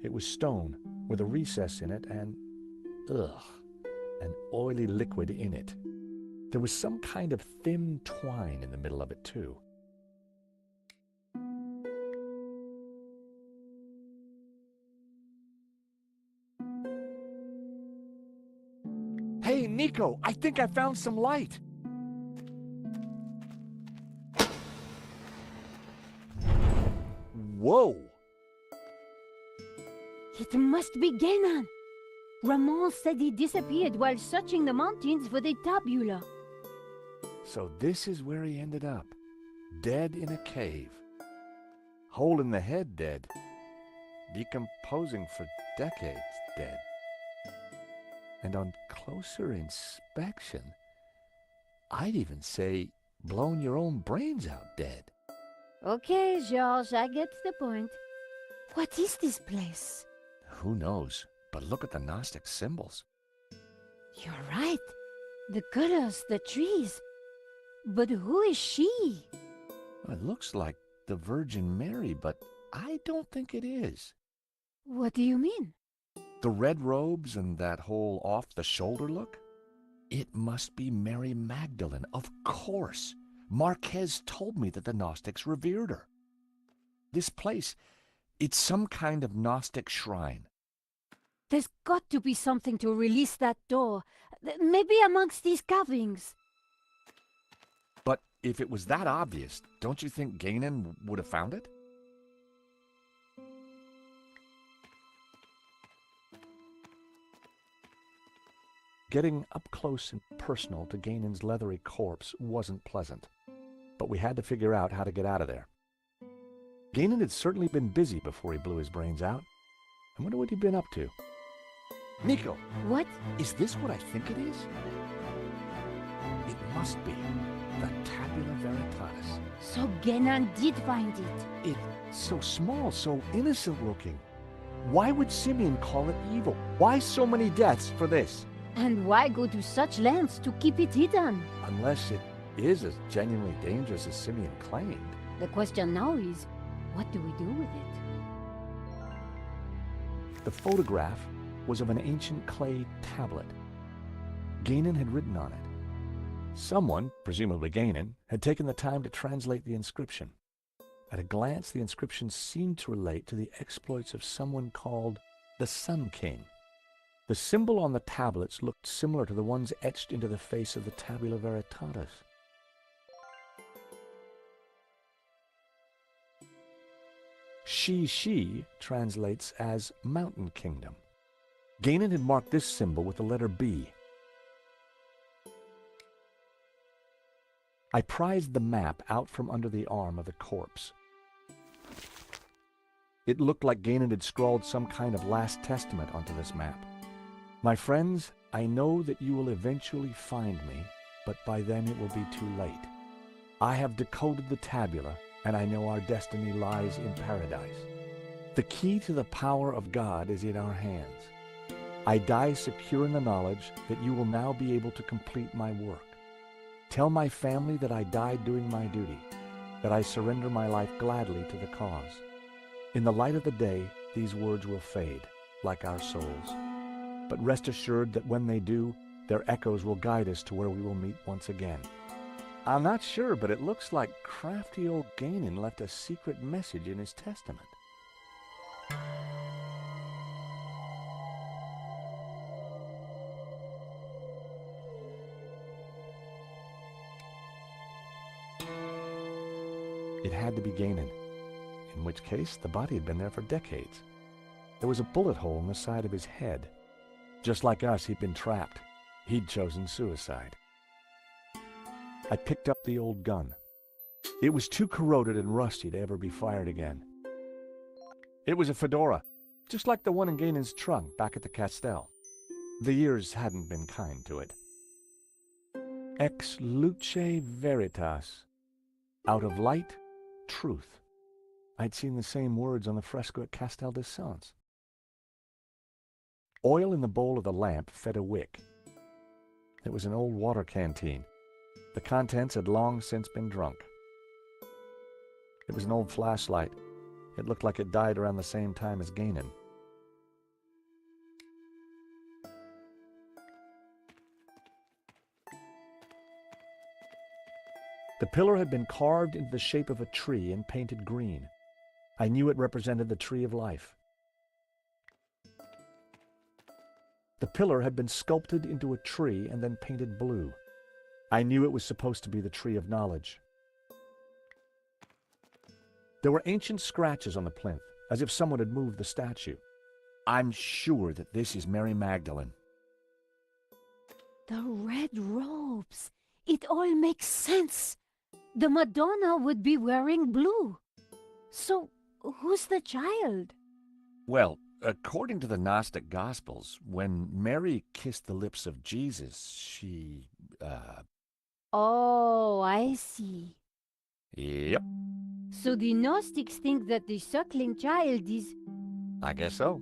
It was stone with a recess in it and, an oily liquid in it. There was some kind of thin twine in the middle of it, too. Hey, Nico, I think I found some light. Whoa! It must be Genan. Ramon said he disappeared while searching the mountains for the tabula. So this is where he ended up, dead in a cave. Hole in the head dead. Decomposing for decades dead. And on closer inspection, I'd even say blown your own brains out dead. Okay, George, I get the point. What is this place? Who knows? But look at the Gnostic symbols. You're right. The colors, the trees. But who is she? It looks like the Virgin Mary, but I don't think it is. What do you mean? The red robes and that whole off-the-shoulder look? It must be Mary Magdalene, of course. Marquez told me that the Gnostics revered her. This place, it's some kind of Gnostic shrine. There's got to be something to release that door. Maybe amongst these carvings. But if it was that obvious, don't you think Genan would have found it? Getting up close and personal to Ganon's leathery corpse wasn't pleasant, but we had to figure out how to get out of there. Ganon had certainly been busy before he blew his brains out. I wonder what he'd been up to. Nico! What? Is this what I think it is? It must be the Tabula Veritatis. So Genan did find it. It's so small, so innocent looking. Why would Simeon call it evil? Why so many deaths for this? And why go to such lengths to keep it hidden? Unless it is as genuinely dangerous as Simeon claimed. The question now is, what do we do with it? The photograph was of an ancient clay tablet. Ganon had written on it. Someone, presumably Ganon, had taken the time to translate the inscription. At a glance, the inscription seemed to relate to the exploits of someone called the Sun King. The symbol on the tablets looked similar to the ones etched into the face of the Tabula Veritatis. She translates as Mountain Kingdom. Ganon had marked this symbol with the letter B. I prized the map out from under the arm of the corpse. It looked like Ganon had scrawled some kind of last testament onto this map. My friends, I know that you will eventually find me, but by then it will be too late. I have decoded the tabula, and I know our destiny lies in paradise. The key to the power of God is in our hands. I die secure in the knowledge that you will now be able to complete my work. Tell my family that I died doing my duty, that I surrender my life gladly to the cause. In the light of the day, these words will fade, like our souls. But rest assured that when they do, their echoes will guide us to where we will meet once again. I'm not sure, but it looks like crafty old Ganon left a secret message in his testament. It had to be Ganon, in which case the body had been there for decades. There was a bullet hole in the side of his head. Just like us, he'd been trapped. He'd chosen suicide. I picked up the old gun. It was too corroded and rusty to ever be fired again. It was a fedora, just like the one in Ganon's trunk back at the Castell. The years hadn't been kind to it. Ex luce veritas. Out of light, truth. I'd seen the same words on the fresco at Castel de Sants. Oil in the bowl of the lamp fed a wick. It was an old water canteen. The contents had long since been drunk. It was an old flashlight. It looked like it died around the same time as Ganon. The pillar had been carved into the shape of a tree and painted green. I knew it represented the tree of life. The pillar had been sculpted into a tree and then painted blue. I knew it was supposed to be the tree of knowledge. There were ancient scratches on the plinth, as if someone had moved the statue. I'm sure that this is Mary Magdalene. The red robes. It all makes sense. The Madonna would be wearing blue. So, who's the child? Well, according to the Gnostic Gospels, when Mary kissed the lips of Jesus, she, Oh, I see. Yep, So the Gnostics think that the suckling child is... I guess so.